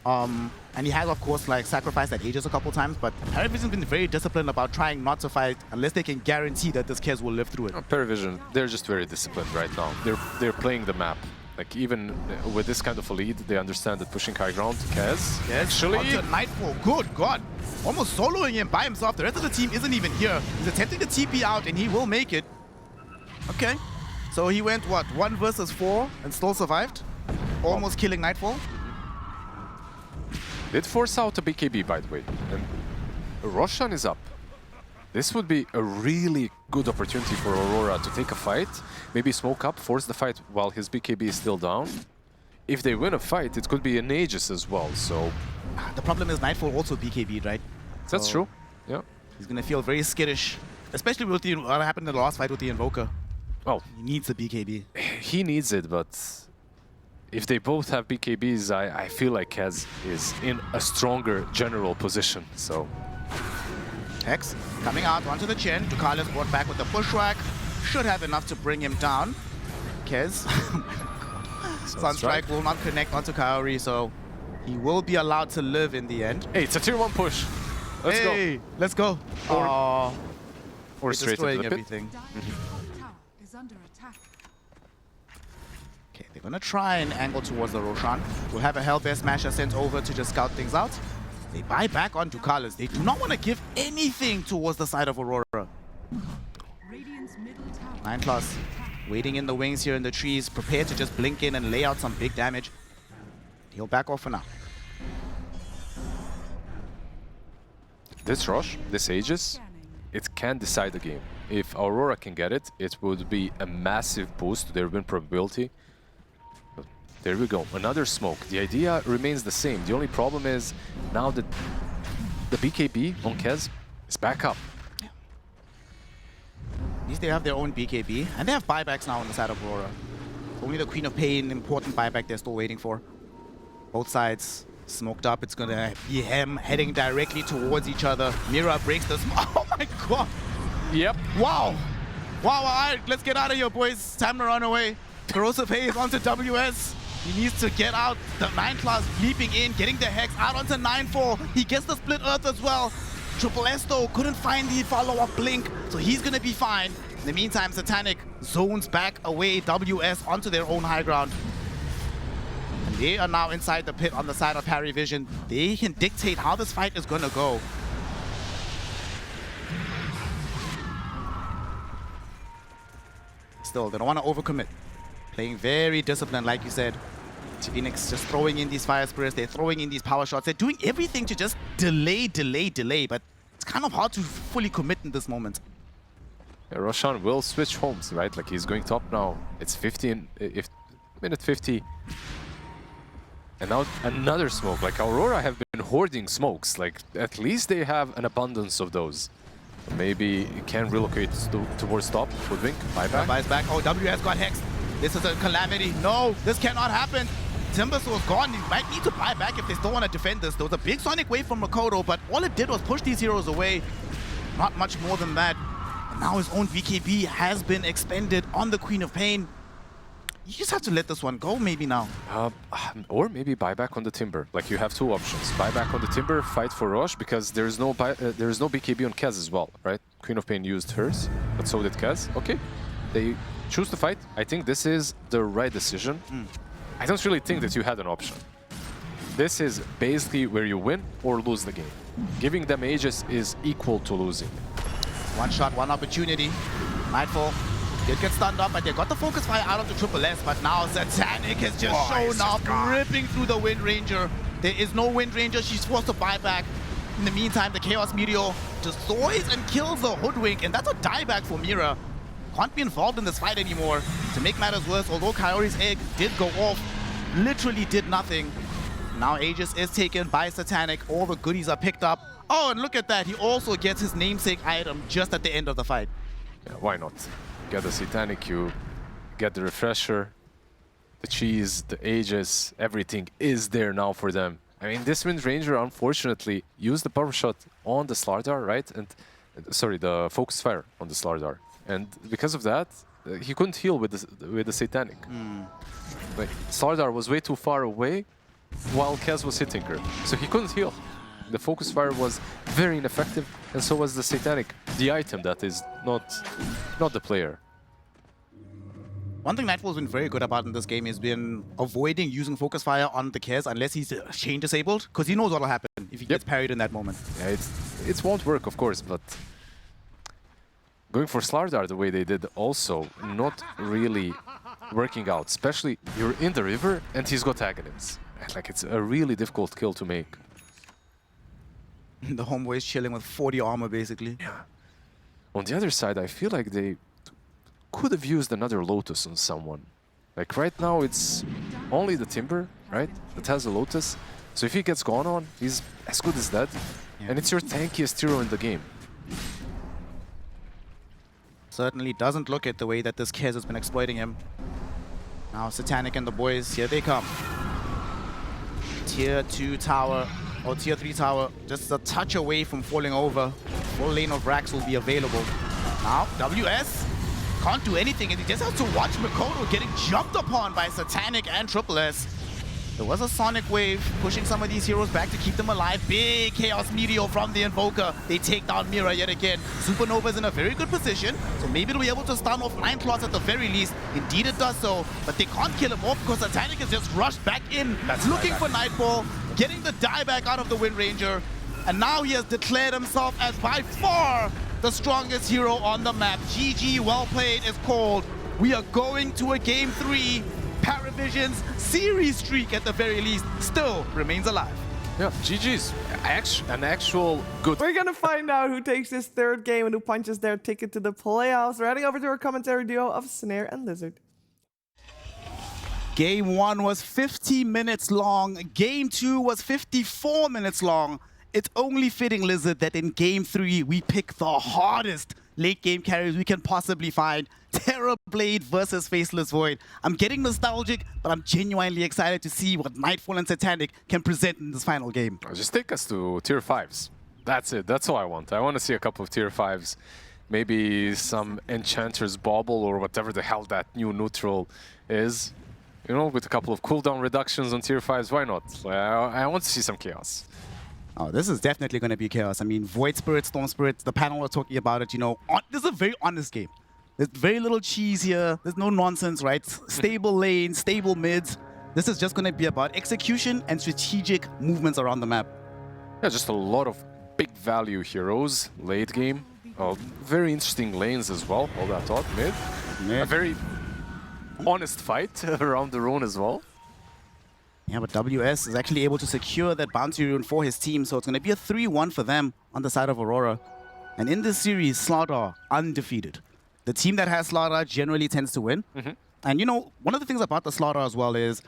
S1: And he has, of course, like sacrificed that Aegis a couple times, but PVISION's been very disciplined about trying not to fight unless they can guarantee that this Kez will live through it.
S2: PVISION, they're just very disciplined right now. They're playing the map. Like, even with this kind of a lead, they understand that pushing high ground, Kez, actually...
S1: Onto Nightfall, good God. Almost soloing him by himself. The rest of the team isn't even here. He's attempting to TP out, and he will make it. Okay. So he went, what, 1 versus 4 and still survived? Almost killing Nightfall.
S2: Did force out a BKB, by the way. And Roshan is up. This would be a really good opportunity for Aurora to take a fight, maybe smoke up, force the fight while his BKB is still down. If they win a fight, it could be an Aegis as well, so...
S1: The problem is Nightfall also BKB'd, right?
S2: That's true, yeah.
S1: He's gonna feel very skittish, especially with what happened in the last fight with the Invoker.
S2: Well,
S1: He needs a BKB.
S2: he needs it, but if they both have BKBs, I feel like Kez is in a stronger general position, so...
S1: Hex coming out onto the chin. Ducalis brought back with the bushwhack. Should have enough to bring him down. Kez. Sunstrike will not connect onto Kaori, so he will be allowed to live in the end.
S2: Hey, it's a tier 1 push. Let's go.
S1: Let's go.
S2: Or straight into the pit.
S1: everything.
S4: Tower is under attack.
S1: Okay, they're gonna try and angle towards the Roshan. We'll have a Hellbear Smasher sent over to just scout things out. They buy back on Ducalis. They do not want to give anything towards the side of Aurora.
S4: Radiant's middle tower.
S1: 9+ waiting in the wings here in the trees, prepared to just blink in and lay out some big damage. He'll back off for now.
S2: This rush, this Aegis, it can decide the game. If Aurora can get it, it would be a massive boost to their win probability. But there we go, another smoke. The idea remains the same. The only problem is now that the BKB on Kez is back up.
S1: At least they have their own BKB, and they have buybacks now on the side of Aurora. Only the Queen of Pain, important buyback they're still waiting for. Both sides smoked up. It's gonna be him heading directly towards each other. Mira breaks the oh my god!
S2: Yep.
S1: Wow! Wow, all right, let's get out of here, boys. Time to run away. Corrosive Haze onto WS. He needs to get out. The 9+ leaping in, getting the Hex out onto 9-4. He gets the Split Earth as well. Triple S though couldn't find the follow-up blink, so he's gonna be fine. In the meantime, Satanic zones back away WS onto their own high ground. And they are now inside the pit on the side of PVISION. They can dictate how this fight is gonna go. Still, they don't want to overcommit. Playing very disciplined, like you said. Phoenix just throwing in these fire spirits, they're throwing in these power shots. They're doing everything to just delay, but it's kind of hard to fully commit in this moment.
S2: Yeah, Roshan will switch homes, right? Like he's going top now. It's 15, if minute 50. And now another smoke. Like Aurora have been hoarding smokes. Like at least they have an abundance of those. Maybe it can relocate towards top. Hoodwink, buyback.
S1: Buys back. Oh, WS got hexed. This is a calamity. No, this cannot happen. Timbersaw is gone. He might need to buy back if they still want to defend this. There was a big sonic wave from Makoto, but all it did was push these heroes away. Not much more than that. And now his own VKB has been expended on the Queen of Pain. You just have to let this one go maybe now.
S2: Or maybe buyback on the Timber. Like you have two options. Buyback on the Timber, fight for Rosh, because there's no BKB on Kaz as well, right? Queen of Pain used hers, but so did Kaz. Okay, they choose to fight. I think this is the right decision. I don't really think that you had an option. This is basically where you win or lose the game. Giving them Aegis is equal to losing.
S1: One shot, one opportunity. Nightfall did get stunned up, but they got the focus fire out of the Triple S, but now Satanic has just shown up, ripping through the Wind Ranger. There is no Wind Ranger, she's forced to buy back. In the meantime, the Chaos Meteor destroys and kills the Hoodwink, and that's a dieback for Mira. Can't be involved in this fight anymore. To make matters worse, although Kaori's egg did go off, literally did nothing. Now Aegis is taken by Satanic, all the goodies are picked up. Oh, and look at that, he also gets his namesake item just at the end of the fight.
S2: Yeah, why not? Get the Satanic, you get the refresher, the cheese, the Aegis, everything is there now for them. I mean, this Wind Ranger unfortunately used the power shot on the Slardar, right? And sorry, the focus fire on the Slardar. And because of that, he couldn't heal with the Satanic. Like, Slardar was way too far away while Kaz was hitting her, so he couldn't heal. The focus fire was very ineffective, and so was the Satanic, the item that is not the player.
S1: One thing Nightfall's been very good about in this game has been avoiding using focus fire on the Kaz unless he's chain disabled, because he knows what'll happen if he gets parried in that moment.
S2: Yeah, it won't work, of course, but going for Slardar the way they did also not really working out. Especially you're in the river and he's got Aghanim's. Like it's a really difficult kill to make.
S1: The homeboy is chilling with 40 armor basically.
S2: Yeah. On the other side, I feel like they could have used another Lotus on someone. Like right now it's only the Timber, right, that has a Lotus. So if he gets gone on, he's as good as dead. Yeah. And it's your tankiest hero in the game.
S1: Certainly doesn't look it the way that this Kaz has been exploiting him. Now Satanic and the boys, here they come. Tier 2 tower, or Tier 3 tower, just a touch away from falling over. Full lane of racks will be available. Now, WS can't do anything, and he just has to watch Makoto getting jumped upon by Satanic and Triple S. There was a sonic wave pushing some of these heroes back to keep them alive. Big Chaos Meteor from the Invoker. They take down Mira yet again. Supernova is in a very good position, so maybe it'll be able to stun off 9 Claws at the very least. Indeed it does so, but they can't kill him off because Satanic has just rushed back in, looking for Nightfall, getting the dieback out of the Wind Ranger, and now he has declared himself as by far the strongest hero on the map. GG, well played is called. We are going to a Game 3. PVISION's series streak at the very least still remains alive.
S2: Yeah, GG's. An actual good...
S3: We're gonna find out who takes this third game and who punches their ticket to the playoffs. We're heading over to our commentary duo of Snare and Lizard.
S1: Game 1 was 50 minutes long. Game 2 was 54 minutes long. It's only fitting, Lizard, that in Game 3 we pick the hardest late game carries we can possibly find. Terrorblade versus Faceless Void. I'm getting nostalgic, but I'm genuinely excited to see what Nightfall and Satanic can present in this final game.
S2: Just take us to Tier 5s. That's it. That's all I want. I want to see a couple of Tier 5s. Maybe some Enchanter's Bauble or whatever the hell that new neutral is. You know, with a couple of cooldown reductions on Tier 5s, why not? I want to see some chaos.
S1: Oh, this is definitely going to be chaos. I mean, Void Spirit, Storm Spirit, the panel was talking about it, you know. This is a very honest game. There's very little cheese here. There's no nonsense, right? Stable lanes, stable mids. This is just going to be about execution and strategic movements around the map.
S2: Yeah, just a lot of big value heroes late game. Very interesting lanes as well. All that thought mid.
S1: Yeah.
S2: A very honest fight around the rune as well.
S1: Yeah, but WS is actually able to secure that bounty rune for his team, so it's going to be a 3-1 for them on the side of Aurora. And in this series, Slardar undefeated. The team that has Slardar generally tends to win. And you know, one of the things about the Slardar as well is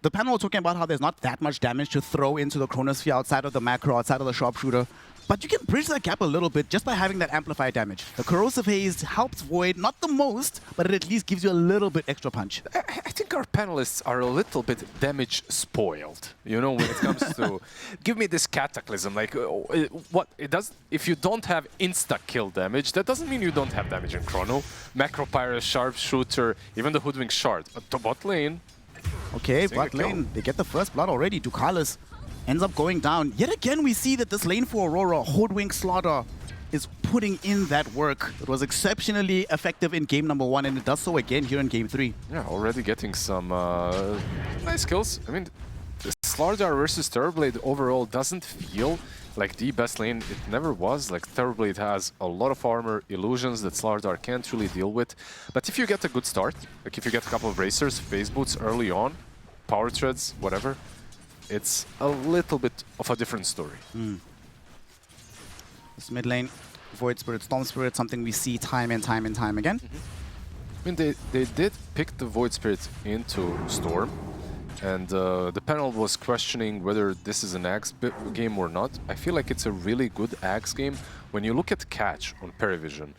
S1: the panel was talking about how there's not that much damage to throw into the Chronosphere outside of the macro, outside of the sharpshooter. But you can bridge that gap a little bit just by having that amplified damage. The Corrosive Haze helps Void, not the most, but it at least gives you a little bit extra punch.
S2: I think our panelists are a little bit damage spoiled, you know, when it comes to give me this cataclysm. Like, what it does, if you don't have insta kill damage, that doesn't mean you don't have damage in Chrono. Macro Pyro, Sharpshooter, even the Hoodwink Shard. To bot lane.
S1: Okay, bot lane, they get the first blood already. Ducalis ends up going down. Yet again, we see that this lane for Aurora, Hoodwink Slaughter, is putting in that work. It was exceptionally effective in game number 1, and it does so again here in game 3.
S2: Yeah, already getting some nice kills. I mean, Slardar versus Terrorblade overall doesn't feel like the best lane. It never was. Like, Terrorblade has a lot of armor, illusions that Slardar can't really deal with. But if you get a good start, like if you get a couple of racers, phase boots early on, power treads, whatever, it's a little bit of a different story.
S1: This mid lane, Void Spirit, Storm Spirit, something we see time and time and time again.
S2: I mean, they did pick the Void Spirit into Storm, and the panel was questioning whether this is an Axe game or not. I feel like it's a really good Axe game. When you look at catch on PVISION,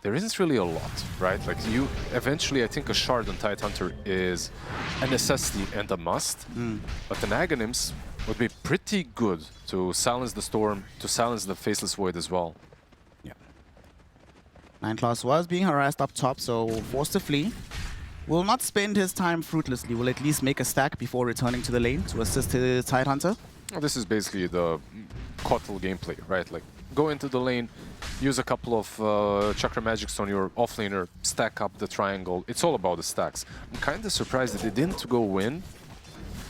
S2: there isn't really a lot, right? Like, you eventually, I think a Shard on Tidehunter is a necessity and a must, but an Aghanims would be pretty good to silence the Storm, to silence the Faceless Void as well.
S1: Yeah. 9class was being harassed up top, so forced to flee. Will not spend his time fruitlessly, will at least make a stack before returning to the lane to assist his Tidehunter.
S2: Well, this is basically the Kotal gameplay, right? Like, go into the lane, use a couple of Chakra Magics on your offlaner, stack up the triangle. It's all about the stacks. I'm kind of surprised that they didn't go in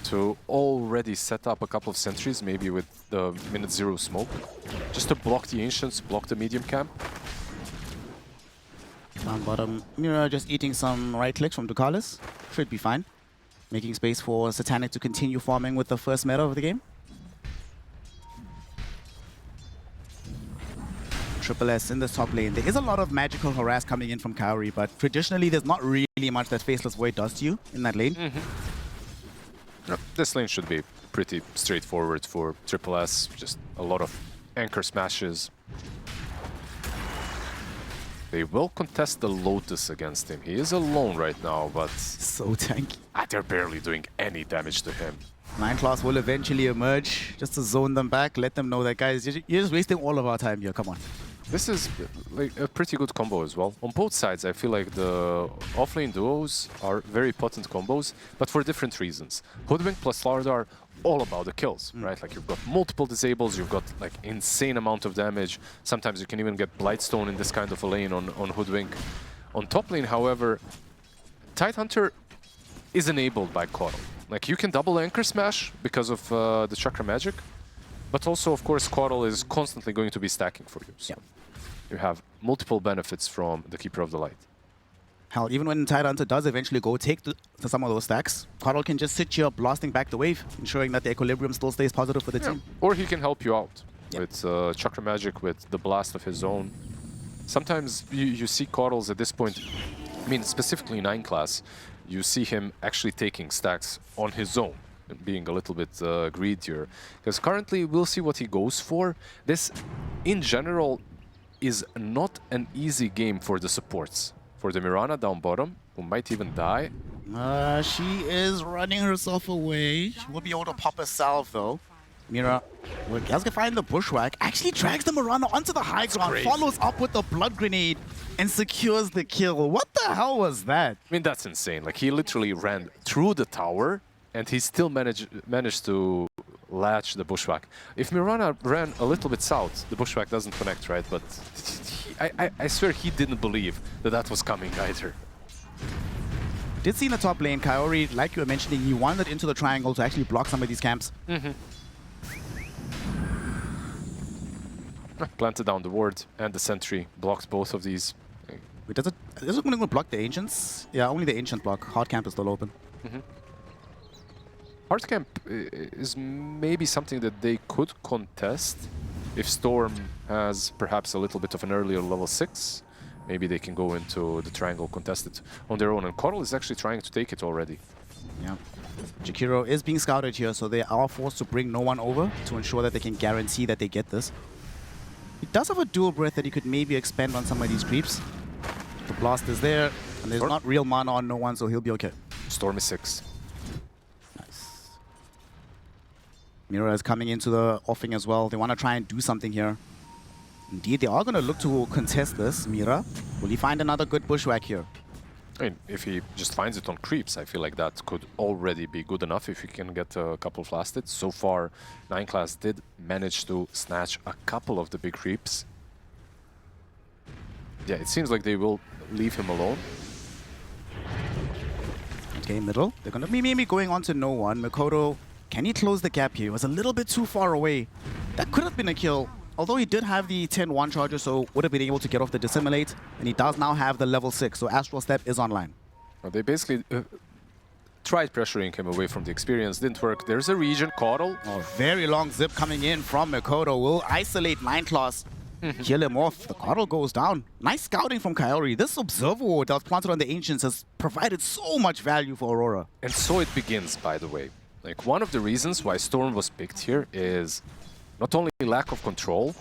S2: to already set up a couple of sentries, maybe with the minute 0 smoke, just to block the Ancients, block the medium camp.
S1: Down bottom, Mira just eating some right clicks from Ducalis. Should be fine. Making space for Satanic to continue farming with the first meta of the game. Triple S in the top lane. There is a lot of magical harass coming in from Kaori, but traditionally there's not really much that Faceless Void does to you in that lane.
S2: No, this lane should be pretty straightforward for Triple S. Just a lot of anchor smashes. They will contest the Lotus against him. He is alone right now, but
S1: So tanky.
S2: they're barely doing any damage to him.
S1: 9class will eventually emerge just to zone them back, let them know that, guys, you're just wasting all of our time here, come on.
S2: This is like a pretty good combo as well. On both sides, I feel like the offlane duos are very potent combos, but for different reasons. Hoodwink plus Slardar, all about the kills, right? Like, you've got multiple disables, you've got like insane amount of damage. Sometimes you can even get Blightstone in this kind of a lane on Hoodwink. On top lane, however, Tidehunter is enabled by Coddle. Like, you can double anchor smash because of the Chakra Magic, but also, of course, Coddle is constantly going to be stacking for you. So you have multiple benefits from the Keeper of the Light.
S1: Hell, even when Tidehunter does eventually go take to some of those stacks, Coddle can just sit here blasting back the wave, ensuring that the equilibrium still stays positive for the team.
S2: Or he can help you out with Chakra Magic, with the blast of his own. Sometimes you see Coddles at this point, I mean, specifically 9class, you see him actually taking stacks on his own, and being a little bit greedier. Because currently, we'll see what he goes for. This, in general, is not an easy game for the supports. For the Mirana down bottom, who might even die.
S1: She is running herself away. She will be able to pop a salve, though. Mira, as can find the bushwhack, actually drags the Mirana onto the high ground, follows up with the blood grenade, and secures the kill. What the hell was that?
S2: I mean, that's insane. Like, he literally ran through the tower, and he still managed to latch the bushwhack. If Mirana ran a little bit south, the bushwhack doesn't connect, right? But I swear he didn't believe that that was coming either.
S1: Did see in the top lane, Kaori, like you were mentioning, he wandered into the triangle to actually block some of these camps.
S2: Planted down the ward, and the sentry blocks both of these.
S1: Wait, is it going to block the ancients? Yeah, only the ancient block. Hard camp is still open.
S2: Hard camp is maybe something that they could contest if Storm has perhaps a little bit of an earlier level 6. Maybe they can go into the triangle, contest it on their own. And Coral is actually trying to take it already.
S1: Yeah. Jakiro is being scouted here, so they are forced to bring no one over to ensure that they can guarantee that they get this. He does have a dual breath that he could maybe expand on some of these creeps. The blast is there, and there's not real mana on no one, so he'll be okay.
S2: Storm is 6.
S1: Nice. Mira is coming into the offing as well. They want to try and do something here. Indeed, they are going to look to contest this. Mira, will he find another good bushwhack here?
S2: I mean, if he just finds it on creeps, I feel like that could already be good enough if he can get a couple of last hits. So far, 9 class did manage to snatch a couple of the big creeps. Yeah, it seems like they will leave him alone.
S1: Okay, middle. They're going to be maybe going on to no one. Mikoto, can he close the gap here? He was a little bit too far away. That could have been a kill. Although he did have the 10-1 charger, so would have been able to get off the Dissimulate. And he does now have the level 6, so Astral Step is online.
S2: Well, they basically tried pressuring him away from the experience. Didn't work. There's a region, Coddle.
S1: Oh, very long zip coming in from Mikoto. Will isolate 9 class. Kill him off. The Coddle goes down. Nice scouting from Kaori. This Observer Ward that was planted on the Ancients has provided so much value for Aurora.
S2: And so it begins, by the way. Like, one of the reasons why Storm was picked here is not only lack of control,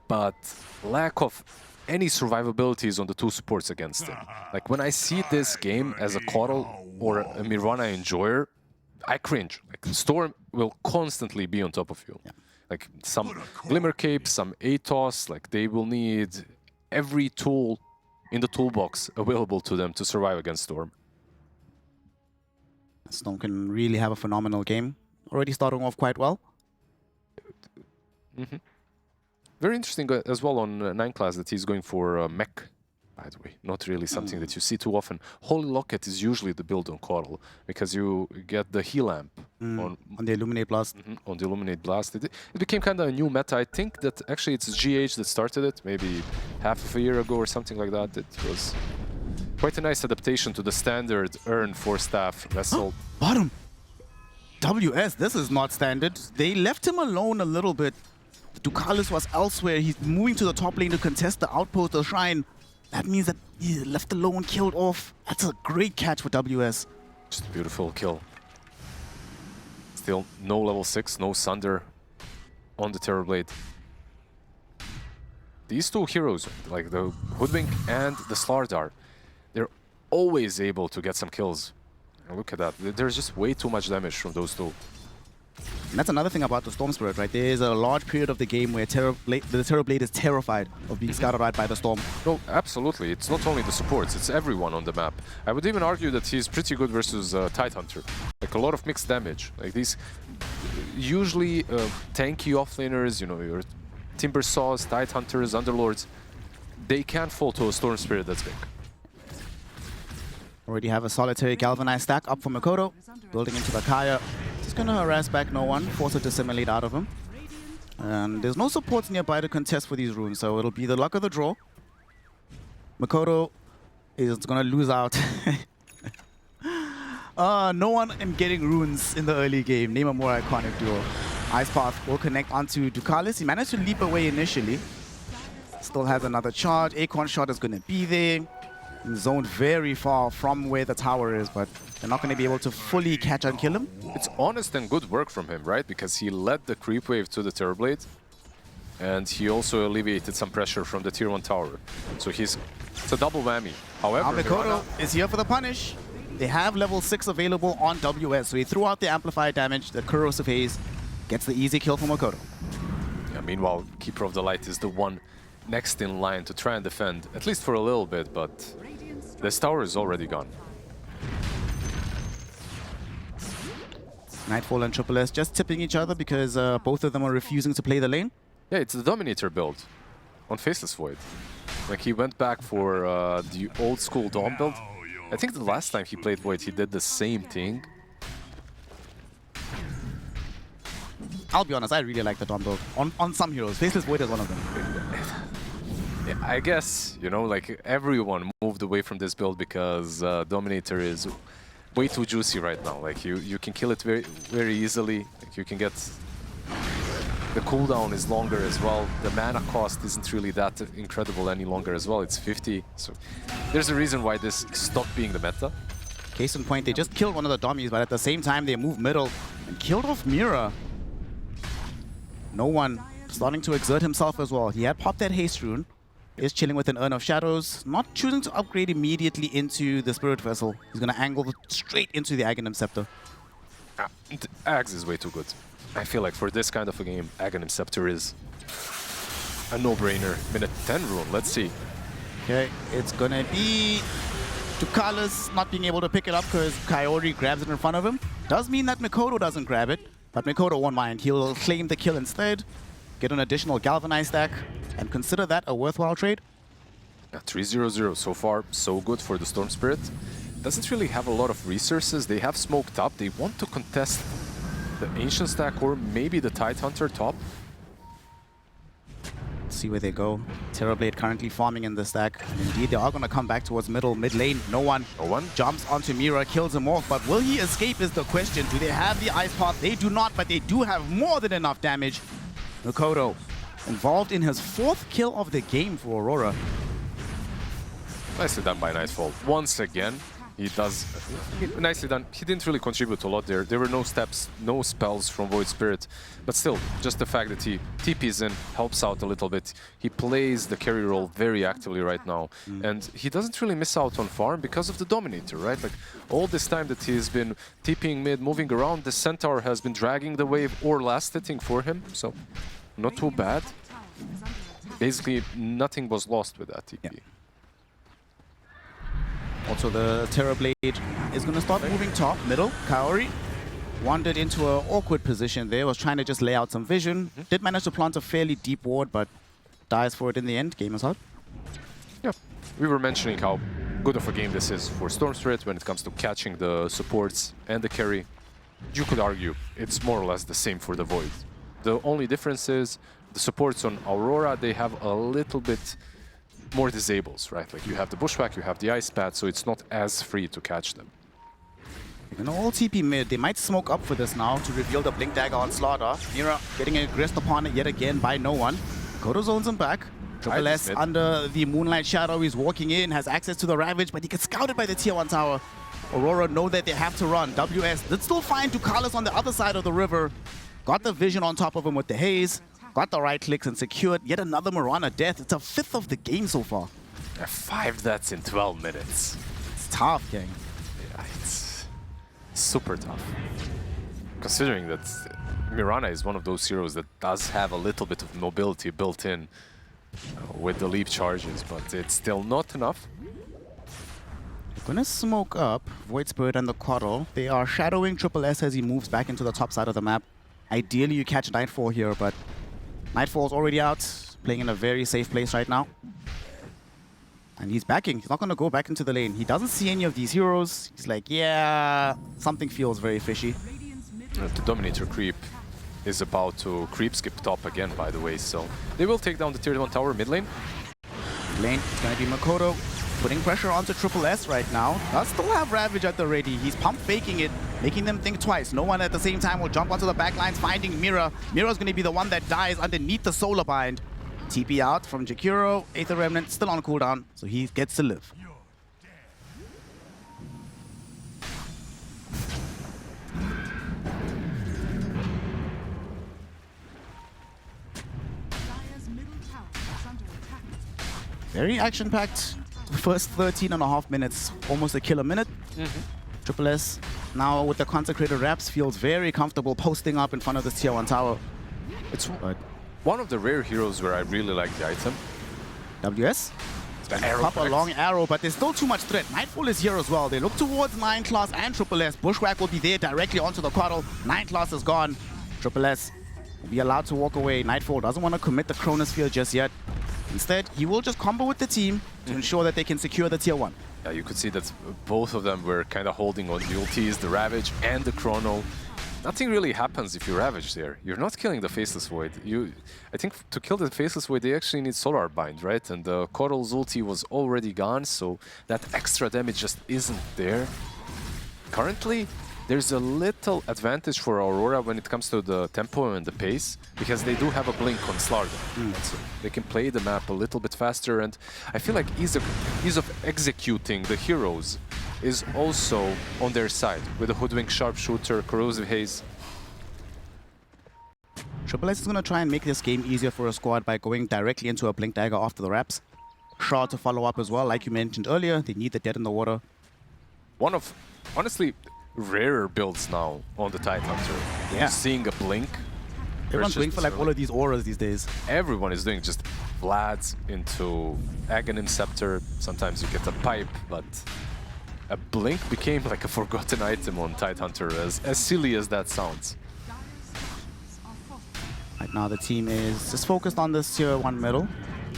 S2: but lack of any survivabilities on the 2 supports against him. Like, when I see this game as a Coddle or a Mirana enjoyer, I cringe. Like, Storm will constantly be on top of you.
S1: Yeah.
S2: Like, some Glimmer Cape, some Atos, like, they will need every tool in the toolbox available to them to survive against Storm.
S1: Storm can really have a phenomenal game. Already starting off quite well.
S2: Very interesting as well on 9 class that he's going for mech, by the way. Not really something that you see too often. Holy Locket is usually the build on Coddle because you get the heal amp on
S1: the Illuminate Blast.
S2: On the Illuminate Blast. It became kind of a new meta. I think that actually it's GH that started it, maybe half of a year ago or something like that. It was quite a nice adaptation to the standard Earn 4-staff vessel.
S1: Bottom! WS, this is not standard. They left him alone a little bit. Ducalis was elsewhere. He's moving to the top lane to contest the outpost, the shrine. That means that he left alone, killed off. That's a great catch for WS.
S2: Just a beautiful kill. Still no level 6, no Sunder on the Terrorblade. These 2 heroes, like the Hoodwink and the Slardar, they're always able to get some kills. And look at that. There's just way too much damage from those 2.
S1: And that's another thing about the Storm Spirit, right? There is a large period of the game where the Terrorblade is terrified of being scattered right by the Storm.
S2: No, absolutely. It's not only the supports, it's everyone on the map. I would even argue that he's pretty good versus Tidehunter. Like, a lot of mixed damage. Like, these usually tanky offlaners, you know, your Timber Saws, Tidehunters, Underlords, they can't fall to a Storm Spirit that's big.
S1: Already have a solitary Galvanized stack up for Mikoto. Building into the Kaya. Just gonna harass back no one, force a Dissimulate out of him. And there's no supports nearby to contest for these runes, so it'll be the luck of the draw. Mikoto is gonna lose out. No one in getting runes in the early game. Name a more iconic duo. Ice Path will connect onto Ducalis. He managed to leap away initially. Still has another charge. Acorn Shot is gonna be there. Zoned very far from where the tower is, but they're not going to be able to fully catch and kill him.
S2: It's honest and good work from him, right? Because he led the creep wave to the Terrorblade, and he also alleviated some pressure from the tier 1 tower. So it's a double whammy. However,
S1: Mikoto is here for the punish. They have level 6 available on WS, so he threw out the amplified damage. The Corrosive Haze gets the easy kill from Mikoto.
S2: Yeah, meanwhile, Keeper of the Light is the one next in line to try and defend, at least for a little bit, but this tower is already gone.
S1: Nightfall and Triple S just tipping each other because both of them are refusing to play the lane.
S2: Yeah, it's the Dominator build on Faceless Void. Like, he went back for the old school Dawn build. I think the last time he played Void, he did the same thing.
S1: I'll be honest, I really like the Dawn build on some heroes. Faceless Void is one of them.
S2: Yeah, I guess, you know, like, everyone moved away from this build because Dominator is way too juicy right now. Like, you can kill it very easily. Like, you can get... The cooldown is longer as well. The mana cost isn't really that incredible any longer as well. It's 50. So there's a reason why this stopped being the meta.
S1: Case in point, they just killed one of the dummies, but at the same time, they moved middle and killed off Mira. No one starting to exert himself as well. He had popped that haste rune. Is chilling with an Urn of Shadows, not choosing to upgrade immediately into the Spirit Vessel. He's going to angle straight into the Aghanim Scepter.
S2: Axe is way too good. I feel like for this kind of a game, Aghanim Scepter is a no-brainer. Minute 10 rune, let's see.
S1: Okay, it's going to be Tukalas not being able to pick it up because Coyote grabs it in front of him. Does mean that Mikoto doesn't grab it, but Mikoto won't mind. He'll claim the kill instead, get an additional Galvanize stack, and consider that a worthwhile trade.
S2: Yeah, 3-0-0 so far, so good for the Storm Spirit. Doesn't really have a lot of resources. They have smoked up. They want to contest the Ancient stack or maybe the Tidehunter top.
S1: Let's see where they go. Terrorblade currently farming in the stack. And indeed, they are going to come back towards mid lane. No one jumps onto Mira, kills him off. But will he escape is the question. Do they have the Ice Path? They do not, but they do have more than enough damage. Mikoto involved in his 4th kill of the game for Aurora.
S2: Nicely done by Nightfall. Once again, he does... nicely done. He didn't really contribute a lot there. There were no steps, no spells from Void Spirit. But still, just the fact that he TPs in helps out a little bit. He plays the carry role very actively right now. And he doesn't really miss out on farm because of the Dominator, right? Like, all this time that he's been TPing mid, moving around, the Centaur has been dragging the wave or last-hitting for him. So, not too bad. Basically, nothing was lost with that TP.
S1: Yeah. Also, the Terrorblade is going to start moving top, middle. Kaori wandered into an awkward position there, was trying to just lay out some vision. Did manage to plant a fairly deep ward, but dies for it in the end. Game is hot.
S2: Yeah, we were mentioning how good of a game this is for Storm Spirit when it comes to catching the supports and the carry. You could argue it's more or less the same for the Void. The only difference is the supports on Aurora, they have a little bit more disables, right? Like, you have the Bushwhack, you have the Ice Pad, so it's not as free to catch them.
S1: They're gonna all TP mid. They might smoke up for this now to reveal the Blink Dagger on Slaughter. Mira getting aggressed upon it yet again by no one. Kodo zones him back. Triple S under the Moonlight Shadow. He's walking in, has access to the Ravage, but he gets scouted by the Tier 1 tower. Aurora know that they have to run. WS did still find Tukalas on the other side of the river. Got the vision on top of him with the haze. Got the right clicks and secured yet another Mirana death. It's a 5th of the game so far.
S2: 5 deaths in 12 minutes.
S1: It's tough, gang.
S2: Yeah, it's super tough. Considering that Mirana is one of those heroes that does have a little bit of mobility built in with the leap charges, but it's still not enough.
S1: They're gonna smoke up Void Spirit and the Coddle. They are shadowing Triple S as he moves back into the top side of the map. Ideally, you catch Nightfall here, but Nightfall's already out, playing in a very safe place right now. And he's backing. He's not going to go back into the lane. He doesn't see any of these heroes. He's like, yeah, something feels very fishy.
S2: The Dominator creep is about to creep skip top again, by the way, so they will take down the Tier 1 tower mid lane.
S1: Lane, it's going to be Mikoto putting pressure onto Triple S right now. Does still have Ravage at the ready. He's pump faking it, making them think twice. No one at the same time will jump onto the backlines, finding Mira. Mira's going to be the one that dies underneath the Solar Bind. TP out from Jakiro. Aether Remnant still on cooldown, so he gets to live.
S4: Dire's middle tower is under attack.
S1: Very action-packed. First 13.5 minutes, almost a kill a minute. Triple S now with the Consecrated Wraps feels very comfortable posting up in front of this Tier 1 tower. It's
S2: one of the rare heroes where I really like the item.
S1: WS.
S2: The arrow
S1: Pop a
S2: connects.
S1: long arrow, but there's still too much threat. Nightfall is here as well. They look towards 9 class and Triple S. Bushwhack will be there directly onto the Coddle. 9 class is gone. Triple S will be allowed to walk away. Nightfall doesn't want to commit the Chronosphere just yet. Instead, he will just combo with the team to ensure that they can secure the tier 1.
S2: Yeah, you could see that both of them were kind of holding on the ultis, the Ravage and the Chrono. Nothing really happens if you Ravage there. You're not killing the Faceless Void. I think to kill the Faceless Void, they actually need Solar Bind, right? And the Coddle's ulti was already gone, so that extra damage just isn't there. Currently, there's a little advantage for Aurora when it comes to the tempo and the pace, because they do have a blink on Slardar. So they can play the map a little bit faster, and I feel like ease of executing the heroes is also on their side, with the Hoodwink, Sharpshooter, Corrosive Haze.
S1: Triple S is going to try and make this game easier for a squad by going directly into a Blink Dagger after the wraps. Shard to follow up as well, like you mentioned earlier. They need the Dead in the Water.
S2: One of, honestly, rarer builds now on the Tidehunter.
S1: Yeah.
S2: Seeing a blink.
S1: Everyone's going for like all of these auras these days.
S2: Everyone is doing just Vlad's into Aghanim Scepter. Sometimes you get a pipe, but a blink became like a forgotten item on Tidehunter, as silly as that sounds.
S1: Right now the team is just focused on this tier 1 middle.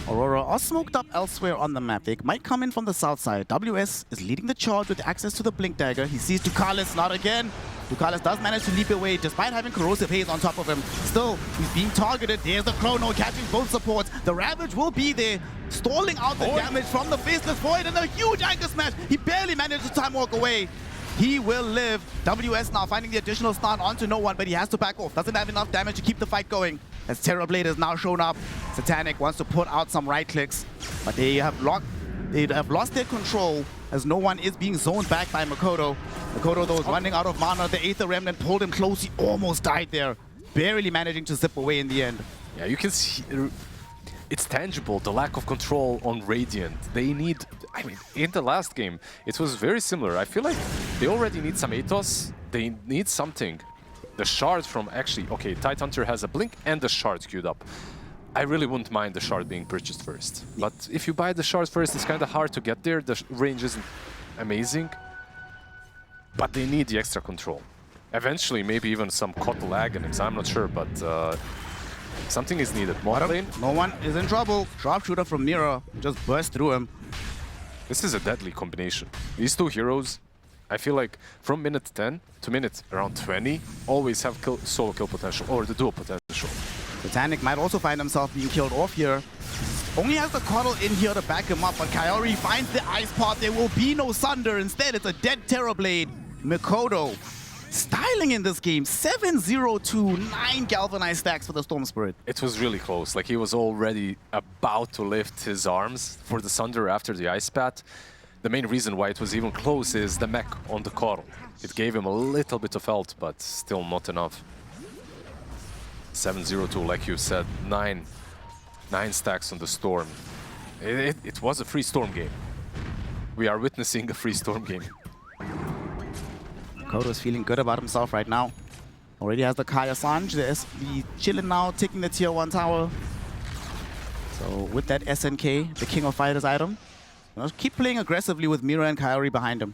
S1: Aurora are smoked up elsewhere on the map. They might come in from the south side. WS is leading the charge with access to the Blink Dagger. He sees Ducalis, not again. Ducalis does manage to leap away despite having Corrosive Haze on top of him. Still, he's being targeted. There's the Chrono catching both supports. The Ravage will be there, stalling out the damage from the Faceless Void, and a huge anchor smash. He barely managed to time walk away. He will live. WS now finding the additional stun onto no one, but he has to back off. Doesn't have enough damage to keep the fight going. As Terrorblade has now shown up, Satanic wants to put out some right clicks, but they have lost their control as no one is being zoned back by Makoto. Makoto, though, is running out of mana. The Aether Remnant pulled him close. He almost died there, barely managing to zip away in the end.
S2: Yeah, you can see it's tangible, the lack of control on Radiant. They need, I mean, in the last game, it was very similar. I feel like they already need some Aethos. They need something. The shard from actually, okay, Tidehunter has a blink and the shard queued up. I really wouldn't mind the shard being purchased first. But if you buy the shard first, it's kind of hard to get there. The range isn't amazing. But they need the extra control. Eventually, maybe even some Coddle Aghanims, I'm not sure, but something is needed. Lane.
S1: No one is in trouble. Sharpshooter from Mira just burst through him.
S2: This is a deadly combination. These two heroes, I feel like from minute 10 to minute around 20, always have solo kill potential, or the dual potential.
S1: Satanic might also find himself being killed off here. Only has the Coddle in here to back him up, but Kaori finds the Ice Pot. There will be no Sunder. Instead, it's a dead Terrorblade. Mikoto styling in this game. 7-0-2, 9 galvanized stacks for the Storm Spirit.
S2: It was really close. Like, he was already about to lift his arms for the Sunder after the Ice Pat. The main reason why it was even close is the mech on the Coddle. It gave him a little bit of health, but still not enough. 7-0-2, like you said, 9 stacks on the Storm. It was a free Storm game. We are witnessing a free Storm game.
S1: Koto's feeling good about himself right now. Already has the Kaya Sanj. The SV chilling now, taking the tier 1 tower. So with that SNK, the King of Fighters item, keep playing aggressively with Mira and Kaori behind him.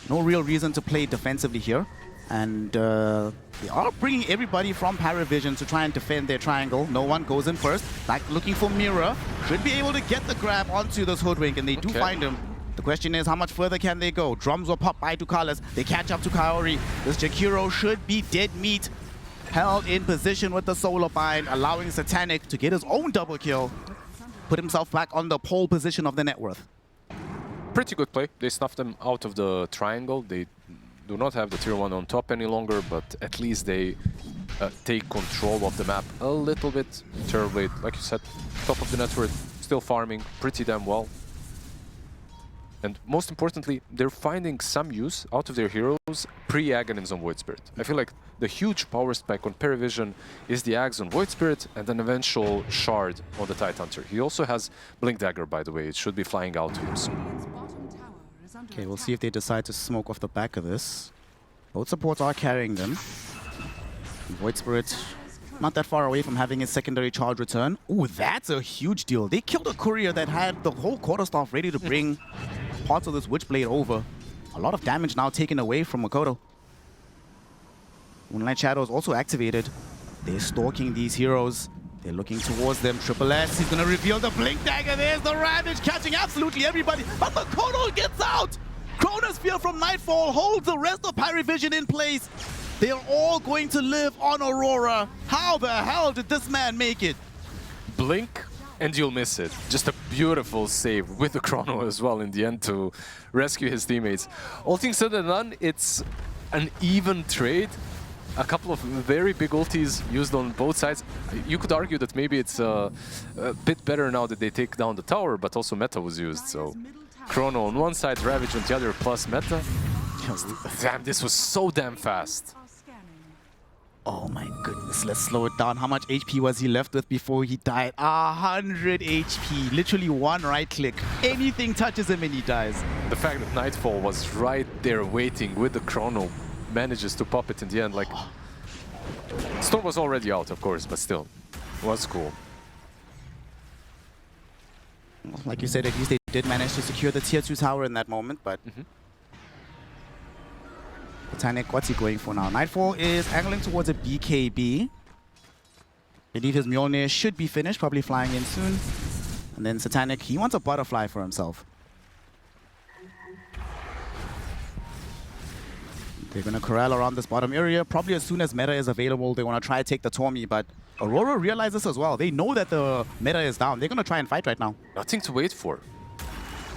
S1: No real reason to play defensively here. And they are bringing everybody from ParaVision to try and defend their triangle. No one goes in first. Like looking for Mira. Should be able to get the grab onto this Hoodwink, and they do find him. The question is, how much further can they go? Drums will pop by Ducalis. They catch up to Kaori. This Jakiro should be dead meat. Held in position with the Solar Bind, allowing Satanic to get his own double kill. Put himself back on the pole position of the net worth.
S2: Pretty good play. They snuffed them out of the triangle. They do not have the tier 1 on top any longer, but at least they take control of the map a little bit. Terrorblade, like you said, top of the network, still farming pretty damn well. And most importantly, they're finding some use out of their heroes pre-Aghanims on Void Spirit. I feel like the huge power spike on ParaVision is the Aghs on Void Spirit and an eventual shard on the Tidehunter. He also has Blink Dagger, by the way. It should be flying out to him soon.
S1: Okay, we'll see if they decide to smoke off the back of this. Both supports are carrying them. Void Spirit not that far away from having his secondary charge return. Ooh, that's a huge deal. They killed a courier that had the whole quarterstaff ready to bring parts of this Witchblade over. A lot of damage now taken away from Makoto. Moonlight Shadow is also activated. They're stalking these heroes. They're looking towards them. Triple S, he's going to reveal the Blink Dagger. There's the Ravage catching absolutely everybody. But Makoto gets out. Chronosphere from Nightfall holds the rest of PVISION in place. They are all going to live on Aurora. How the hell did this man make it?
S2: Blink and you'll miss it. Just a beautiful save with the Chrono as well in the end to rescue his teammates. All things said and done, it's an even trade. A couple of very big ultis used on both sides. You could argue that maybe it's a bit better now that they take down the tower, but also meta was used. So Chrono on one side, Ravage on the other, plus meta. Damn, this was so damn fast.
S1: Oh my goodness, let's slow it down. How much HP was he left with before he died? 100 HP, literally one right click. Anything touches him and he dies.
S2: The fact that Nightfall was right there waiting with the Chrono manages to pop it in the end. Like, Storm was already out, of course, but still, was cool.
S1: Like you said, at least they did manage to secure the tier 2 tower in that moment, but... Titanic, what's he going for now? Nightfall is angling towards a BKB. I believe his Mjolnir should be finished, probably flying in soon. And then Satanic, he wants a butterfly for himself. They're going to corral around this bottom area. Probably as soon as meta is available, they want to try to take the Tormy, but Aurora realizes as well. They know that the meta is down. They're going to try and fight right now.
S2: Nothing to wait for.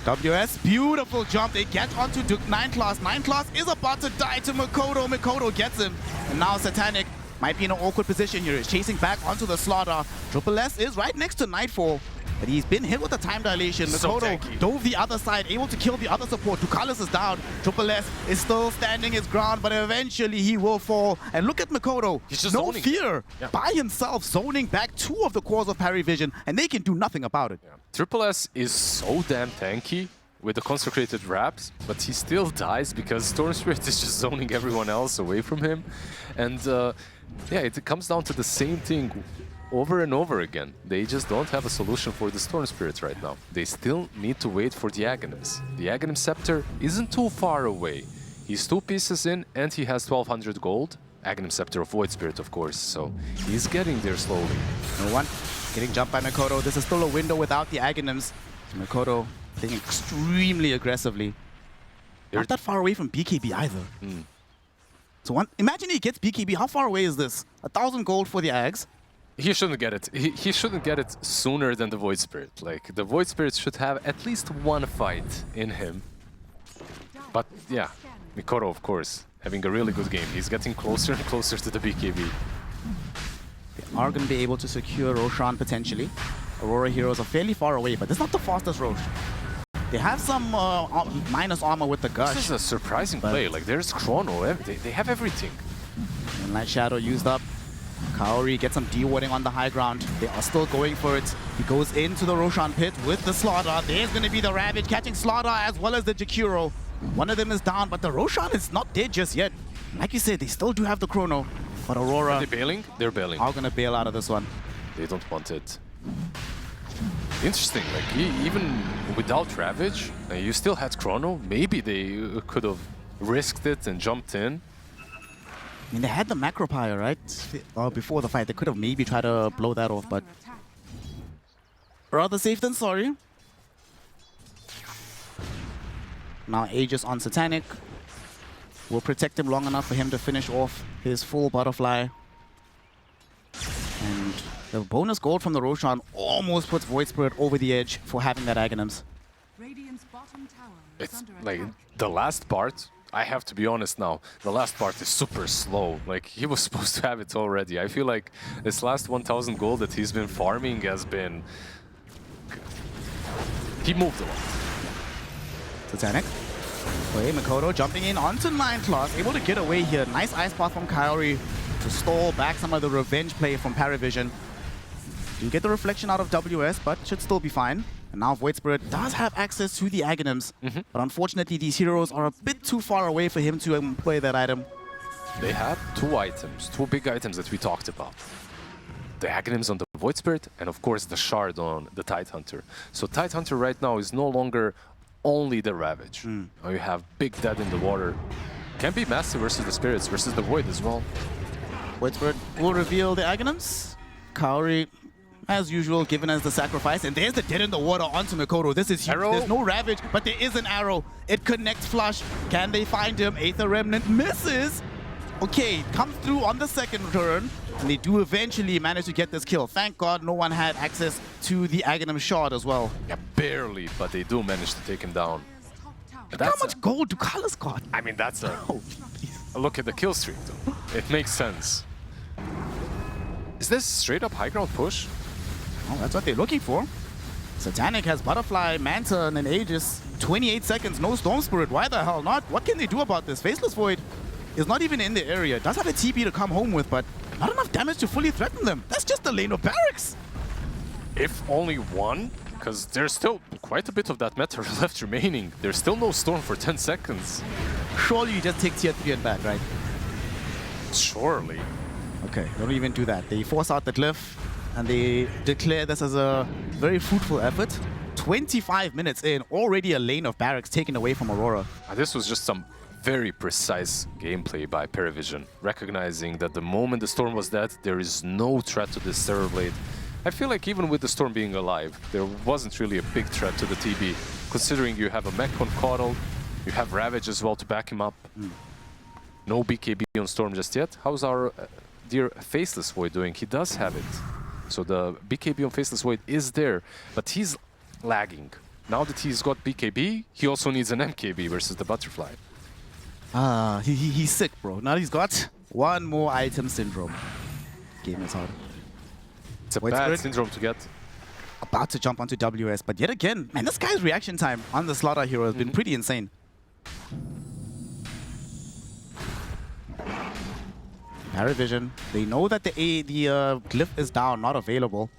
S1: WS, beautiful jump. They get onto 9 Class. 9 Class is about to die to Makoto. Makoto gets him. And now Satanic might be in an awkward position here. He's chasing back onto the Slaughter. Triple S is right next to Nightfall. But he's been hit with the time dilation. Makoto dove the other side, able to kill the other support. Ducalis is down. Triple S is still standing his ground, but eventually he will fall. And look at Makoto.
S2: He's just
S1: no
S2: zoning.
S1: fear. Yeah. By himself, zoning back 2 of the cores of PVISION, and they can do nothing about it.
S2: Yeah. Triple S is so damn tanky with the consecrated wraps, but he still dies because Storm Spirit is just zoning everyone else away from him. And yeah, it comes down to the same thing over and over again. They just don't have a solution for the Storm Spirit right now. They still need to wait for the Aghanims. The Aghanim Scepter isn't too far away. He's 2 pieces in and he has 1200 gold. Aghanim Scepter of Void Spirit, of course, so he's getting there slowly.
S1: No one getting jumped by Makoto. This is still a window without the Aghanims. Makoto playing extremely aggressively. Not that far away from BKB either. So imagine he gets BKB. How far away is this? 1,000 gold for the Ags.
S2: He shouldn't get it. He shouldn't get it sooner than the Void Spirit. Like, the Void Spirit should have at least one fight in him. But yeah, Makoto, of course, having a really good game. He's getting closer and closer to the BKB.
S1: They are going to be able to secure Roshan potentially. Aurora heroes are fairly far away, but this is not the fastest Rosh. They have some minus armor with the Gush.
S2: This is a surprising play. Like, there's Chrono. They have everything.
S1: Moonlight Shadow used up. Kaori gets some dewarding on the high ground. They are still going for it. He goes into the Roshan pit with the Slaughter. There's going to be the Ravage catching Slaughter as well as the Jakiro. One of them is down, but the Roshan is not dead just yet. Like you said, they still do have the Chrono. But Aurora...
S2: Are they bailing? They're bailing.
S1: Are going to bail out of this one.
S2: They don't want it. Interesting. Like, even without Ravage, you still had Chrono. Maybe they could have risked it and jumped in.
S1: I mean, they had the Macropire, right? Before the fight, they could have maybe tried to blow that off, but rather safe than sorry. Now Aegis on Satanic. Will protect him long enough for him to finish off his full butterfly. And the bonus gold from the Roshan almost puts Void Spirit over the edge for having that Aghanims.
S2: It's like the last part. I have to be honest now, the last part is super slow. Like, he was supposed to have it already. I feel like this last 1000 gold that he's been farming has been... He moved a lot.
S1: Satanic. Wait, Makoto jumping in onto 9 Class, able to get away here. Nice ice path from Kaori to stall back some of the revenge play from PVISION. You get the reflection out of WS, but should still be fine. And now Void Spirit does have access to the Aghanims, but unfortunately these heroes are a bit too far away for him to employ that item.
S2: They had 2 items, 2 big items that we talked about. the Aghanims on the Void Spirit, and of course the Shard on the Tidehunter. So Tidehunter right now is no longer only the Ravage. Now you have Big Dead in the water. Can be massive versus the Spirits, versus the Void as well.
S1: Void Spirit will reveal the Aghanims. Kaori, as usual, given as the sacrifice. And there's the Dead in the water onto Mikoto. This is huge.
S2: Arrow.
S1: There's no Ravage, but there is an arrow. It connects flush. Can they find him? Aether Remnant misses. Okay, comes through on the second turn. And they do eventually manage to get this kill. Thank God no one had access to the Aghanim shard as well.
S2: Yeah, barely, but they do manage to take him down.
S4: Player's top tower.
S1: How much gold do Kalas got?
S2: I mean, that's
S1: Oh, please.
S2: a look at the kill streak, though. It makes sense. Is this straight up high ground push?
S1: Oh, that's what they're looking for. Satanic has Butterfly, Manta, and an Aegis. 28 seconds, no Storm Spirit. Why the hell not? What can they do about this? Faceless Void is not even in the area. Does have a TP to come home with, but not enough damage to fully threaten them. That's just a lane of barracks.
S2: If only one, because there's still quite a bit of that meta left remaining. There's still no Storm for 10 seconds.
S1: Surely you just take tier 3 and back, right?
S2: Surely.
S1: Okay, don't even do that. They force out the glyph and they declare this as a very fruitful effort. 25 minutes in, already a lane of barracks taken away from Aurora.
S2: This was just some very precise gameplay by PVISION, recognizing that the moment the Storm was dead, there is no threat to this Terror Blade. I feel like even with the Storm being alive, there wasn't really a big threat to the TB, considering you have a mech on Coddle, you have Ravage as well to back him up. No BKB on Storm just yet. How's our dear Faceless Void doing? He does have it. So the BKB on Faceless Void is there, but he's lagging. Now that he's got BKB, he also needs an MKB versus the Butterfly.
S1: He's sick, bro. Now he's got one more item syndrome. Game is hard.
S2: It's a
S1: Void
S2: bad
S1: Spirit
S2: syndrome to get.
S1: about to jump onto WS, but yet again, man, this guy's reaction time on the Slaughter Hero has been pretty insane. PVISION, they know that the glyph is down, not available.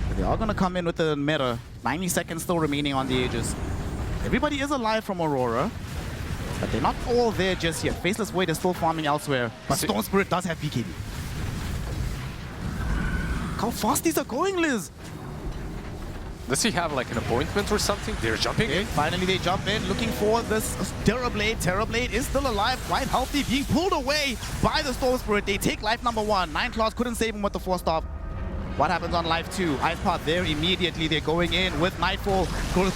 S1: But they are going to come in with the meta. 90 seconds still remaining on the Aegis. Everybody is alive from Aurora, but they're not all there just yet. Faceless Void is still farming elsewhere, but Storm Spirit does have BKB. How fast these are going, Liz!
S2: Does he have like an appointment or something? They're jumping
S1: Okay,
S2: in.
S1: finally they jump in, looking for this Terror Blade. Terror Blade is still alive, quite healthy, being pulled away by the Storm Spirit. They take life number 1. Nine Claws couldn't save him with the force stop. What happens on life 2? Ice Path there immediately. They're going in with Nightfall.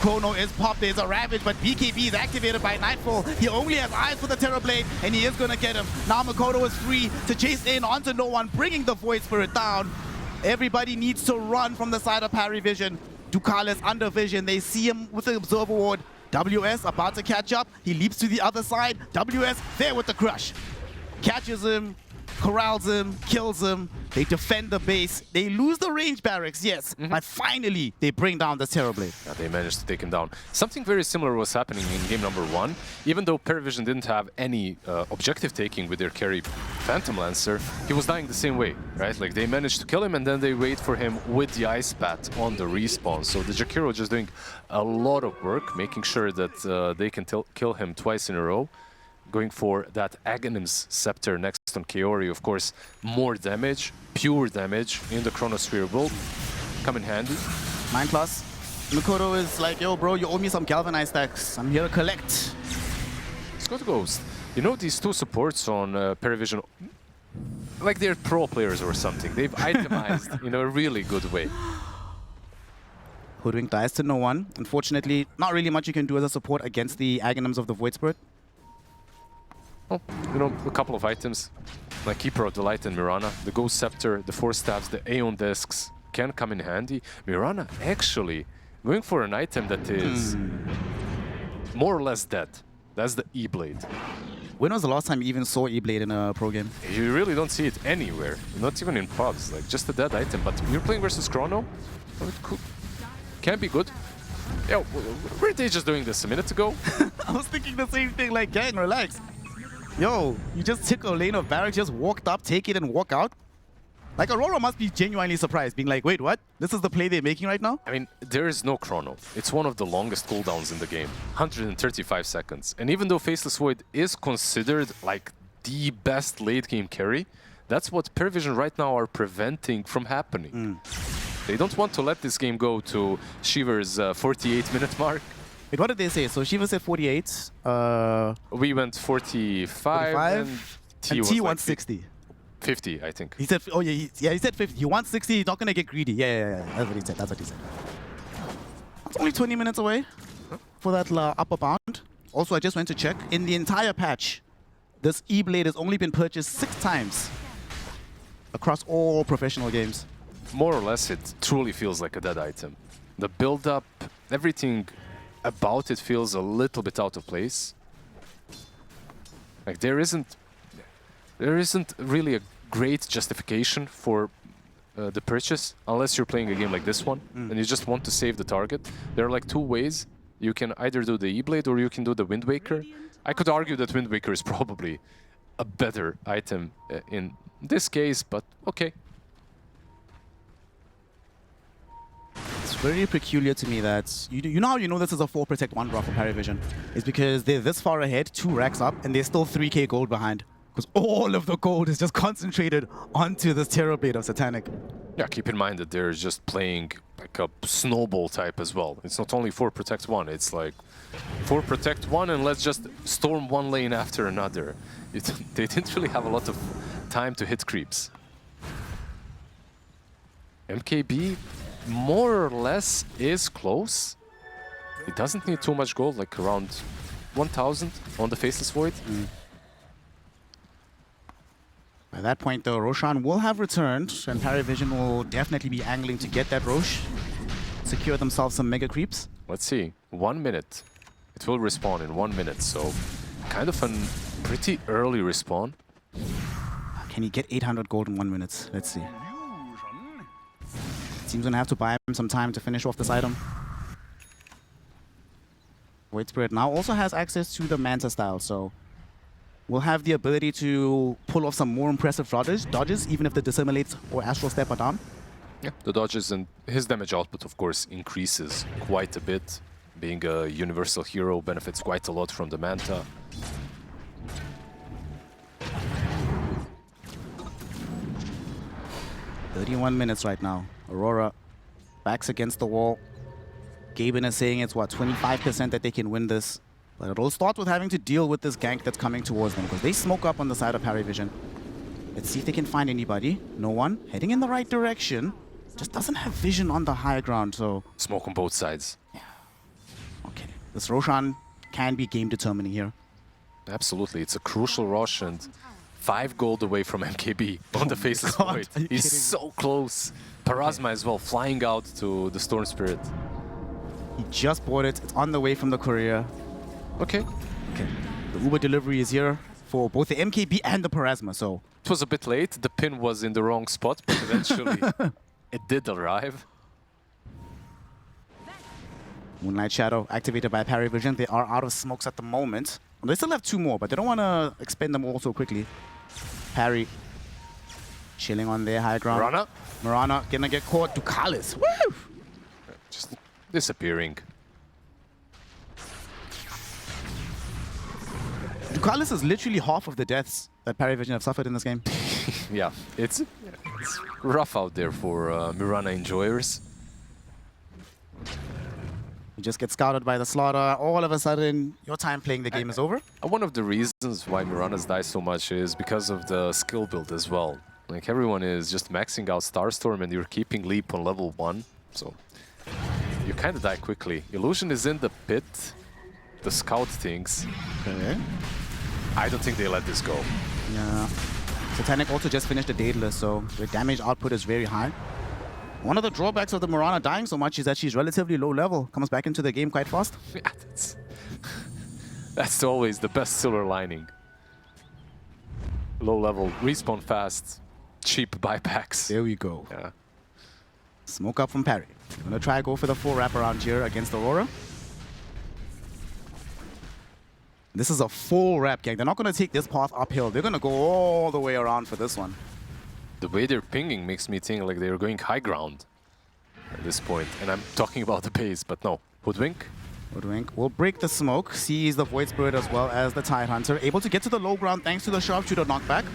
S1: Chrono is popped. There's a Ravage, but BKB is activated by Nightfall. He only has eyes for the Terror Blade, and he is going to get him. Now Makoto is free to chase in onto no one, bringing the Void Spirit down. Everybody needs to run from the side of PVISION. Ducalis under vision. They see him with the Observer Ward. WS about to catch up. He leaps to the other side. WS there with the crush. Catches him, corrals him, kills him. They defend the base. They lose the range barracks, yes. But finally, they bring down the Terror Blade.
S2: Yeah, they managed to take him down. Something very similar was happening in game number 1. Even though PVISION didn't have any objective taking with their carry Phantom Lancer, he was dying the same way, right? Like they managed to kill him and then they wait for him with the Ice Bat on the respawn. So the Jakiro just doing a lot of work, making sure that they can kill him twice in a row. Going for that Aghanim's Scepter next on Kaori, of course, more damage, pure damage in the Chronosphere will come in handy.
S1: 9+. Mikoto is like, yo, bro, you owe me some Galvanized stacks. I'm here to collect.
S2: Let's go to Ghost. You know, these two supports on PVISION, like they're pro players or something. They've itemized in a really good way.
S1: Hoodwink dies to no one. Unfortunately, not really much you can do as a support against the Aghanims of the Void Spirit.
S2: Well, you know, a couple of items like Keeper of the Light and Mirana, the Ghost Scepter, the Force Staves, the Aeon Discs can come in handy. Mirana actually going for an item that is more or less dead. That's the E-Blade.
S1: When was the last time you even saw E-Blade in a pro game?
S2: You really don't see it anywhere, not even in pubs, like just a dead item. But you're playing versus Chrono, well, it can be good. Yeah, weren't they just doing this a minute ago?
S1: I was thinking the same thing, like, gang, relax. Yo, you just took a lane of barracks, just walked up, take it and walk out? Like, Aurora must be genuinely surprised, being like, wait, what? This is the play they're making right now?
S2: I mean, there is no Chrono. It's one of the longest cooldowns in the game, 135 seconds. And even though Faceless Void is considered like the best late game carry, That's what PVISION right now are preventing from happening. They don't want to let this game go to Shiver's 48-minute mark.
S1: Wait, what did they say? So Shiva said 48.
S2: We went 45,
S1: 45,
S2: and
S1: and
S2: was
S1: T
S2: like
S1: wants 60.
S2: 50, I think.
S1: He said, oh yeah, he said 50. He wants 60. He's not gonna get greedy. Yeah. That's what he said. That's what he said. It's only 20 minutes away for that upper bound. Also, I just went to check. In the entire patch, this E-Blade has only been purchased 6 times across all professional games.
S2: More or less, it truly feels like a dead item. The build-up, everything about it feels a little bit out of place. Like there isn't really a great justification for the purchase unless you're playing a game like this one and you just want to save the target. There are like 2 ways. You can either do the E-Blade or you can do the Wind Waker. I could argue that Wind Waker is probably a better item in this case, but okay.
S1: It's very peculiar to me that you know how you know this is a 4 protect 1 draw for PVISION? It's because they're this far ahead, 2 racks up, and they're still 3k gold behind. Because all of the gold is just concentrated onto this Terror Blade of Satanic.
S2: Yeah, keep in mind that they're just playing like a snowball type as well. It's not only 4 protect 1, it's like 4 protect 1 and let's just storm one lane after another. They didn't really have a lot of time to hit creeps. MKB more or less is close. It doesn't need too much gold, like around 1000 on the Faceless Void.
S1: By that point, though, Roshan will have returned, and PVISION will definitely be angling to get that Rosh, secure themselves some mega creeps.
S2: Let's see, 1 minute. It will respawn in 1 minute, so kind of a pretty early respawn.
S1: Can he get 800 gold in 1 minute? Let's see. Seems gonna have to buy him some time to finish off this item. Void Spirit now also has access to the Manta style, so we'll have the ability to pull off some more impressive dodges, even if the Dissimulate or Astral Step are down.
S2: Yeah, the dodges and his damage output, of course, increases quite a bit. Being a universal hero benefits quite a lot from the Manta.
S1: "31 minutes right now. Aurora backs against the wall. Gaben is saying it's, what, 25% that they can win this. But it'll start with having to deal with this gank that's coming towards them, because they smoke up on the side of PVISION. Let's see if they can find anybody. No one. Heading in the right direction. Just doesn't have vision on the high ground, so...
S2: Smoke on both sides.
S1: Okay. This Roshan can be game determining here.
S2: Absolutely. It's a crucial rush and 5 gold away from MKB on the Faceless
S1: God,
S2: Void.
S1: are you
S2: He's
S1: kidding?
S2: so close. Parasma as well, flying out to the Storm Spirit.
S1: He just bought it. It's on the way from the courier.
S2: Okay.
S1: Okay. The Uber delivery is here for both the MKB and the Parasma, so...
S2: It was a bit late. The pin was in the wrong spot, but eventually it did arrive.
S1: Moonlight Shadow activated by PVISION. They are out of smokes at the moment. Well, they still have 2 more, but they don't want to expend them all so quickly. Parry chilling on their high ground.
S2: Rana
S1: Mirana gonna get caught. Ducalis. Woo!
S2: just disappearing.
S1: Ducalis is literally half of the deaths that PVISION have suffered in this game.
S2: Yeah, it's rough out there for Mirana enjoyers.
S1: You just get scouted by the slaughter. All of a sudden, your time playing the game is over.
S2: One of the reasons why Mirana's die so much is because of the skill build as well. Like everyone is just maxing out Starstorm and you're keeping Leap on level 1, so you kind of die quickly. Illusion is in the pit. The scout things.
S1: Okay.
S2: I don't think they let this go.
S1: Yeah. Satanic also just finished the Daedalus, so the damage output is very high. One of the drawbacks of the Mirana dying so much is that she's relatively low level. Comes back into the game quite fast.
S2: Yeah, that's always the best silver lining. Low level, respawn fast, cheap buybacks.
S1: There we go.
S2: Yeah.
S1: Smoke up from Parry. Gonna try to go for the full wraparound here against Aurora. This is a full wrap gang. They're not gonna take this path uphill. They're gonna go all the way around for this one.
S2: The way they're pinging makes me think like they're going high ground at this point. And I'm talking about the base, but no. Hoodwink.
S1: Hoodwink will break the smoke, sees the Void Spirit as well as the Tide Hunter. Able to get to the low ground thanks to the Sharpshooter knockback.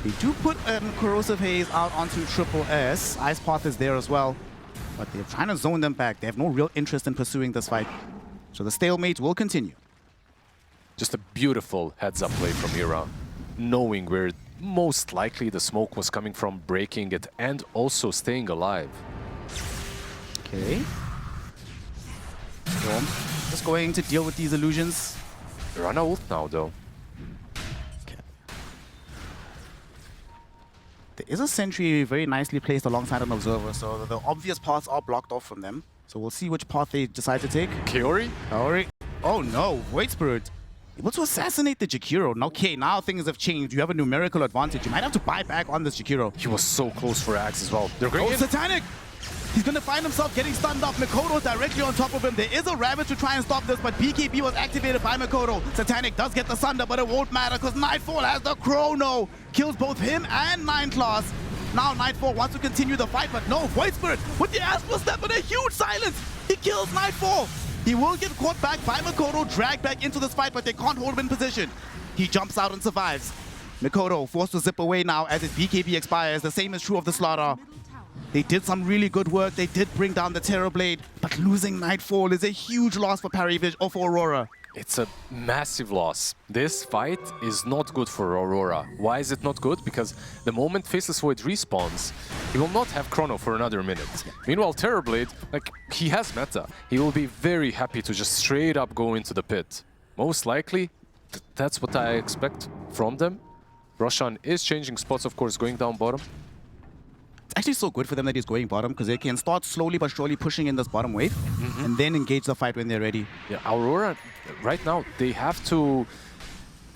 S1: They do put Corrosive Haze out onto Triple S. Ice Path is there as well. But they're trying to zone them back. They have no real interest in pursuing this fight. So the stalemate will continue.
S2: Just a beautiful heads-up play from Ira, knowing where most likely the smoke was coming from, breaking it, and also staying alive.
S1: Okay. Storm just going to deal with these illusions.
S2: Run ult now, though.
S1: Okay. There is a sentry very nicely placed alongside an observer, so the obvious paths are blocked off from them. So we'll see which path they decide to take.
S2: Kaori?
S1: Kaori. Oh no, Void Spirit. Able to assassinate the Jakiro. Okay, now things have changed. You have a numerical advantage. You might have to buy back on this Jakiro.
S2: He was so close for Axe as well. They're going in.
S1: Satanic! He's going to find himself getting stunned off. Mikoto directly on top of him. There is a Ravage to try and stop this, but BKB was activated by Mikoto. Satanic does get the Sunder, but it won't matter because Nightfall has the Chrono. Kills both him and 9 Class. Now Nightfall wants to continue the fight, but no, Void Spirit with the Astral Step and a huge silence. He kills Nightfall. He will get caught back by Mikoto, dragged back into this fight, but they can't hold him in position. He jumps out and survives. Mikoto forced to zip away now as his BKB expires. The same is true of the Slaughter. They did some really good work. They did bring down the Terrorblade, but losing Nightfall is a huge loss for PVISION or for Aurora.
S2: It's a massive loss. This fight is not good for Aurora. Why is it not good? Because the moment Faceless Void respawns, he will not have Chrono for another minute. Meanwhile, Terrorblade, like, he has meta. He will be very happy to just straight up go into the pit. Most likely, that's what I expect from them. Roshan is changing spots, of course, going down bottom.
S1: It's actually so good for them that he's going bottom because they can start slowly but surely pushing in this bottom wave and then engage the fight when they're ready.
S2: Yeah, Aurora, right now, they have to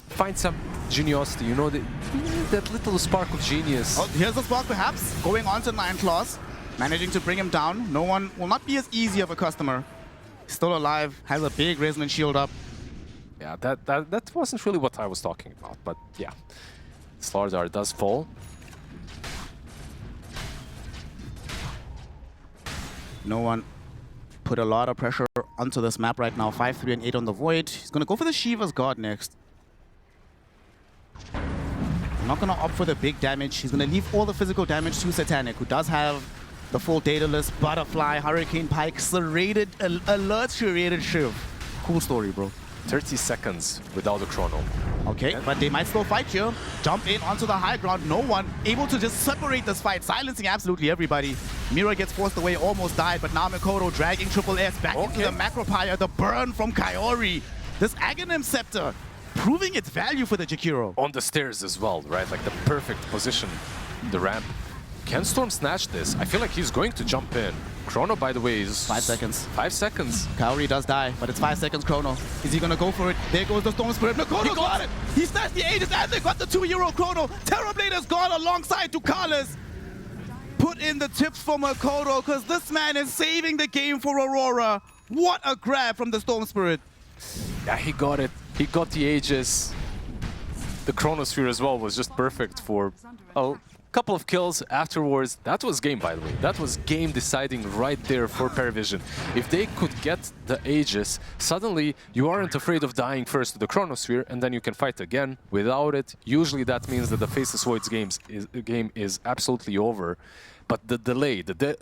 S2: find some geniosity, you know, that little spark of genius.
S1: Oh, here's the spark perhaps, going on to 9 Claws, managing to bring him down. No one will not be as easy of a customer. Still alive, has a big resonant shield up.
S2: Yeah, that wasn't really what I was talking about, but yeah. Slardar does fall.
S1: No one put a lot of pressure onto this map right now. 5, 3, and 8 on the Void. He's going to go for the Shiva's Guard next. Not going to opt for the big damage. He's going to leave all the physical damage to Satanic, who does have the full Daedalus, Butterfly, Hurricane Pike, serrated, alert, serrated Shiv. Cool story, bro.
S2: 30 seconds without a Chrono.
S1: Okay, but they might still fight here. Jump in onto the high ground. No one able to just separate this fight, silencing absolutely everybody. Mira gets forced away, almost died, but now Mikoto dragging Triple S back into the Macropire. The burn from Kaori. This Aghanim Scepter proving its value for the Jakiro.
S2: On the stairs as well, right? Like the perfect position, the ramp. Can Storm snatch this? I feel like he's going to jump in. Chrono, by the way, is
S1: 5 seconds.
S2: 5 seconds.
S1: Kaori does die, but it's 5 seconds Chrono. Is he gonna go for it? There goes the Storm Spirit. Mikoto got it! He snatched the Aegis and they got the 2-Euro Chrono. Terrorblade has gone alongside Ducalis. Put in the tips for Mikoto, because this man is saving the game for Aurora. What a grab from the Storm Spirit.
S2: Yeah, he got it. He got the Aegis. The Chronosphere as well was just perfect for a couple of kills afterwards. That was game, by the way. That was game deciding right there for PVISION. If they could get the Aegis, suddenly you aren't afraid of dying first to the Chronosphere, and then you can fight again. Without it, usually that means that the Faceless Void's game is absolutely over. But the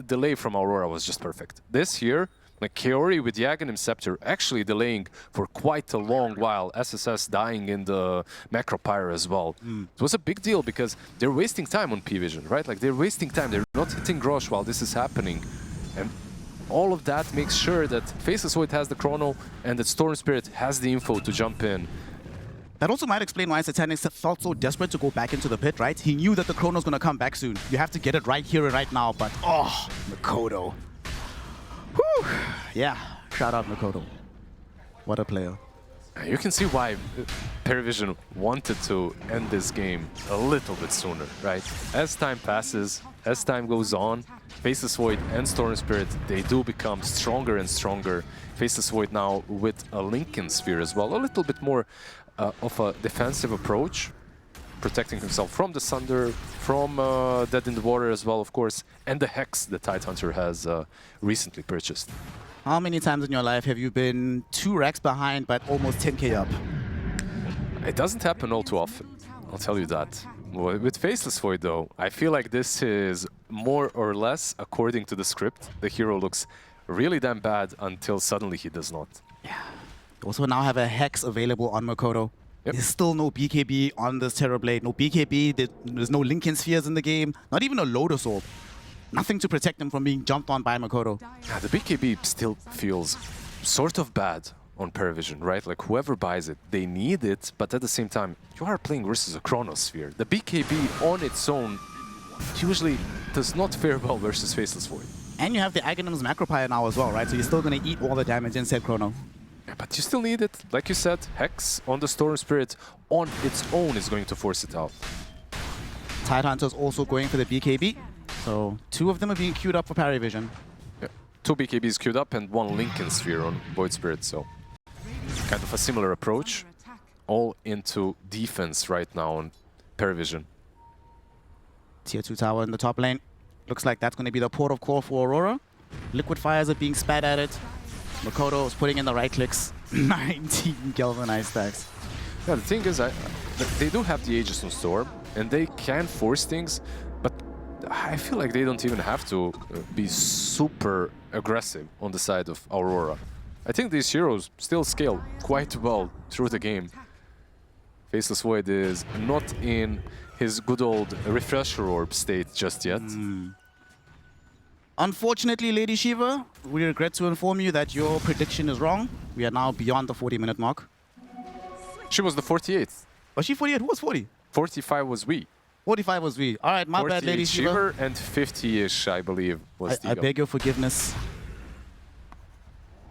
S2: delay from Aurora was just perfect. This here, like Kaori with the Aghanim Scepter actually delaying for quite a long while, SSS dying in the Macropyre as well. It was a big deal because they're wasting time on PVISION, right? Like they're wasting time, they're not hitting Grosh while this is happening. And all of that makes sure that Faceless Void has the Chrono and that Storm Spirit has the info to jump in.
S1: That also might explain why Satanic felt so desperate to go back into the pit, right? He knew that the Chrono's gonna come back soon. You have to get it right here and right now, but oh, Mikoto. Whew. Yeah, shout out Mikoto. What a player.
S2: You can see why PVISION wanted to end this game a little bit sooner, right? As time passes, as time goes on, Faceless Void and Storm Spirit, they do become stronger and stronger. Faceless Void now with a Lincoln Sphere as well, a little bit more of a defensive approach, protecting himself from the Sunder, from Dead in the Water as well, of course, and the Hex that Tidehunter has recently purchased.
S1: How many times in your life have you been 2 racks behind but almost 10k up?
S2: It doesn't happen all too often, I'll tell you that. Well, with Faceless Void, though, I feel like this is more or less according to the script. The hero looks really damn bad until suddenly he does not.
S1: You also now have a Hex available on Makoto.
S2: Yep.
S1: There's still no BKB on this Terrorblade. No BKB, there's no Lincoln Spheres in the game. Not even a Lotus Orb. Nothing to protect him from being jumped on by Makoto.
S2: Yeah, the BKB still feels sort of bad on PVISION, right? Like whoever buys it, they need it, but at the same time, you are playing versus a Chronosphere. The BKB on its own usually does not fare well versus Faceless Void.
S1: And you have the Aghanim's Macropire now as well, right? So you're still going to eat all the damage in said Chrono.
S2: Yeah, but you still need it. Like you said, Hex on the Storm Spirit on its own is going to force it out.
S1: Tidehunter's also going for the BKB. So 2 of them are being queued up for parry vision.
S2: Yeah. 2 BKBs queued up and 1 Lincoln Sphere on Void Spirit, so kind of a similar approach. All into defense right now on PVISION.
S1: Tier 2 tower in the top lane. Looks like that's going to be the port of call for Aurora. Liquid fires are being spat at it. Makoto is putting in the right clicks. 19 galvanized stacks.
S2: Yeah, the thing is, they do have the Aegis on Storm, and they can force things, but I feel like they don't even have to be super aggressive on the side of Aurora. I think these heroes still scale quite well through the game. Faceless Void is not in his good old refresher orb state just yet.
S1: Unfortunately, Lady Shiva, we regret to inform you that your prediction is wrong. We are now beyond the 40-minute mark.
S2: She was the 48th.
S1: Was she 48? Who was 40?
S2: 45 was we.
S1: 45 was we. All right, my bad, Lady Shiva.
S2: And 50-ish, I believe, was
S1: I beg your forgiveness.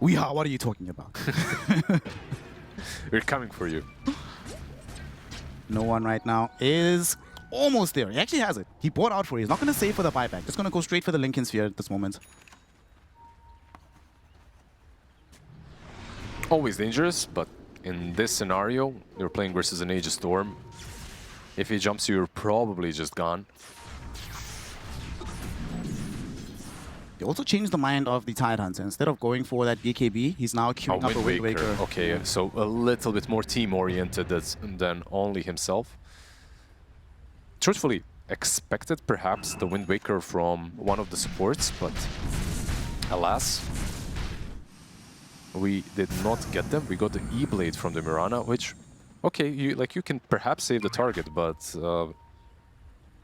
S1: We are. What are you talking about?
S2: We're coming for you.
S1: No one right now is almost there. He actually has it. He bought out for it. He's not going to save for the buyback. Just going to go straight for the Lincoln Sphere at this moment.
S2: Always dangerous, but in this scenario, you're playing versus an Aegis Storm. If he jumps you, you're probably just gone.
S1: He also changed the mind of the Tidehunter. Instead of going for that BKB, he's now queuing up a Wind Waker.
S2: Okay, so a little bit more team-oriented than only himself. Truthfully, expected perhaps the Wind Waker from one of the supports, but alas, we did not get them. We got the E-Blade from the Mirana, which, okay, you can perhaps save the target, but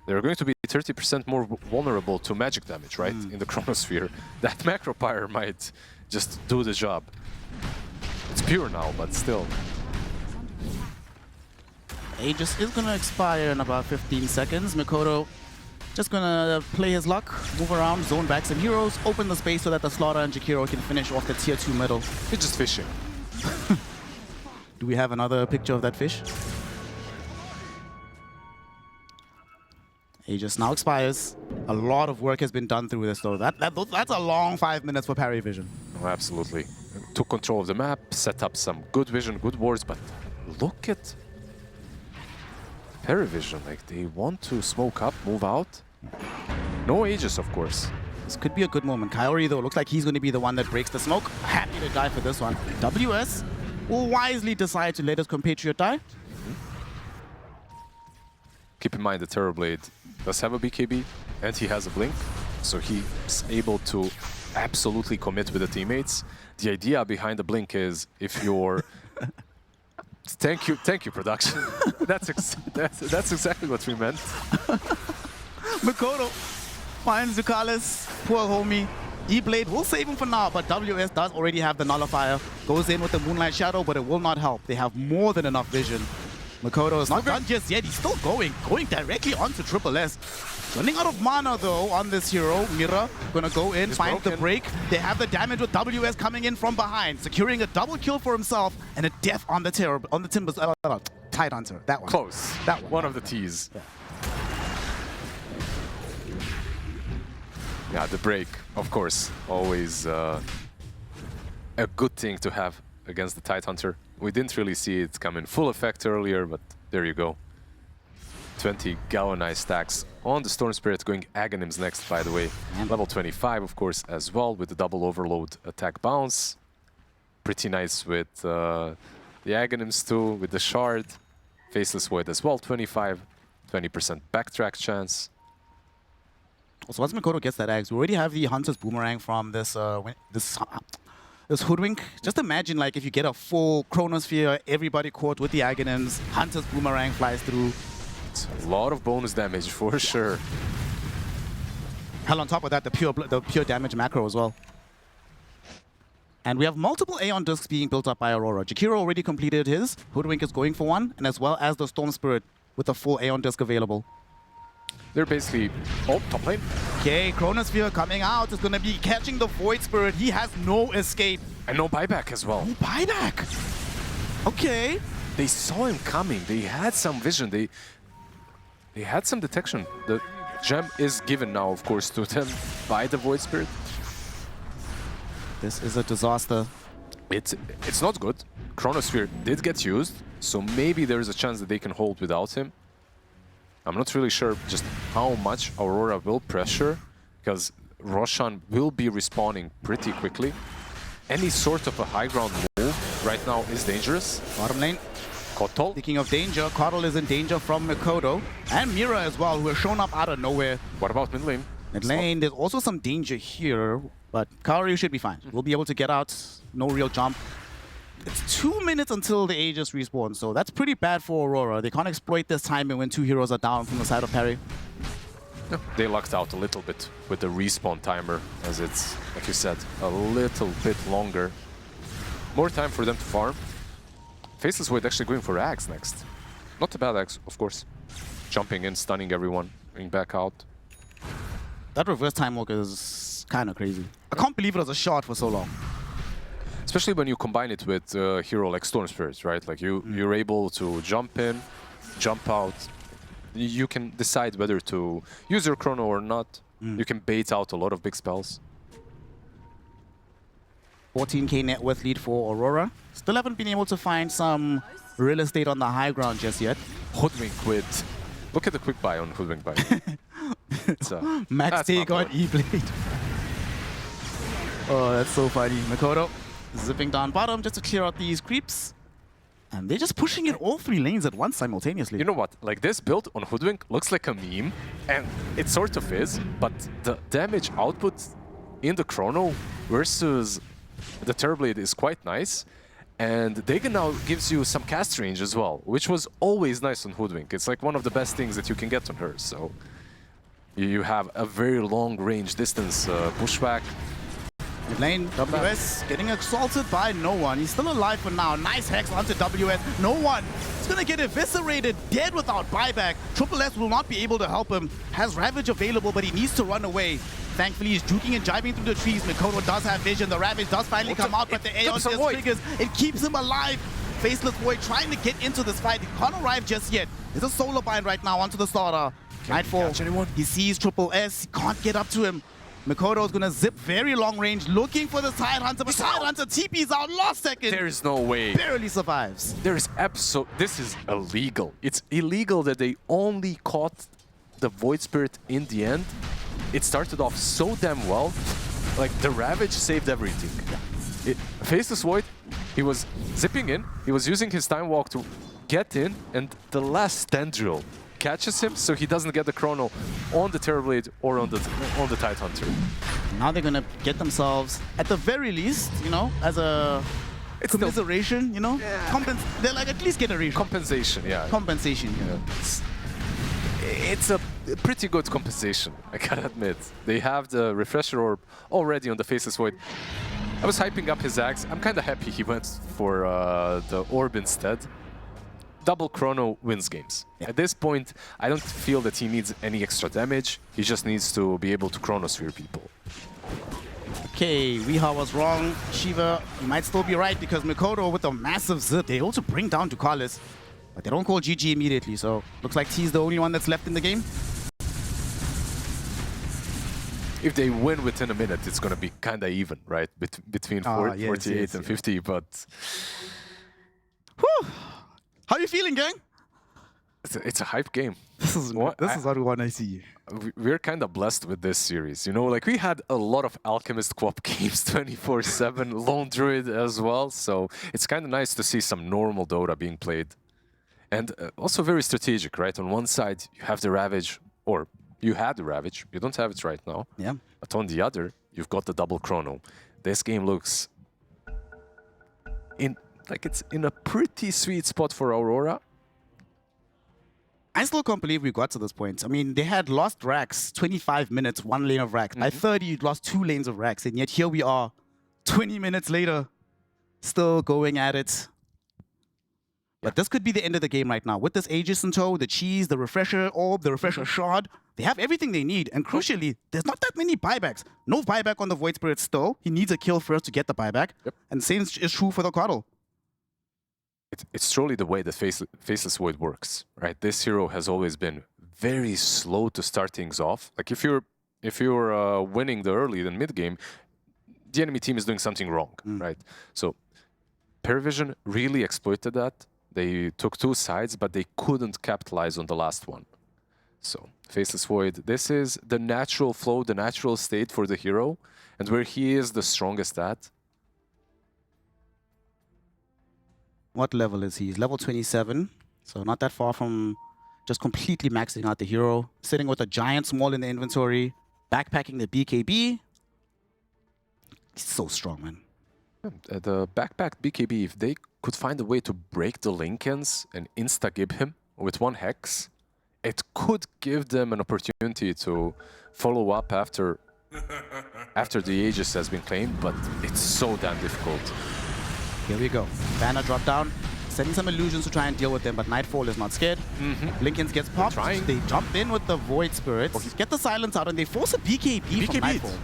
S2: they're going to be 30% more vulnerable to magic damage, right? In the Chronosphere. That Macropire might just do the job. It's pure now, but still.
S1: Aegis is going to expire in about 15 seconds. Makoto just going to play his luck, move around, zone back some heroes, open the space so that the Slaughter and Jakiro can finish off the tier 2 middle.
S2: He's just fishing.
S1: Do we have another picture of that fish? Aegis now expires. A lot of work has been done through this, though. That's a long 5 minutes for parry vision.
S2: Oh, absolutely. Took control of the map, set up some good vision, good wards, but look at PVISION. Like, they want to smoke up, move out. No Aegis, of course.
S1: This could be a good moment. Kaori, though, looks like he's going to be the one that breaks the smoke. Happy to die for this one. WS will wisely decide to let his compatriot die.
S2: Keep in mind the Terrorblade does have a BKB, and he has a blink, so he's able to absolutely commit with the teammates. The idea behind the blink is if you're... Thank you, production. that's exactly what we meant.
S1: Makoto finds Zucalis, poor homie. E-Blade will save him for now, but WS does already have the Nullifier. Goes in with the Moonlight Shadow, but it will not help. They have more than enough vision. Makoto is not done just yet. He's still going directly onto Triple S. Running out of mana, though, on this hero. Mira gonna go in, find the break. They have the damage with WS coming in from behind, securing a double kill for himself and a death on the Timbers. Tidehunter. That one.
S2: Close.
S1: That one.
S2: One of the T's.
S1: Yeah.
S2: Yeah, the break, of course, always a good thing to have against the Tidehunter. We didn't really see it come in full effect earlier, but there you go. 20 galvanized stacks on the Storm Spirit, going Aghanims next, by the way. Level 25, of course, as well, with the double overload attack bounce. Pretty nice with the Aghanims too, with the Shard. Faceless Void as well, 25. 20% backtrack chance.
S1: So once Mikoto gets that axe, we already have the Hunter's Boomerang from this this Hoodwink. Just imagine like if you get a full Chronosphere, everybody caught with the Aghanim's, Hunter's Boomerang flies through.
S2: It's a lot of bonus damage for sure.
S1: Hell, on top of that, the pure damage macro as well. And we have multiple Aeon discs being built up by Aurora. Jakiro already completed his. Hoodwink is going for one, and as well as the Storm Spirit with a full Aeon disc available.
S2: They're basically... Oh, top lane.
S1: Okay, Chronosphere coming out is going to be catching the Void Spirit. He has no escape.
S2: And no buyback as well.
S1: No buyback. Okay.
S2: They saw him coming. They had some vision. They had some detection. The gem is given now, of course, to them by the Void Spirit.
S1: This is a disaster.
S2: It's not good. Chronosphere did get used, so maybe there is a chance that they can hold without him. I'm not really sure just how much Aurora will pressure, because Roshan will be respawning pretty quickly. Any sort of a high ground move right now is dangerous.
S1: Bottom lane.
S2: Kotl.
S1: Speaking of danger, Kotl is in danger from Mikoto. And Mira as well, who has shown up out of nowhere.
S2: What about mid lane?
S1: Mid lane, there's also some danger here, but Kaori should be fine. We'll be able to get out, no real jump. It's 2 minutes until the Aegis respawn, so that's pretty bad for Aurora. They can't exploit this timing when two heroes are down from the side of Parry.
S2: Yeah, they lucked out a little bit with the respawn timer, as it's, like you said, a little bit longer. More time for them to farm. Faceless Void actually going for Axe next. Not a bad Axe, of course. Jumping in, stunning everyone, going back out.
S1: That reverse time walk is kind of crazy. I can't believe it was a shot for so long.
S2: Especially when you combine it with a hero like Storm Spirit, right? Like you're able to jump in, jump out. You can decide whether to use your chrono or not. You can bait out a lot of big spells.
S1: 14k net worth lead for Aurora. Still haven't been able to find some real estate on the high ground just yet.
S2: Hoodwink with... Look at the quick buy on Hoodwink buy.
S1: Max take on E-Blade. Oh, that's so funny. Mikoto zipping down bottom just to clear out these creeps. And they're just pushing in all three lanes at once simultaneously.
S2: You know what? Like this build on Hoodwink looks like a meme, and it sort of is, but the damage output in the chrono versus the Terrorblade is quite nice. And Dagon now gives you some cast range as well, which was always nice on Hoodwink. It's like one of the best things that you can get on her. So you have a very long range distance pushback.
S1: Mid lane, WS getting assaulted by no one. He's still alive for now. Nice hex onto WS. No one. He's gonna get eviscerated, dead without buyback. Triple S will not be able to help him. Has Ravage available, but he needs to run away. Thankfully, he's juking and jiving through the trees. Mikoto does have vision. The Ravage does finally come out, but the Aeon just triggers. It keeps him alive. Faceless Void trying to get into this fight. He can't arrive just yet. There's a solar bind right now onto the starter. Nightfall. He sees Triple S. He can't get up to him. Mikoto is going to zip very long range, looking for the Side Hunter, but Side Hunter TP's out last second.
S2: There is no way.
S1: Barely survives.
S2: There is this is illegal. It's illegal that they only caught the Void Spirit in the end. It started off so damn well. Like, the Ravage saved everything. Faceless Void, he was zipping in, he was using his Time Walk to get in, and the last Tendril catches him, so he doesn't get the chrono on the Terrorblade or on the Tidehunter.
S1: Now they're gonna get themselves, at the very least, you know, as a commiseration, you know, they're like at least get a ratio.
S2: Compensation, yeah.
S1: Compensation, yeah.
S2: It's a pretty good compensation, I gotta admit. They have the Refresher Orb already on the Faceless Void. I was hyping up his axe. I'm kind of happy he went for the Orb instead. Double chrono wins games. Yeah. At this point, I don't feel that he needs any extra damage. He just needs to be able to chronosphere people.
S1: Okay, Weeha was wrong. Shiva, you might still be right because Mikoto with a massive zip, they also bring down Ducalis. But they don't call GG immediately, so looks like T's the only one that's left in the game.
S2: If they win within a minute, it's going to be kind of even, right? Between 48 and 50, but...
S1: Whew. How are you feeling, gang?
S2: It's a hype game.
S1: This is what we want to see.
S2: We're kind of blessed with this series. You know, like we had a lot of Alchemist co-op games 24/7, Lone Druid as well. So it's kind of nice to see some normal Dota being played. And also very strategic, right? On one side, you have the Ravage, or you had the Ravage. You don't have it right now.
S1: Yeah.
S2: But on the other, you've got the double chrono. This game looks like it's in a pretty sweet spot for Aurora.
S1: I still can't believe we got to this point. I mean, they had lost racks, 25 minutes, 1 lane of racks. By 30, you'd lost 2 lanes of racks. And yet here we are, 20 minutes later, still going at it. But this could be the end of the game right now. With this Aegis in tow, the cheese, the refresher orb, the refresher shard, they have everything they need. And crucially, there's not that many buybacks. No buyback on the Void Spirit still. He needs a kill first to get the buyback.
S2: Yep.
S1: And the same is true for the Coddle.
S2: It's truly the way that Faceless Void works, right? This hero has always been very slow to start things off. Like if you're winning the early and mid game, the enemy team is doing something wrong, right? So PVISION really exploited that. They took 2 sides, but they couldn't capitalize on the last one. So Faceless Void, this is the natural flow, the natural state for the hero, and where he is the strongest at.
S1: What level is he? He's level 27, so not that far from just completely maxing out the hero. Sitting with a giant small in the inventory, backpacking the BKB. He's so strong, man.
S2: The backpack BKB, if they could find a way to break the Lincolns and insta-gib him with 1 hex, it could give them an opportunity to follow up after the Aegis has been claimed, but it's so damn difficult.
S1: Here we go. Banner drop down, sending some illusions to try and deal with them, but Nightfall is not scared. Lincolns gets popped. They jump in with the Void Spirits, get the silence out, and they force a BKB from Nightfall.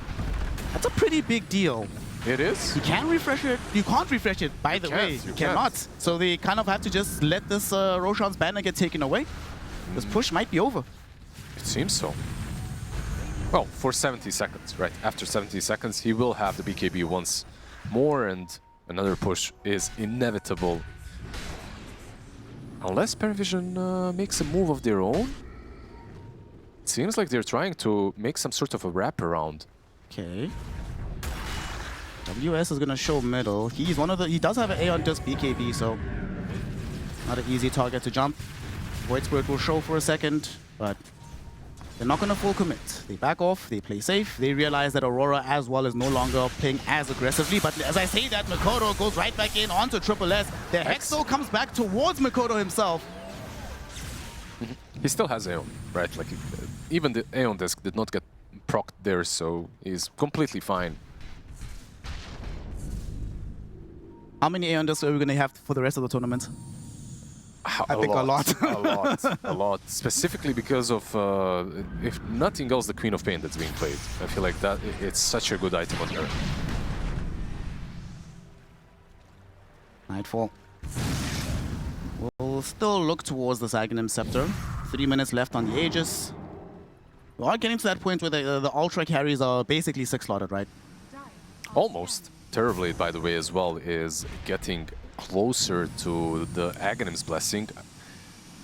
S1: That's a pretty big deal.
S2: It is.
S1: You can refresh it. You can't refresh it, by the way. You cannot. So they kind of have to just let this Roshan's banner get taken away. This push might be over.
S2: It seems so. Well, for 70 seconds, right? After 70 seconds, he will have the BKB once more, and another push is inevitable. Unless PVISION makes a move of their own. It seems like they're trying to make some sort of a wraparound.
S1: Okay. WS is gonna show middle. He's one of the. He does have an A on just BKB, so not an easy target to jump. Void Spirit will show for a second, but they're not gonna full commit. They back off. They play safe. They realize that Aurora as well is no longer playing as aggressively. But as I say that, Mikoto goes right back in onto Triple S. The Hexo comes back towards Mikoto himself.
S2: He still has Aeon, right? Like even the Aeon disc did not get procced there, so he's completely fine.
S1: How many Aeon discs are we going to have for the rest of the tournament? I think a lot.
S2: A lot. Specifically because of, if nothing else, the Queen of Pain that's being played. I feel like that it's such a good item on her.
S1: Nightfall. We'll still look towards this Aghanim Scepter. 3 minutes left on the Aegis. We are getting to that point where the Ultra carries are basically 6-slotted, right?
S2: Almost. Terrorblade, by the way, as well, is getting closer to the Aghanim's Blessing.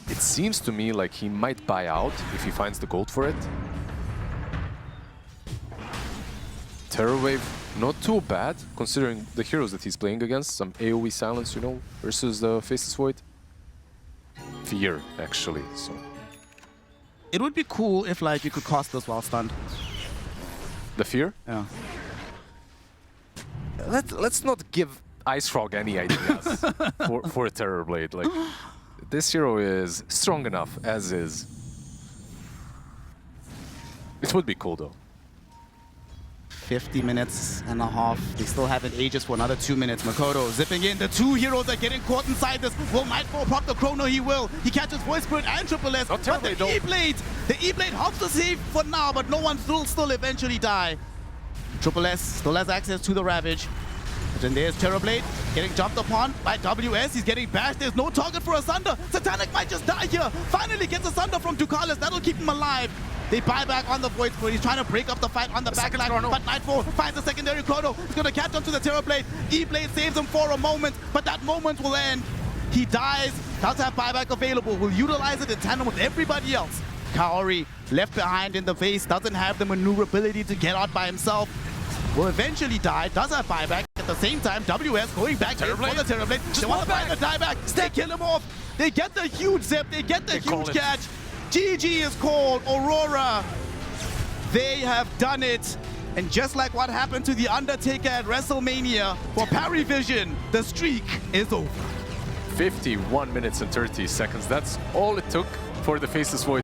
S2: It seems to me like he might buy out if he finds the gold for it. Terror Wave, not too bad, considering the heroes that he's playing against. Some AoE silence, you know, versus the Faceless Void. Fear, actually, so...
S1: It would be cool if, like, you could cast this while stunned.
S2: The Fear?
S1: Yeah.
S2: Let's not give Ice Frog any ideas for a Terrorblade. Like, this hero is strong enough as is. It would be cool though.
S1: 50 minutes and a half. They still have an Aegis for another 2 minutes. Mikoto zipping in. The 2 heroes are getting caught inside this. Will Nightfall proc the Chrono? He will. He catches Void Spirit and Triple S. But the E-Blade helps the save for now, but no one will still eventually die. Triple S still has access to the Ravage. But then there's Terrorblade getting jumped upon by WS. He's getting bashed. There's no target for Asunder. Satanic might just die here. Finally gets Asunder from Ducalis. That'll keep him alive. They buy back on the Void Spirit. He's trying to break up the fight on the back line. But Nightfall finds a secondary Chrono. He's going to catch onto the Terrorblade. E-Blade saves him for a moment, but that moment will end. He dies. Does have buyback available. Will utilize it in tandem with everybody else. Kaori left behind in the face. Doesn't have the maneuverability to get out by himself. Will eventually die. Does have buyback. At the same time, WS going back in for the Terrorblade. They want to find the dieback. They kill him off. They get the huge zip. They get the huge catch. GG is called. Aurora, they have done it. And just like what happened to The Undertaker at WrestleMania, for PVISION, the streak is over.
S2: 51 minutes and 30 seconds. That's all it took for the Faceless Void.